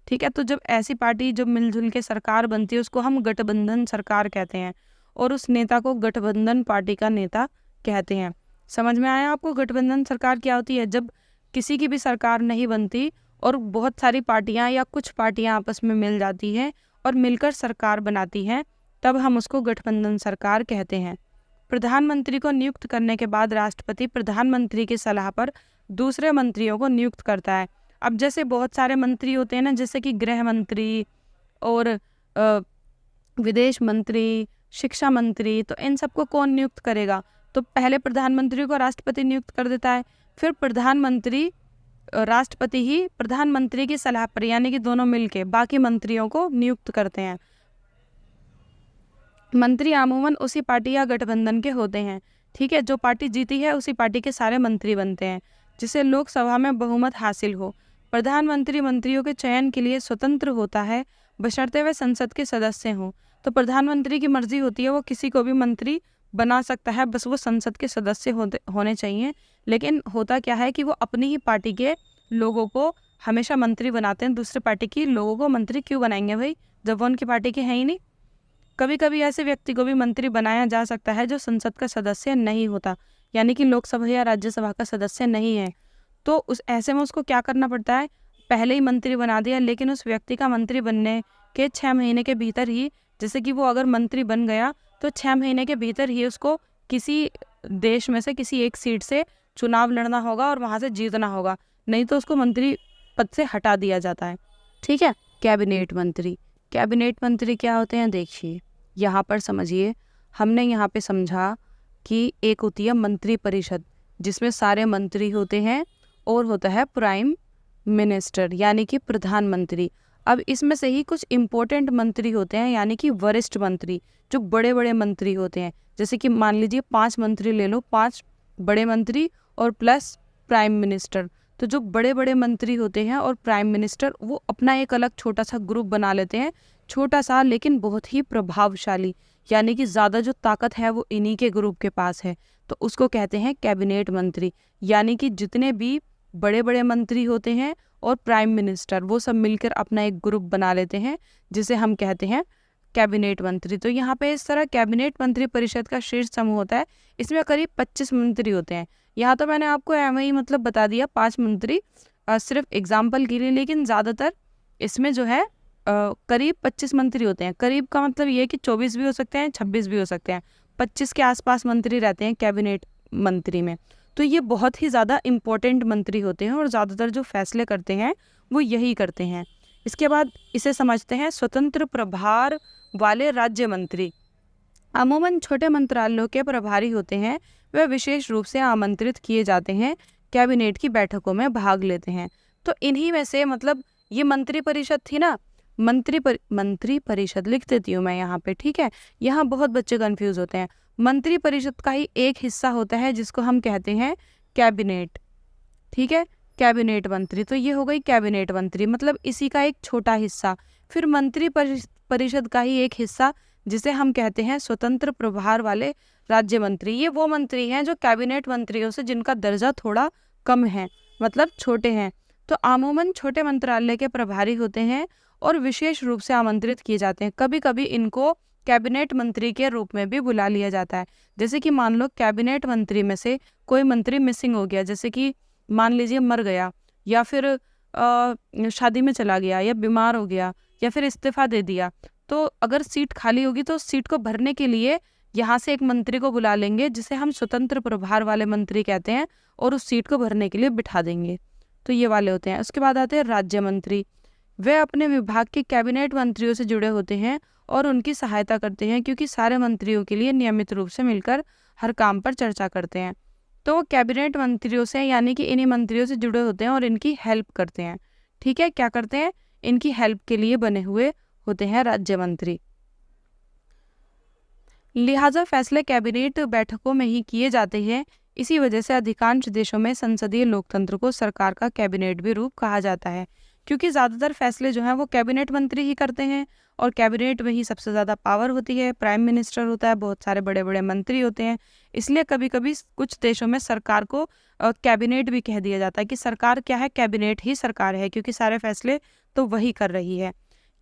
ठीक है। तो जब ऐसी पार्टी जब मिलजुल के सरकार बनती है, उसको हम गठबंधन सरकार कहते हैं, और उस नेता को गठबंधन पार्टी का नेता कहते हैं। समझ में आया आपको गठबंधन सरकार क्या होती है? जब किसी की भी सरकार नहीं बनती और बहुत सारी पार्टियां या कुछ पार्टियां आपस में मिल जाती हैं और मिलकर सरकार बनाती हैं, तब हम उसको गठबंधन सरकार कहते हैं। प्रधानमंत्री को नियुक्त करने के बाद राष्ट्रपति प्रधानमंत्री की सलाह पर दूसरे मंत्रियों को नियुक्त करता है। अब जैसे बहुत सारे मंत्री होते हैं ना, जैसे कि गृह मंत्री और विदेश मंत्री, शिक्षा मंत्री, तो इन सबको कौन नियुक्त करेगा? तो पहले प्रधानमंत्री को राष्ट्रपति नियुक्त कर देता है, फिर प्रधानमंत्री राष्ट्रपति ही प्रधानमंत्री की सलाह पर, यानी कि दोनों मिलके बाकी मंत्रियों को नियुक्त करते हैं। मंत्री अमूमन उसी पार्टी या गठबंधन के होते हैं, ठीक है। जो पार्टी जीती है उसी पार्टी के सारे मंत्री बनते हैं, जिसे लोकसभा में बहुमत हासिल हो। प्रधानमंत्री मंत्रियों के चयन के लिए स्वतंत्र होता है, बशर्ते वे संसद के सदस्य हों। तो प्रधानमंत्री की मर्जी होती है, वो किसी को भी मंत्री बना सकता है, बस वो संसद के सदस्य होने चाहिए। लेकिन होता क्या है कि वो अपनी ही पार्टी के लोगों को हमेशा मंत्री बनाते हैं। दूसरे पार्टी के लोगों को मंत्री क्यों बनाएंगे भाई, जब वो उनकी पार्टी के हैं ही नहीं। कभी कभी ऐसे व्यक्ति को भी मंत्री बनाया जा सकता है जो संसद का सदस्य नहीं होता, यानी कि लोकसभा या राज्यसभा का सदस्य नहीं है। तो उस ऐसे में उसको क्या करना पड़ता है, पहले ही मंत्री बना दिया, लेकिन उस व्यक्ति का मंत्री बनने के 6 महीने के भीतर ही, जैसे कि वो अगर मंत्री बन गया तो 6 महीने के भीतर ही उसको किसी देश में से किसी एक सीट से चुनाव लड़ना होगा और वहाँ से जीतना होगा, नहीं तो उसको मंत्री पद से हटा दिया जाता है, ठीक है। कैबिनेट मंत्री, कैबिनेट मंत्री क्या होते हैं देखिए यहाँ पर समझिए। हमने यहाँ पे समझा कि एक होती है मंत्री परिषद जिसमें सारे मंत्री होते हैं, और होता है प्राइम मिनिस्टर यानी कि प्रधानमंत्री। अब इसमें से ही कुछ इम्पोर्टेंट मंत्री होते हैं, यानी कि वरिष्ठ मंत्री, जो बड़े बड़े मंत्री होते हैं। जैसे कि मान लीजिए 5 मंत्री ले लो, 5 बड़े मंत्री और प्लस प्राइम मिनिस्टर। तो जो बड़े बड़े मंत्री होते हैं और प्राइम मिनिस्टर, वो अपना एक अलग छोटा सा ग्रुप बना लेते हैं, छोटा सा लेकिन बहुत ही प्रभावशाली, यानी कि ज़्यादा जो ताकत है वो इन्हीं के ग्रुप के पास है। तो उसको कहते हैं कैबिनेट मंत्री, यानी कि जितने भी बड़े बड़े मंत्री होते हैं और प्राइम मिनिस्टर, वो सब मिलकर अपना एक ग्रुप बना लेते हैं, जिसे हम कहते हैं कैबिनेट मंत्री। तो यहाँ पे इस तरह कैबिनेट मंत्री परिषद का शीर्ष समूह होता है। इसमें करीब 25 मंत्री होते हैं। यहाँ तो मैंने आपको एवं ही मतलब बता दिया 5 मंत्री सिर्फ एग्जाम्पल के लिए, लेकिन ज़्यादातर इसमें जो है करीब 25 मंत्री होते हैं। करीब का मतलब ये है कि 24 भी हो सकते हैं, 26 भी हो सकते हैं, 25 के आसपास मंत्री रहते हैं कैबिनेट मंत्री में। तो ये बहुत ही ज़्यादा इम्पोर्टेंट मंत्री होते हैं और ज़्यादातर जो फैसले करते हैं वो यही करते हैं। इसके बाद इसे समझते हैं स्वतंत्र प्रभार वाले राज्य मंत्री। अमूमन छोटे मंत्रालयों के प्रभारी होते हैं, वे विशेष रूप से आमंत्रित किए जाते हैं, कैबिनेट की बैठकों में भाग लेते हैं। तो इन्हीं में से मतलब ये मंत्री परिषद थी ना, मंत्री परिषद लिख देती हूँ मैं यहाँ पे, ठीक है। यहाँ बहुत बच्चे कंफ्यूज होते हैं। मंत्री परिषद का ही एक हिस्सा होता है जिसको हम कहते हैं कैबिनेट, ठीक है, कैबिनेट मंत्री। तो ये हो गई कैबिनेट मंत्री, मतलब इसी का एक छोटा हिस्सा। फिर मंत्री परिषद का ही एक हिस्सा जिसे हम कहते हैं स्वतंत्र प्रभार वाले राज्य मंत्री। ये वो मंत्री हैं जो कैबिनेट मंत्रियों से जिनका दर्जा थोड़ा कम है, मतलब छोटे हैं। तो अमूमन छोटे मंत्रालय के प्रभारी होते हैं और विशेष रूप से आमंत्रित किए जाते हैं। कभी कभी इनको कैबिनेट मंत्री के रूप में भी बुला लिया जाता है। जैसे कि मान लो कैबिनेट मंत्री में से कोई मंत्री मिसिंग हो गया, जैसे कि मान लीजिए मर गया, या फिर शादी में चला गया, या बीमार हो गया, या फिर इस्तीफा दे दिया, तो अगर सीट खाली होगी तो सीट को भरने के लिए यहाँ से एक मंत्री को बुला लेंगे जिसे हम स्वतंत्र प्रभार वाले मंत्री कहते हैं, और उस सीट को भरने के लिए बिठा देंगे। तो ये वाले होते हैं। उसके बाद आते हैं राज्य मंत्री। वे अपने विभाग के कैबिनेट मंत्रियों से जुड़े होते हैं और उनकी सहायता करते हैं, क्योंकि सारे मंत्रियों के लिए नियमित रूप से मिलकर हर काम पर चर्चा करते हैं। तो वो कैबिनेट मंत्रियों से यानी कि इन्हीं मंत्रियों से जुड़े होते हैं और इनकी हेल्प करते हैं, ठीक है। क्या करते हैं, इनकी हेल्प के लिए बने हुए होते हैं राज्य मंत्री। लिहाजा फैसले कैबिनेट बैठकों में ही किए जाते हैं। इसी वजह से अधिकांश देशों में संसदीय लोकतंत्र को सरकार का कैबिनेट भी रूप कहा जाता है, क्योंकि ज़्यादातर फैसले जो हैं वो कैबिनेट मंत्री ही करते हैं और कैबिनेट में ही सबसे ज़्यादा पावर होती है। प्राइम मिनिस्टर होता है, बहुत सारे बड़े बड़े मंत्री होते हैं। इसलिए कभी कभी कुछ देशों में सरकार को कैबिनेट भी कह दिया जाता है कि सरकार क्या है, कैबिनेट ही सरकार है, क्योंकि सारे फैसले तो वही कर रही है।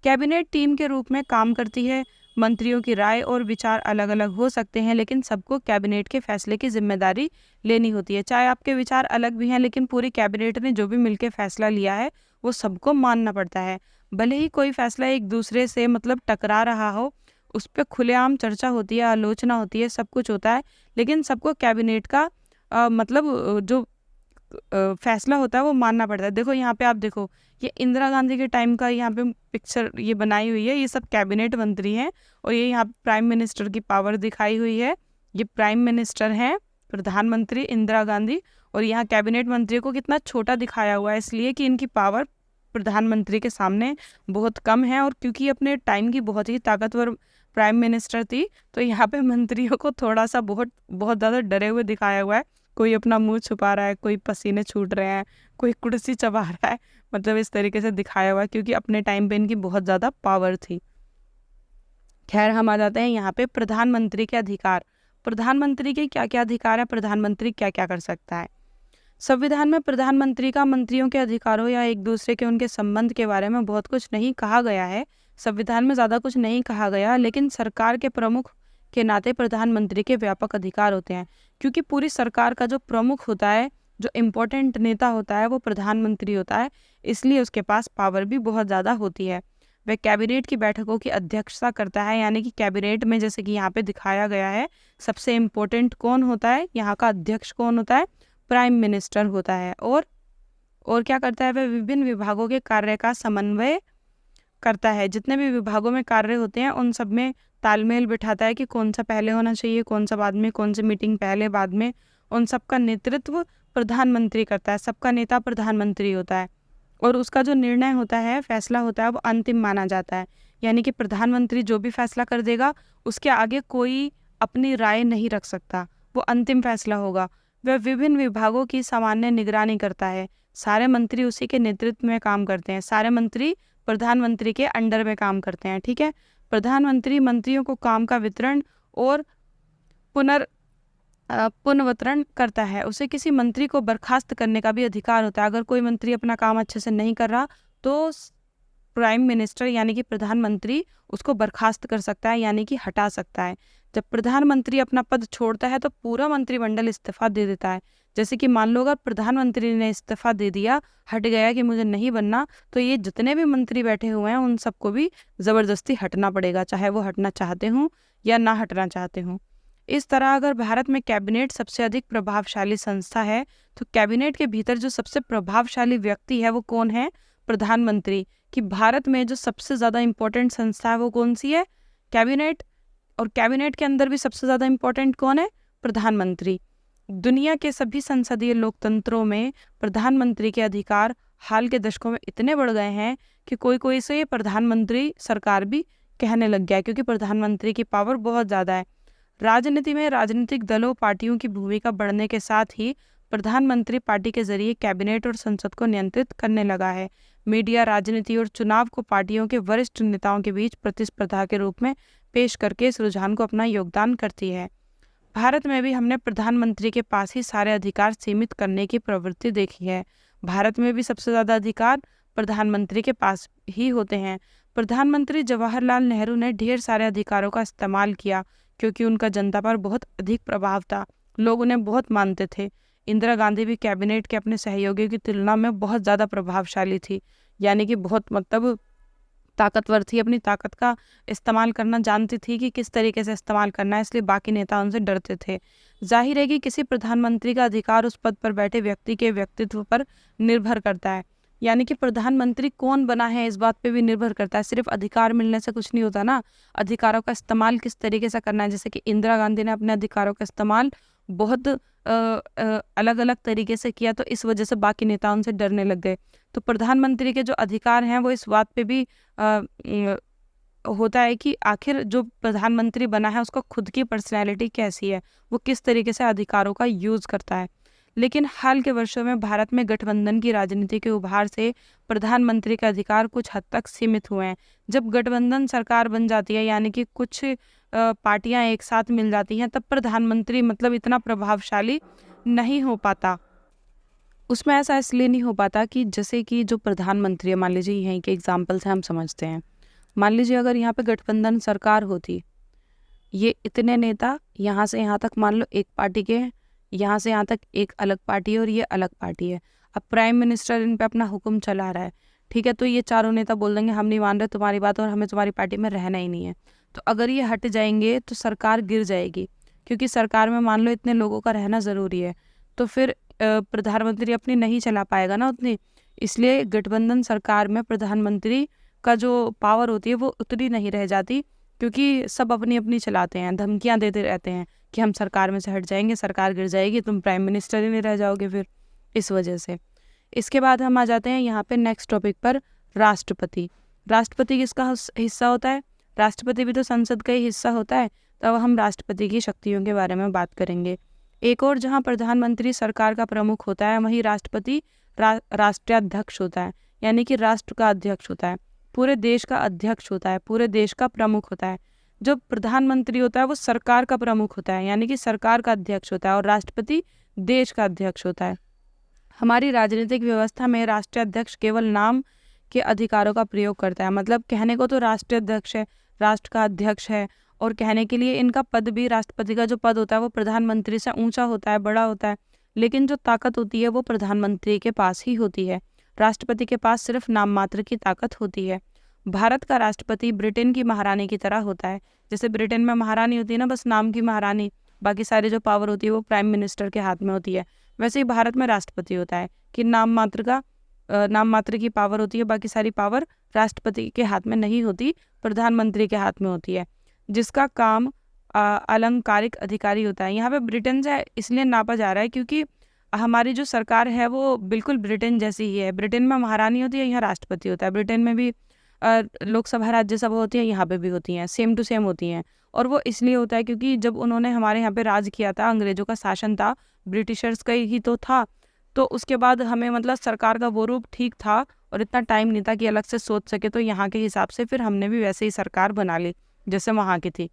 कैबिनेट टीम के रूप में काम करती है। मंत्रियों की राय और विचार अलग अलग हो सकते हैं, लेकिन सबको कैबिनेट के फैसले की जिम्मेदारी लेनी होती है। चाहे आपके विचार अलग भी हैं, लेकिन पूरी कैबिनेट ने जो भी मिलकर फैसला लिया है वो सबको मानना पड़ता है। भले ही कोई फैसला एक दूसरे से मतलब टकरा रहा हो, उस पर खुलेआम चर्चा होती है, आलोचना होती है, सब कुछ होता है, लेकिन सबको कैबिनेट का जो फैसला होता है वो मानना पड़ता है। देखो यहाँ पे आप देखो, ये इंदिरा गांधी के टाइम का यहाँ पे पिक्चर ये बनाई हुई है, ये सब कैबिनेट मंत्री हैं, और ये यहाँ प्राइम मिनिस्टर की पावर दिखाई हुई है। ये प्राइम मिनिस्टर हैं, प्रधानमंत्री इंदिरा गांधी, और यहाँ कैबिनेट मंत्री को कितना छोटा दिखाया हुआ है, इसलिए कि इनकी पावर प्रधानमंत्री के सामने बहुत कम है, और क्योंकि अपने टाइम की बहुत ही ताकतवर प्राइम मिनिस्टर थी, तो यहाँ पे मंत्रियों को थोड़ा सा बहुत ज़्यादा डरे हुए दिखाया हुआ है। कोई अपना मुंह छुपा रहा है, कोई पसीने छूट रहे हैं, कोई कुर्सी चबा रहा है, मतलब इस तरीके से दिखाया हुआ है, क्योंकि अपने टाइम पे इनकी बहुत ज़्यादा पावर थी। खैर, हम आ जाते हैं यहाँ पे प्रधानमंत्री के अधिकार। प्रधानमंत्री के क्या क्या अधिकार है, प्रधानमंत्री क्या क्या कर सकता है। संविधान में प्रधानमंत्री का मंत्रियों के अधिकारों या एक दूसरे के उनके संबंध के बारे में बहुत कुछ नहीं कहा गया है। संविधान में ज़्यादा कुछ नहीं कहा गया, लेकिन सरकार के प्रमुख के नाते प्रधानमंत्री के व्यापक अधिकार होते हैं, क्योंकि पूरी सरकार का जो प्रमुख होता है, जो इम्पोर्टेंट नेता होता है, वो प्रधानमंत्री होता है, इसलिए उसके पास पावर भी बहुत ज़्यादा होती है। वह कैबिनेट की बैठकों की अध्यक्षता करता है, यानी कि कैबिनेट में जैसे कि यहाँ पे दिखाया गया है, सबसे इम्पोर्टेंट कौन होता है, यहाँ का अध्यक्ष कौन होता है, प्राइम मिनिस्टर होता है। और क्या करता है, वह विभिन्न विभागों के कार्य का समन्वय करता है। जितने भी विभागों में कार्य होते हैं उन सब में तालमेल बिठाता है कि कौन सा पहले होना चाहिए, कौन सा बाद में, कौन सी मीटिंग पहले बाद में, उन सब का नेतृत्व प्रधानमंत्री करता है। सबका नेता प्रधानमंत्री होता है, और उसका जो निर्णय होता है, फैसला होता है, वो अंतिम माना जाता है। यानी कि प्रधानमंत्री जो भी फैसला कर देगा उसके आगे कोई अपनी राय नहीं रख सकता, वो अंतिम फैसला होगा। वह विभिन्न विभागों की सामान्य निगरानी करता है। सारे मंत्री उसी के नेतृत्व में काम करते हैं, सारे मंत्री प्रधानमंत्री के अंडर में काम करते हैं। ठीक है, प्रधानमंत्री मंत्रियों को काम का वितरण और पुनर्वितरण करता है। उसे किसी मंत्री को बर्खास्त करने का भी अधिकार होता है। अगर कोई मंत्री अपना काम अच्छे से नहीं कर रहा तो प्राइम मिनिस्टर यानी कि प्रधानमंत्री उसको बर्खास्त कर सकता है, यानी कि हटा सकता है। जब प्रधानमंत्री अपना पद छोड़ता है तो पूरा मंत्रिमंडल इस्तीफा दे देता है। जैसे कि मान लो अगर प्रधानमंत्री ने इस्तीफा दे दिया, हट गया कि मुझे नहीं बनना, तो ये जितने भी मंत्री बैठे हुए हैं उन सबको भी ज़बरदस्ती हटना पड़ेगा, चाहे वो हटना चाहते हों या ना हटना चाहते हों। इस तरह अगर भारत में कैबिनेट सबसे अधिक प्रभावशाली संस्था है, तो कैबिनेट के भीतर जो सबसे प्रभावशाली व्यक्ति है वो कौन है, प्रधानमंत्री। कि भारत में जो सबसे ज़्यादा इम्पोर्टेंट संस्था है वो कौन सी है, कैबिनेट, और कैबिनेट के अंदर भी सबसे ज़्यादा इम्पोर्टेंट कौन है, प्रधानमंत्री। दुनिया के सभी संसदीय लोकतंत्रों में प्रधानमंत्री के अधिकार हाल के दशकों में इतने बढ़ गए हैं कि कोई कोई से प्रधानमंत्री सरकार भी कहने लग गया है, क्योंकि प्रधानमंत्री की पावर बहुत ज़्यादा है। राजनीति में राजनीतिक दलों, पार्टियों की भूमिका बढ़ने के साथ ही प्रधानमंत्री पार्टी के जरिए कैबिनेट और संसद को नियंत्रित करने लगा है। मीडिया राजनीति और चुनाव को पार्टियों के वरिष्ठ नेताओं के बीच प्रतिस्पर्धा के रूप में पेश करके इस रुझान को अपना योगदान करती है। भारत में भी हमने प्रधानमंत्री के पास ही सारे अधिकार सीमित करने की प्रवृत्ति देखी है। भारत में भी सबसे ज़्यादा अधिकार प्रधानमंत्री के पास ही होते हैं। प्रधानमंत्री जवाहरलाल नेहरू ने ढेर सारे अधिकारों का इस्तेमाल किया, क्योंकि उनका जनता पर बहुत अधिक प्रभाव था, लोग उन्हें बहुत मानते थे। इंदिरा गांधी भी कैबिनेट के अपने सहयोगियों की तुलना में बहुत ज़्यादा प्रभावशाली थी, यानी कि बहुत मतलब ताकतवर थी, अपनी ताकत का इस्तेमाल करना जानती थी कि किस तरीके से इस्तेमाल करना है, इसलिए बाकी नेता उनसे डरते थे। जाहिर है कि किसी प्रधानमंत्री का अधिकार उस पद पर बैठे व्यक्ति के व्यक्तित्व पर निर्भर करता है, यानी कि प्रधानमंत्री कौन बना है इस बात पे भी निर्भर करता है। सिर्फ अधिकार मिलने से कुछ नहीं होता ना, अधिकारों का इस्तेमाल किस तरीके से करना है। जैसे कि इंदिरा गांधी ने अपने अधिकारों का इस्तेमाल बहुत अलग अलग तरीके से किया, तो इस वजह से बाकी नेता उनसे डरने लग गए। तो प्रधानमंत्री के जो अधिकार हैं वो इस बात पे भी होता है कि आखिर जो प्रधानमंत्री बना है उसको खुद की पर्सनैलिटी कैसी है, वो किस तरीके से अधिकारों का यूज़ करता है। लेकिन हाल के वर्षों में भारत में गठबंधन की राजनीति के उभार से प्रधानमंत्री के अधिकार कुछ हद तक सीमित हुए हैं। जब गठबंधन सरकार बन जाती है, यानी कि कुछ पार्टियां एक साथ मिल जाती हैं, तब प्रधानमंत्री मतलब इतना प्रभावशाली नहीं हो पाता। उसमें ऐसा इसलिए नहीं हो पाता कि जैसे कि जो प्रधानमंत्री है, मान लीजिए यहीं के एग्जाम्पल से हम समझते हैं, मान लीजिए अगर यहाँ पे गठबंधन सरकार होती, ये इतने नेता यहाँ से यहाँ तक मान लो एक पार्टी के हैं, यहाँ से यहाँ तक एक अलग पार्टी है और ये अलग पार्टी है। अब प्राइम मिनिस्टर इन पे अपना हुक्म चला रहा है, ठीक है, तो ये चारों नेता बोल देंगे हम नहीं मान रहे तुम्हारी बात और हमें तुम्हारी पार्टी में रहना ही नहीं है। तो अगर ये हट जाएंगे तो सरकार गिर जाएगी, क्योंकि सरकार में मान लो इतने लोगों का रहना ज़रूरी है, तो फिर प्रधानमंत्री अपनी नहीं चला पाएगा ना उतनी। इसलिए गठबंधन सरकार में प्रधानमंत्री का जो पावर होती है वो उतनी नहीं रह जाती, क्योंकि सब अपनी अपनी चलाते हैं, धमकियां देते रहते हैं कि हम सरकार में से हट जाएंगे, सरकार गिर जाएगी, तुम प्राइम मिनिस्टर ही नहीं रह जाओगे फिर, इस वजह से। इसके बाद हम आ जाते हैं यहाँ पे नेक्स्ट टॉपिक पर, राष्ट्रपति। राष्ट्रपति किसका हिस्सा होता है? राष्ट्रपति भी तो संसद का ही हिस्सा होता है। तो अब हम राष्ट्रपति की शक्तियों के बारे में बात करेंगे। एक और जहाँ प्रधानमंत्री सरकार का प्रमुख होता है, वहीं राष्ट्रपति राष्ट्राध्यक्ष होता है, यानी कि राष्ट्र का अध्यक्ष होता है, पूरे देश का अध्यक्ष होता है, पूरे देश का प्रमुख होता है। जो प्रधानमंत्री होता है वो सरकार का प्रमुख होता है, यानी कि सरकार का अध्यक्ष होता है, और राष्ट्रपति देश का अध्यक्ष होता है। हमारी राजनीतिक व्यवस्था में राष्ट्रीय अध्यक्ष केवल नाम के अधिकारों का प्रयोग करता है। मतलब कहने को तो राष्ट्रीय अध्यक्ष है, राष्ट्र का अध्यक्ष है, और कहने के लिए इनका पद भी, राष्ट्रपति का जो पद होता है वो प्रधानमंत्री से ऊंचा होता है, बड़ा होता है, लेकिन जो ताकत होती है वो प्रधानमंत्री के पास ही होती है। राष्ट्रपति के पास सिर्फ नाम मात्र की ताकत होती है। भारत का राष्ट्रपति ब्रिटेन की महारानी की तरह होता है। जैसे ब्रिटेन में महारानी होती है ना, बस नाम की महारानी, बाकी सारी जो पावर होती है वो प्राइम मिनिस्टर के हाथ में होती है, वैसे ही भारत में राष्ट्रपति होता है कि नाम मात्र की पावर होती है, बाकी सारी पावर राष्ट्रपति के हाथ में नहीं होती, प्रधानमंत्री के हाथ में होती है, जिसका काम अलंकारिक अधिकारी होता है। यहाँ पे ब्रिटेन से इसलिए नापा जा रहा है क्योंकि हमारी जो सरकार है वो बिल्कुल ब्रिटेन जैसी ही है। ब्रिटेन में महारानी होती है, यहाँ राष्ट्रपति होता है। ब्रिटेन में भी लोकसभा राज्यसभा होती है, यहाँ पे भी होती हैं, सेम टू सेम होती हैं। और वो इसलिए होता है क्योंकि जब उन्होंने हमारे यहाँ पे राज किया था, अंग्रेजों का शासन था, ब्रिटिशर्स का ही तो था, तो उसके बाद हमें मतलब सरकार का वो रूप ठीक था और इतना टाइम नहीं था कि अलग से सोच सके, तो यहाँ के हिसाब से फिर हमने भी वैसे ही सरकार बना ली जैसे वहाँ की थी।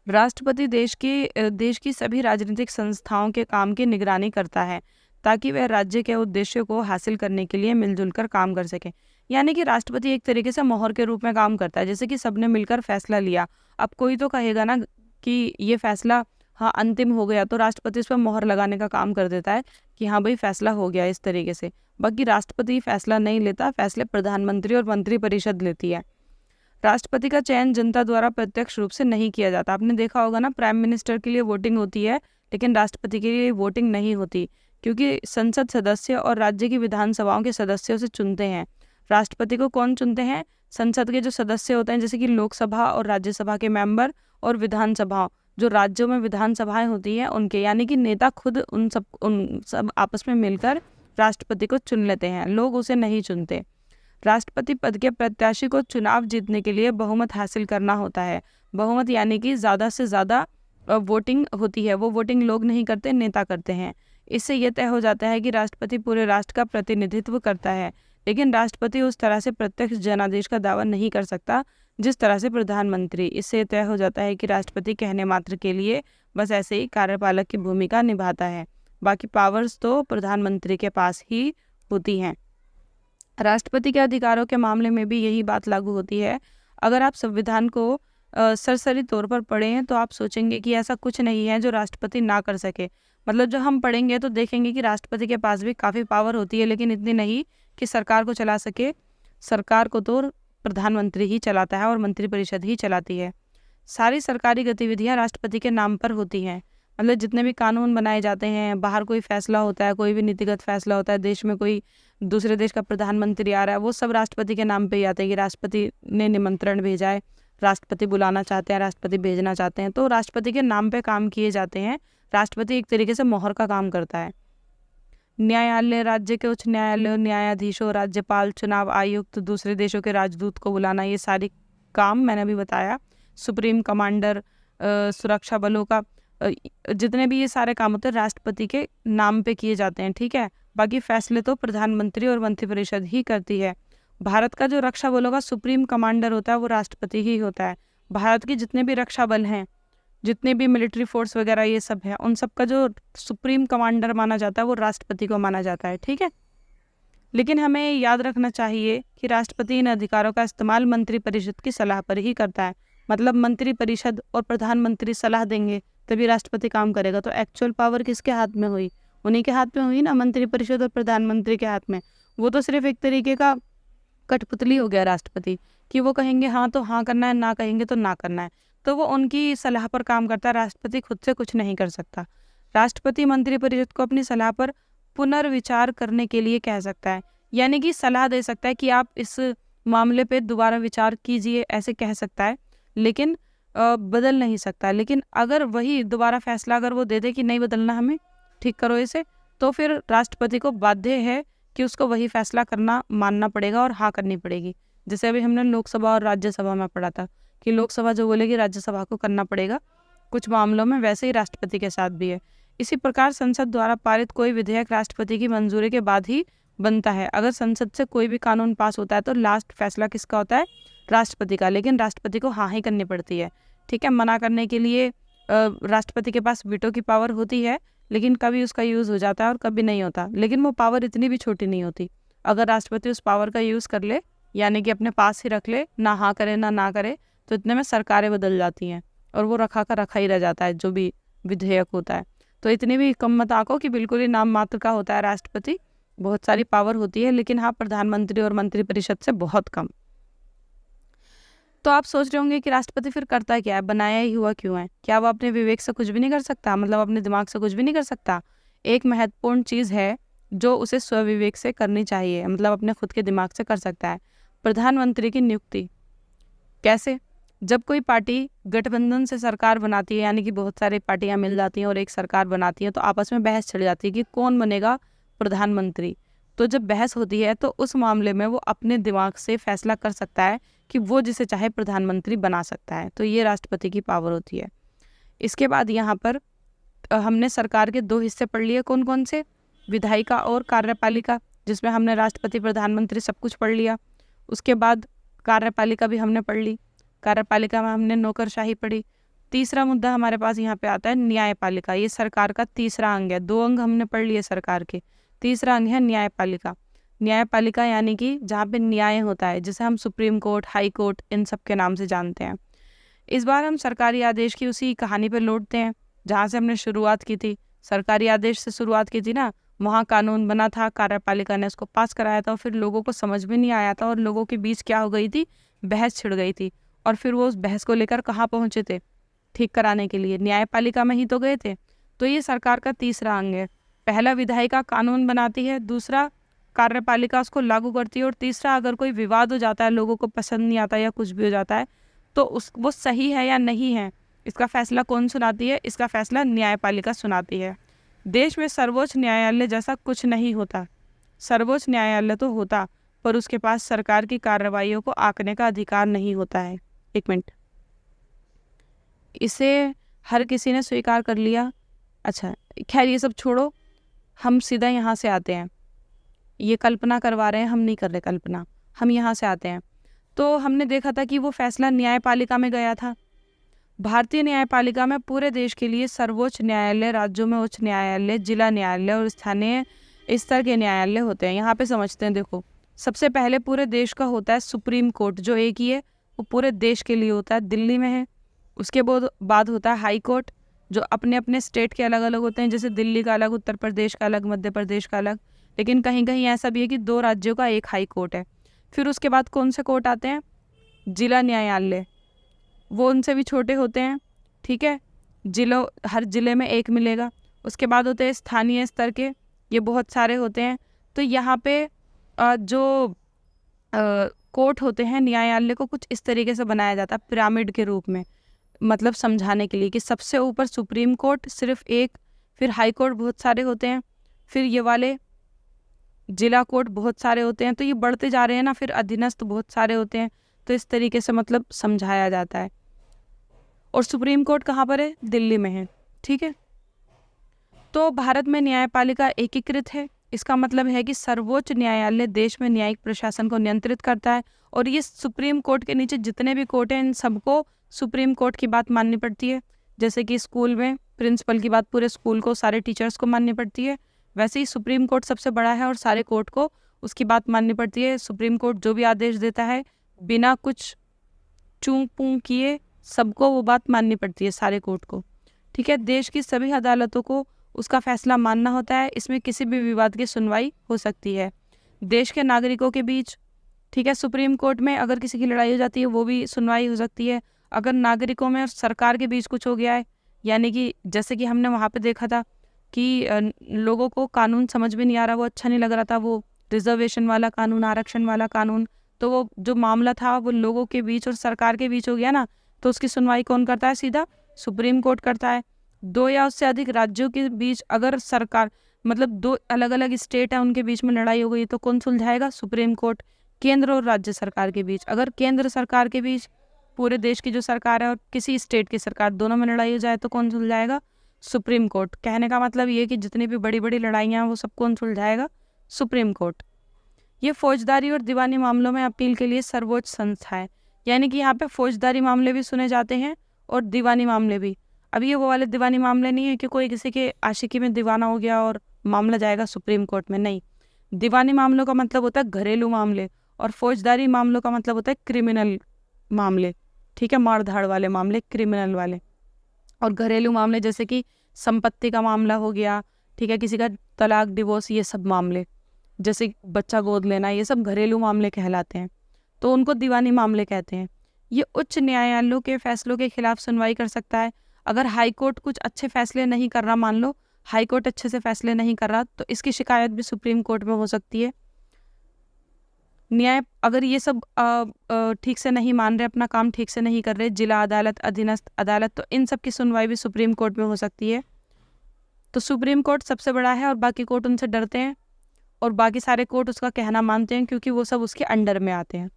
राष्ट्रपति देश की सभी राजनीतिक संस्थाओं के काम की निगरानी करता है ताकि वह राज्य के उद्देश्यों को हासिल करने के लिए मिलजुल कर काम कर सके। यानी कि राष्ट्रपति एक तरीके से मोहर के रूप में काम करता है। जैसे कि सबने मिलकर फैसला लिया, अब कोई तो कहेगा ना कि ये फैसला हाँ अंतिम हो गया, तो राष्ट्रपति इस पर मोहर लगाने का काम कर देता है कि हाँ भाई फैसला हो गया इस तरीके से। बाकी राष्ट्रपति फैसला नहीं लेता, फैसले प्रधानमंत्री और मंत्रिपरिषद लेती है। राष्ट्रपति का चयन जनता द्वारा प्रत्यक्ष रूप से नहीं किया जाता। आपने देखा होगा ना, प्राइम मिनिस्टर के लिए वोटिंग होती है लेकिन राष्ट्रपति के लिए वोटिंग नहीं होती, क्योंकि संसद सदस्य और राज्य की विधानसभाओं के सदस्यों से चुनते हैं। राष्ट्रपति को कौन चुनते हैं? संसद के जो सदस्य होते हैं, जैसे कि लोकसभा और राज्यसभा के मेंबर, और विधानसभा जो राज्यों में विधानसभाएं होती हैं उनके, यानी कि नेता खुद उन सब आपस में मिलकर राष्ट्रपति को चुन लेते हैं, लोग उसे नहीं चुनते। राष्ट्रपति पद के प्रत्याशी को चुनाव जीतने के लिए बहुमत हासिल करना होता है। बहुमत यानी कि ज़्यादा से ज़्यादा वोटिंग होती है, वो वोटिंग लोग नहीं करते, नेता करते हैं। इससे यह तय हो जाता है कि राष्ट्रपति पूरे राष्ट्र का प्रतिनिधित्व करता है, लेकिन राष्ट्रपति उस तरह से प्रत्यक्ष जनादेश का दावा नहीं कर सकता जिस तरह से प्रधानमंत्री। इससे तय हो जाता है कि राष्ट्रपति कहने मात्र के लिए बस ऐसे ही कार्यपालक की भूमिका निभाता है, बाकी पावर्स तो प्रधानमंत्री के पास ही होती हैं। राष्ट्रपति के अधिकारों के मामले में भी यही बात लागू होती है। अगर आप संविधान को सरसरी तौर पर पढ़ें तो आप सोचेंगे कि ऐसा कुछ नहीं है जो राष्ट्रपति ना कर सके। मतलब जो हम पढ़ेंगे तो देखेंगे कि राष्ट्रपति के पास भी काफ़ी पावर होती है, लेकिन इतनी नहीं कि सरकार को चला सके। सरकार को तो प्रधानमंत्री ही चलाता है और मंत्रिपरिषद ही चलाती है। सारी सरकारी गतिविधियां राष्ट्रपति के नाम पर होती हैं। मतलब जितने भी कानून बनाए जाते हैं, बाहर कोई फैसला होता है, कोई भी नीतिगत फैसला होता है, देश में कोई दूसरे देश का प्रधानमंत्री आ रहा है, वो सब राष्ट्रपति के नाम पे ही आते हैं कि राष्ट्रपति ने निमंत्रण भेजा है, राष्ट्रपति बुलाना चाहते हैं, राष्ट्रपति भेजना चाहते हैं, तो राष्ट्रपति के नाम पे काम किए जाते हैं। राष्ट्रपति एक तरीके से मोहर का काम करता है। न्यायालय, राज्य के उच्च न्यायालय, न्यायाधीशों, राज्यपाल, चुनाव आयुक्त, दूसरे देशों के राजदूत को बुलाना, ये सारी काम मैंने अभी बताया। सुप्रीम कमांडर, सुरक्षा बलों का, जितने भी ये सारे काम होते हैं राष्ट्रपति के नाम पे किए जाते हैं, ठीक है। बाकी फैसले तो प्रधानमंत्री और मंत्रिपरिषद ही करती है। भारत का जो रक्षा बलों का सुप्रीम कमांडर होता है वो राष्ट्रपति ही होता है। भारत के जितने भी रक्षा बल हैं, जितने भी मिलिट्री फोर्स वगैरह ये सब है, उन सब का जो सुप्रीम कमांडर माना जाता है वो राष्ट्रपति को माना जाता है, ठीक है। लेकिन हमें याद रखना चाहिए कि राष्ट्रपति इन अधिकारों का इस्तेमाल मंत्रिपरिषद की सलाह पर ही करता है। मतलब मंत्रिपरिषद और प्रधानमंत्री सलाह देंगे तभी राष्ट्रपति काम करेगा। तो एक्चुअल पावर किसके हाथ में हुई? उन्हीं के हाथ में हुई ना, मंत्रिपरिषद और प्रधानमंत्री के हाथ में। वो तो सिर्फ एक तरीके का कठपुतली हो गया राष्ट्रपति, कि वो कहेंगे हाँ तो हाँ करना है, ना कहेंगे तो ना करना है। तो वो उनकी सलाह पर काम करता है, राष्ट्रपति खुद से कुछ नहीं कर सकता। राष्ट्रपति मंत्रिपरिषद को अपनी सलाह पर पुनर्विचार करने के लिए कह सकता है, यानी कि सलाह दे सकता है कि आप इस मामले पे दोबारा विचार कीजिए, ऐसे कह सकता है, लेकिन बदल नहीं सकता। लेकिन अगर वही दोबारा फैसला अगर वो दे दे कि नहीं बदलना, हमें ठीक करो इसे, तो फिर राष्ट्रपति को बाध्य है कि उसको वही फैसला करना मानना पड़ेगा और हाँ करनी पड़ेगी। जैसे अभी हमने लोकसभा और राज्यसभा में पढ़ा था कि लोकसभा जो बोलेगी राज्यसभा को करना पड़ेगा कुछ मामलों में, वैसे ही राष्ट्रपति के साथ भी है। इसी प्रकार संसद द्वारा पारित कोई विधेयक राष्ट्रपति की मंजूरी के बाद ही बनता है। अगर संसद से कोई भी कानून पास होता है तो लास्ट फैसला किसका होता है? राष्ट्रपति का। लेकिन राष्ट्रपति को हाँ ही करनी पड़ती है, ठीक है। मना करने के लिए राष्ट्रपति के पास वीटो की पावर होती है, लेकिन कभी उसका यूज़ हो जाता है और कभी नहीं होता। लेकिन वो पावर इतनी भी छोटी नहीं होती। अगर राष्ट्रपति उस पावर का यूज़ कर ले, यानी कि अपने पास ही रख ले, ना हाँ करे ना करे, तो इतने में सरकारें बदल जाती हैं और वो रखा का रखा ही रह जाता है जो भी विधेयक होता है। तो इतनी भी कम मत आंको कि बिल्कुल ही नाम मात्र का होता है राष्ट्रपति। बहुत सारी पावर होती है, लेकिन हाँ प्रधानमंत्री और मंत्रिपरिषद से बहुत कम। तो आप सोच रहे होंगे कि राष्ट्रपति फिर करता क्या है, बनाया ही हुआ क्यों है? क्या वो अपने विवेक से कुछ भी नहीं कर सकता? मतलब अपने दिमाग से कुछ भी नहीं कर सकता? एक महत्वपूर्ण चीज़ है जो उसे स्वविवेक से करनी चाहिए, मतलब अपने खुद के दिमाग से कर सकता है। प्रधानमंत्री की नियुक्ति कैसे? जब कोई पार्टी गठबंधन से सरकार बनाती है, यानी कि बहुत सारी पार्टियां मिल जाती हैं और एक सरकार बनाती हैं, तो आपस में बहस छिड़ जाती है कि कौन बनेगा प्रधानमंत्री। तो जब बहस होती है तो उस मामले में वो अपने दिमाग से फैसला कर सकता है कि वो जिसे चाहे प्रधानमंत्री बना सकता है। तो ये राष्ट्रपति की पावर होती है। इसके बाद यहाँ पर हमने सरकार के दो हिस्से पढ़ लिए, कौन कौन से? विधायिका और कार्यपालिका, जिसमें हमने राष्ट्रपति प्रधानमंत्री सब कुछ पढ़ लिया। उसके बाद कार्यपालिका भी हमने पढ़ ली। कार्यपालिका में हमने नौकरशाही पढ़ी। तीसरा मुद्दा हमारे पास यहाँ पे आता है न्यायपालिका। ये सरकार का तीसरा अंग है। दो अंग हमने पढ़ लिए सरकार के, तीसरा अंग है न्यायपालिका। न्यायपालिका यानी कि जहाँ पे न्याय होता है, जिसे हम सुप्रीम कोर्ट, हाई कोर्ट, इन सब के नाम से जानते हैं। इस बार हम सरकारी आदेश की उसी कहानी पर लौटते हैं जहाँ से हमने शुरुआत की थी। सरकारी आदेश से शुरुआत की थी ना, वहाँ कानून बना था, कार्यपालिका ने उसको पास कराया था, और फिर लोगों को समझ में नहीं आया था और लोगों के बीच क्या हो गई थी? बहस छिड़ गई थी। और फिर वो उस बहस को लेकर कहाँ पहुँचे थे? ठीक कराने के लिए न्यायपालिका में ही तो गए थे। तो ये सरकार का तीसरा अंग है। पहला विधायिका कानून बनाती है, दूसरा कार्यपालिका उसको लागू करती है, और तीसरा अगर कोई विवाद हो जाता है, लोगों को पसंद नहीं आता या कुछ भी हो जाता है, तो वो सही है या नहीं है, इसका फैसला कौन सुनाती है? इसका फैसला न्यायपालिका सुनाती है। देश में सर्वोच्च न्यायालय जैसा कुछ नहीं होता। सर्वोच्च न्यायालय तो होता, पर उसके पास सरकार की कार्रवाइयों को आंकने का अधिकार नहीं होता है। एक मिनट, इसे हर किसी ने स्वीकार कर लिया। अच्छा खैर ये सब छोड़ो, हम सीधा यहाँ से आते हैं। ये कल्पना करवा रहे हैं, हम नहीं कर रहे कल्पना, हम यहाँ से आते हैं। तो हमने देखा था कि वो फैसला न्यायपालिका में गया था। भारतीय न्यायपालिका में पूरे देश के लिए सर्वोच्च न्यायालय, राज्यों में उच्च न्यायालय, जिला न्यायालय और स्थानीय स्तर के न्यायालय होते हैं। यहाँ पे समझते हैं, देखो सबसे पहले पूरे देश का होता है सुप्रीम कोर्ट, जो एक ही है, वो पूरे देश के लिए होता है, दिल्ली में है। उसके बाद होता है हाई कोर्ट, जो अपने अपने स्टेट के अलग अलग होते हैं, जैसे दिल्ली का अलग, उत्तर प्रदेश का अलग, मध्य प्रदेश का अलग। लेकिन कहीं कहीं ऐसा भी है कि दो राज्यों का एक हाई कोर्ट है। फिर उसके बाद कौन से कोर्ट आते हैं? जिला न्यायालय, वो उनसे भी छोटे होते हैं, ठीक है। हर जिले में एक मिलेगा। उसके बाद होते हैं स्थानीय स्तर के, ये बहुत सारे होते हैं। तो यहाँ पे जो कोर्ट होते हैं, न्यायालय को कुछ इस तरीके से बनाया जाता है पिरामिड के रूप में, मतलब समझाने के लिए कि सबसे ऊपर सुप्रीम कोर्ट सिर्फ एक, फिर हाई कोर्ट बहुत सारे होते हैं, फिर ये वाले जिला कोर्ट बहुत सारे होते हैं। तो ये बढ़ते जा रहे हैं ना, फिर अधीनस्थ बहुत सारे होते हैं। तो इस तरीके से मतलब समझाया जाता है। और सुप्रीम कोर्ट कहाँ पर है? दिल्ली में है, ठीक है। तो भारत में न्यायपालिका एकीकृत है। इसका मतलब है कि सर्वोच्च न्यायालय देश में न्यायिक प्रशासन को नियंत्रित करता है, और ये सुप्रीम कोर्ट के नीचे जितने भी कोर्ट हैं, इन सबको सुप्रीम कोर्ट की बात माननी पड़ती है। जैसे कि स्कूल में प्रिंसिपल की बात पूरे स्कूल को, सारे टीचर्स को माननी पड़ती है, वैसे ही सुप्रीम कोर्ट सबसे बड़ा है और सारे कोर्ट को उसकी बात माननी पड़ती है। सुप्रीम कोर्ट जो भी आदेश देता है बिना कुछ चूं पूं किए सबको वो बात माननी पड़ती है, सारे कोर्ट को। ठीक है, देश की सभी अदालतों को उसका फैसला मानना होता है। इसमें किसी भी विवाद की सुनवाई हो सकती है। देश के नागरिकों के बीच, ठीक है, सुप्रीम कोर्ट में अगर किसी की लड़ाई हो जाती है वो भी सुनवाई हो सकती है। अगर नागरिकों में और सरकार के बीच कुछ हो गया है, यानी कि जैसे कि हमने वहाँ पे देखा था कि लोगों को कानून समझ में नहीं आ रहा, वो अच्छा नहीं लग रहा था, वो रिजर्वेशन वाला कानून, आरक्षण वाला कानून, तो वो जो मामला था वो लोगों के बीच और सरकार के बीच हो गया ना, तो उसकी सुनवाई कौन करता है? सीधा सुप्रीम कोर्ट करता है। दो या उससे अधिक राज्यों के बीच अगर सरकार, मतलब दो अलग अलग स्टेट है, उनके बीच में लड़ाई हो गई तो कौन सुलझाएगा? Supreme court. केंद्र और राज्य सरकार के बीच, अगर केंद्र सरकार के बीच, पूरे देश की जो सरकार है और किसी स्टेट की सरकार, दोनों में लड़ाई हो जाए तो कौन सुलझाएगा? Supreme court. कहने का मतलब ये कि जितनी भी बड़ी बड़ी लड़ाइयाँ हैं वो सब कौन सुलझाएगा? Supreme court. ये फौजदारी और दीवानी मामलों में अपील के लिए सर्वोच्च संस्था है। यानी कि यहाँ पे फौजदारी मामले भी सुने जाते हैं और दीवानी मामले भी। अब ये वो वाले दीवानी मामले नहीं है कि कोई किसी के आशिकी में दीवाना हो गया और मामला जाएगा सुप्रीम कोर्ट में, नहीं। दीवानी मामलों का मतलब होता है घरेलू मामले, और फौजदारी मामलों का मतलब होता है क्रिमिनल मामले। ठीक है, मारधाड़ वाले मामले, क्रिमिनल वाले। और घरेलू मामले जैसे कि संपत्ति का मामला हो गया, ठीक है, किसी का तलाक, डिवोर्स, ये सब मामले, जैसे बच्चा गोद लेना, ये सब घरेलू मामले कहलाते हैं, तो उनको दीवानी मामले कहते हैं। ये उच्च न्यायालयों के फैसलों के खिलाफ सुनवाई कर सकता है। अगर हाई कोर्ट कुछ अच्छे फैसले नहीं कर रहा, मान लो हाई कोर्ट अच्छे से फैसले नहीं कर रहा, तो इसकी शिकायत भी सुप्रीम कोर्ट में हो सकती है। न्याय, अगर ये सब ठीक से नहीं मान रहे, अपना काम ठीक से नहीं कर रहे, जिला अदालत, अधीनस्थ अदालत, तो इन सब की सुनवाई भी सुप्रीम कोर्ट में हो सकती है। तो सुप्रीम कोर्ट सबसे बड़ा है और बाकी कोर्ट उनसे डरते हैं और बाकी सारे कोर्ट उसका कहना मानते हैं क्योंकि वो सब उसके अंडर में आते हैं।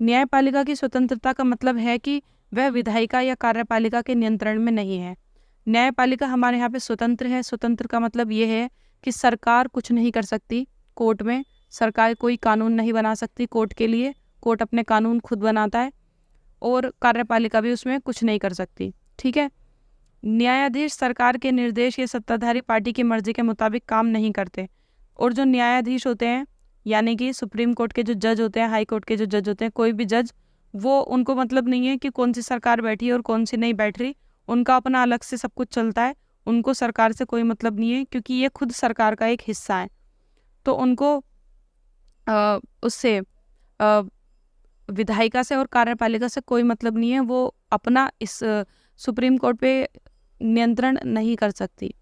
न्यायपालिका की स्वतंत्रता का मतलब है कि वह विधायिका या कार्यपालिका के नियंत्रण में नहीं है। न्यायपालिका हमारे यहाँ पे स्वतंत्र है। स्वतंत्र का मतलब ये है कि सरकार कुछ नहीं कर सकती कोर्ट में, सरकार कोई कानून नहीं बना सकती कोर्ट के लिए, कोर्ट अपने कानून खुद बनाता है, और कार्यपालिका भी उसमें कुछ नहीं कर सकती। ठीक है, न्यायाधीश सरकार के निर्देश या सत्ताधारी पार्टी की मर्जी के मुताबिक काम नहीं करते, और जो न्यायाधीश होते हैं, यानी कि सुप्रीम कोर्ट के जो जज होते हैं, हाई कोर्ट के जो जज होते हैं, कोई भी जज, वो उनको मतलब नहीं है कि कौन सी सरकार बैठी है और कौन सी नहीं बैठ रही, उनका अपना अलग से सब कुछ चलता है, उनको सरकार से कोई मतलब नहीं है क्योंकि ये खुद सरकार का एक हिस्सा है। तो उनको उससे विधायिका से और कार्यपालिका से कोई मतलब नहीं है, वो अपना इस सुप्रीम कोर्ट पे नियंत्रण नहीं कर सकती,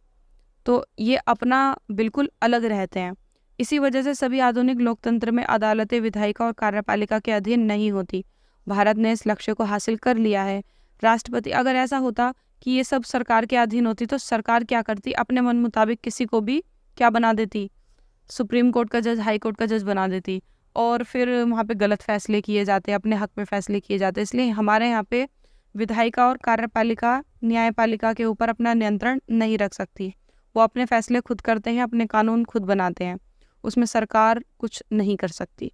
तो ये अपना बिल्कुल अलग रहते हैं। इसी वजह से सभी आधुनिक लोकतंत्र में अदालतें विधायिका और कार्यपालिका के अधीन नहीं होती। भारत ने इस लक्ष्य को हासिल कर लिया है। राष्ट्रपति, अगर ऐसा होता कि ये सब सरकार के अधीन होती तो सरकार क्या करती? अपने मन मुताबिक किसी को भी क्या बना देती? सुप्रीम कोर्ट का जज, हाई कोर्ट का जज बना देती, और फिर वहाँ पे गलत फैसले किए जाते, अपने हक में फैसले किए जाते। इसलिए हमारे यहाँ पे विधायिका और कार्यपालिका न्यायपालिका के ऊपर अपना नियंत्रण नहीं रख सकती। वो अपने फैसले खुद करते हैं, अपने कानून खुद बनाते हैं, उसमें सरकार कुछ नहीं कर सकती।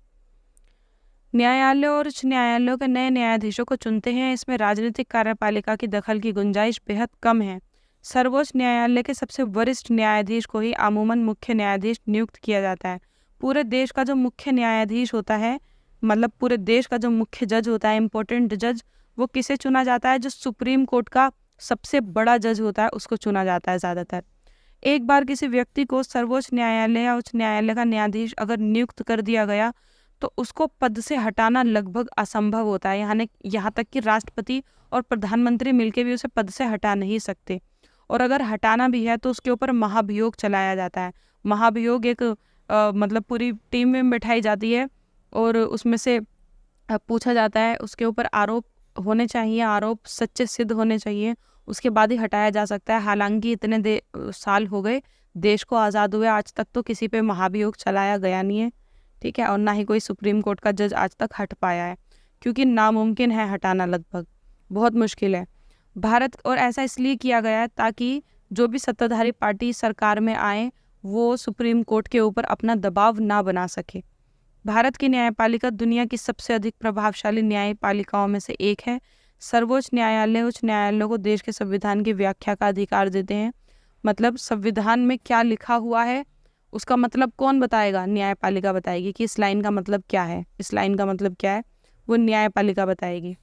न्यायालय और उच्च न्यायालयों के नए न्यायाधीशों को चुनते हैं। इसमें राजनीतिक कार्यपालिका की दखल की गुंजाइश बेहद कम है। सर्वोच्च न्यायालय के सबसे वरिष्ठ न्यायाधीश को ही अमूमन मुख्य न्यायाधीश नियुक्त किया जाता है। पूरे देश का जो मुख्य न्यायाधीश होता है, मतलब पूरे देश का जो मुख्य जज होता है, इम्पोर्टेंट जज, वो किसे चुना जाता है? जो सुप्रीम कोर्ट का सबसे बड़ा जज होता है उसको चुना जाता है ज़्यादातर। एक बार किसी व्यक्ति को सर्वोच्च न्यायालय या उच्च न्यायालय का न्यायाधीश अगर नियुक्त कर दिया गया तो उसको पद से हटाना लगभग असंभव होता है। यहाँ तक कि राष्ट्रपति और प्रधानमंत्री मिलकर भी उसे पद से हटा नहीं सकते, और अगर हटाना भी है तो उसके ऊपर महाभियोग चलाया जाता है। महाभियोग एक मतलब पूरी टीम में बैठाई जाती है और उसमें से पूछा जाता है, उसके ऊपर आरोप होने चाहिए, आरोप सच्चे सिद्ध होने चाहिए, उसके बाद ही हटाया जा सकता है। हालांकि इतने साल हो गए देश को आज़ाद हुए, आज तक तो किसी पे महाभियोग चलाया गया नहीं है, ठीक है, और ना ही कोई सुप्रीम कोर्ट का जज आज तक हट पाया है, क्योंकि नामुमकिन है हटाना, लगभग बहुत मुश्किल है भारत। और ऐसा इसलिए किया गया है ताकि जो भी सत्ताधारी पार्टी सरकार में आए वो सुप्रीम कोर्ट के ऊपर अपना दबाव ना बना सके। भारत की न्यायपालिका दुनिया की सबसे अधिक प्रभावशाली न्यायपालिकाओं में से एक है। सर्वोच्च न्यायालय उच्च न्यायालयों को देश के संविधान की व्याख्या का अधिकार देते हैं। मतलब संविधान में क्या लिखा हुआ है उसका मतलब कौन बताएगा? न्यायपालिका बताएगी कि इस लाइन का मतलब क्या है, इस लाइन का मतलब क्या है, वो न्यायपालिका बताएगी।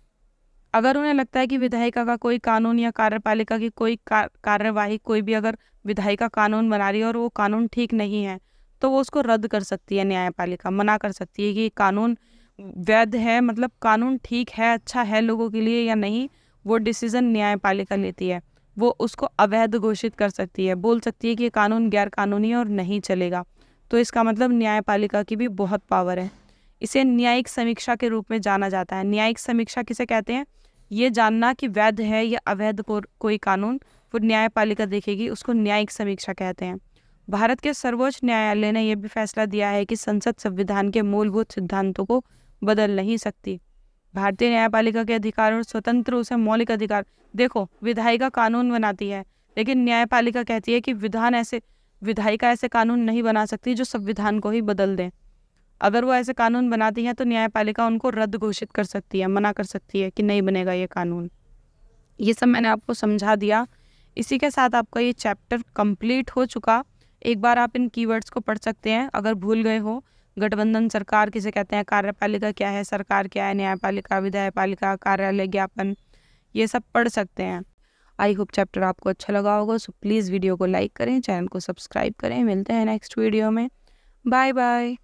अगर उन्हें लगता है कि विधायिका का कोई कानून या कार्यपालिका की कोई कार्यवाही, कोई भी अगर विधायिका कानून बना रही है और वो कानून ठीक नहीं है, तो वो उसको रद्द कर सकती है। न्यायपालिका मना कर सकती है कि ये कानून वैध है, मतलब कानून ठीक है, अच्छा है लोगों के लिए या नहीं, वो डिसीजन न्यायपालिका लेती है। वो उसको अवैध घोषित कर सकती है, बोल सकती है कि ये कानून गैर कानूनी है और नहीं चलेगा। तो इसका मतलब न्यायपालिका की भी बहुत पावर है। इसे न्यायिक समीक्षा के रूप में जाना जाता है। न्यायिक समीक्षा किसे कहते हैं? ये जानना कि वैध है या अवैध कोई कानून, वो न्यायपालिका देखेगी, उसको न्यायिक समीक्षा कहते हैं। भारत के सर्वोच्च न्यायालय ने यह भी फैसला दिया है कि संसद संविधान के मूलभूत सिद्धांतों को बदल नहीं सकती। भारतीय न्यायपालिका के अधिकार और स्वतंत्र उसे मौलिक अधिकार। देखो, विधायिका कानून बनाती है, लेकिन न्यायपालिका कहती है कि विधायिका ऐसे कानून नहीं बना सकती जो संविधान को ही बदल दें। अगर वो ऐसे कानून बनाती है तो न्यायपालिका उनको रद्द घोषित कर सकती है, मना कर सकती है कि नहीं बनेगा ये कानून। ये सब मैंने आपको समझा दिया। इसी के साथ आपका ये चैप्टर कंप्लीट हो चुका। एक बार आप इन कीवर्ड्स को पढ़ सकते हैं अगर भूल गए हो। गठबंधन सरकार किसे कहते हैं, कार्यपालिका क्या है, सरकार क्या है, न्यायपालिका, विधायपालिका, कार्यालय ज्ञापन, ये सब पढ़ सकते हैं। आई होप चैप्टर आपको अच्छा लगा होगा। सो प्लीज़ वीडियो को लाइक करें, चैनल को सब्सक्राइब करें। मिलते हैं नेक्स्ट वीडियो में। Bye bye.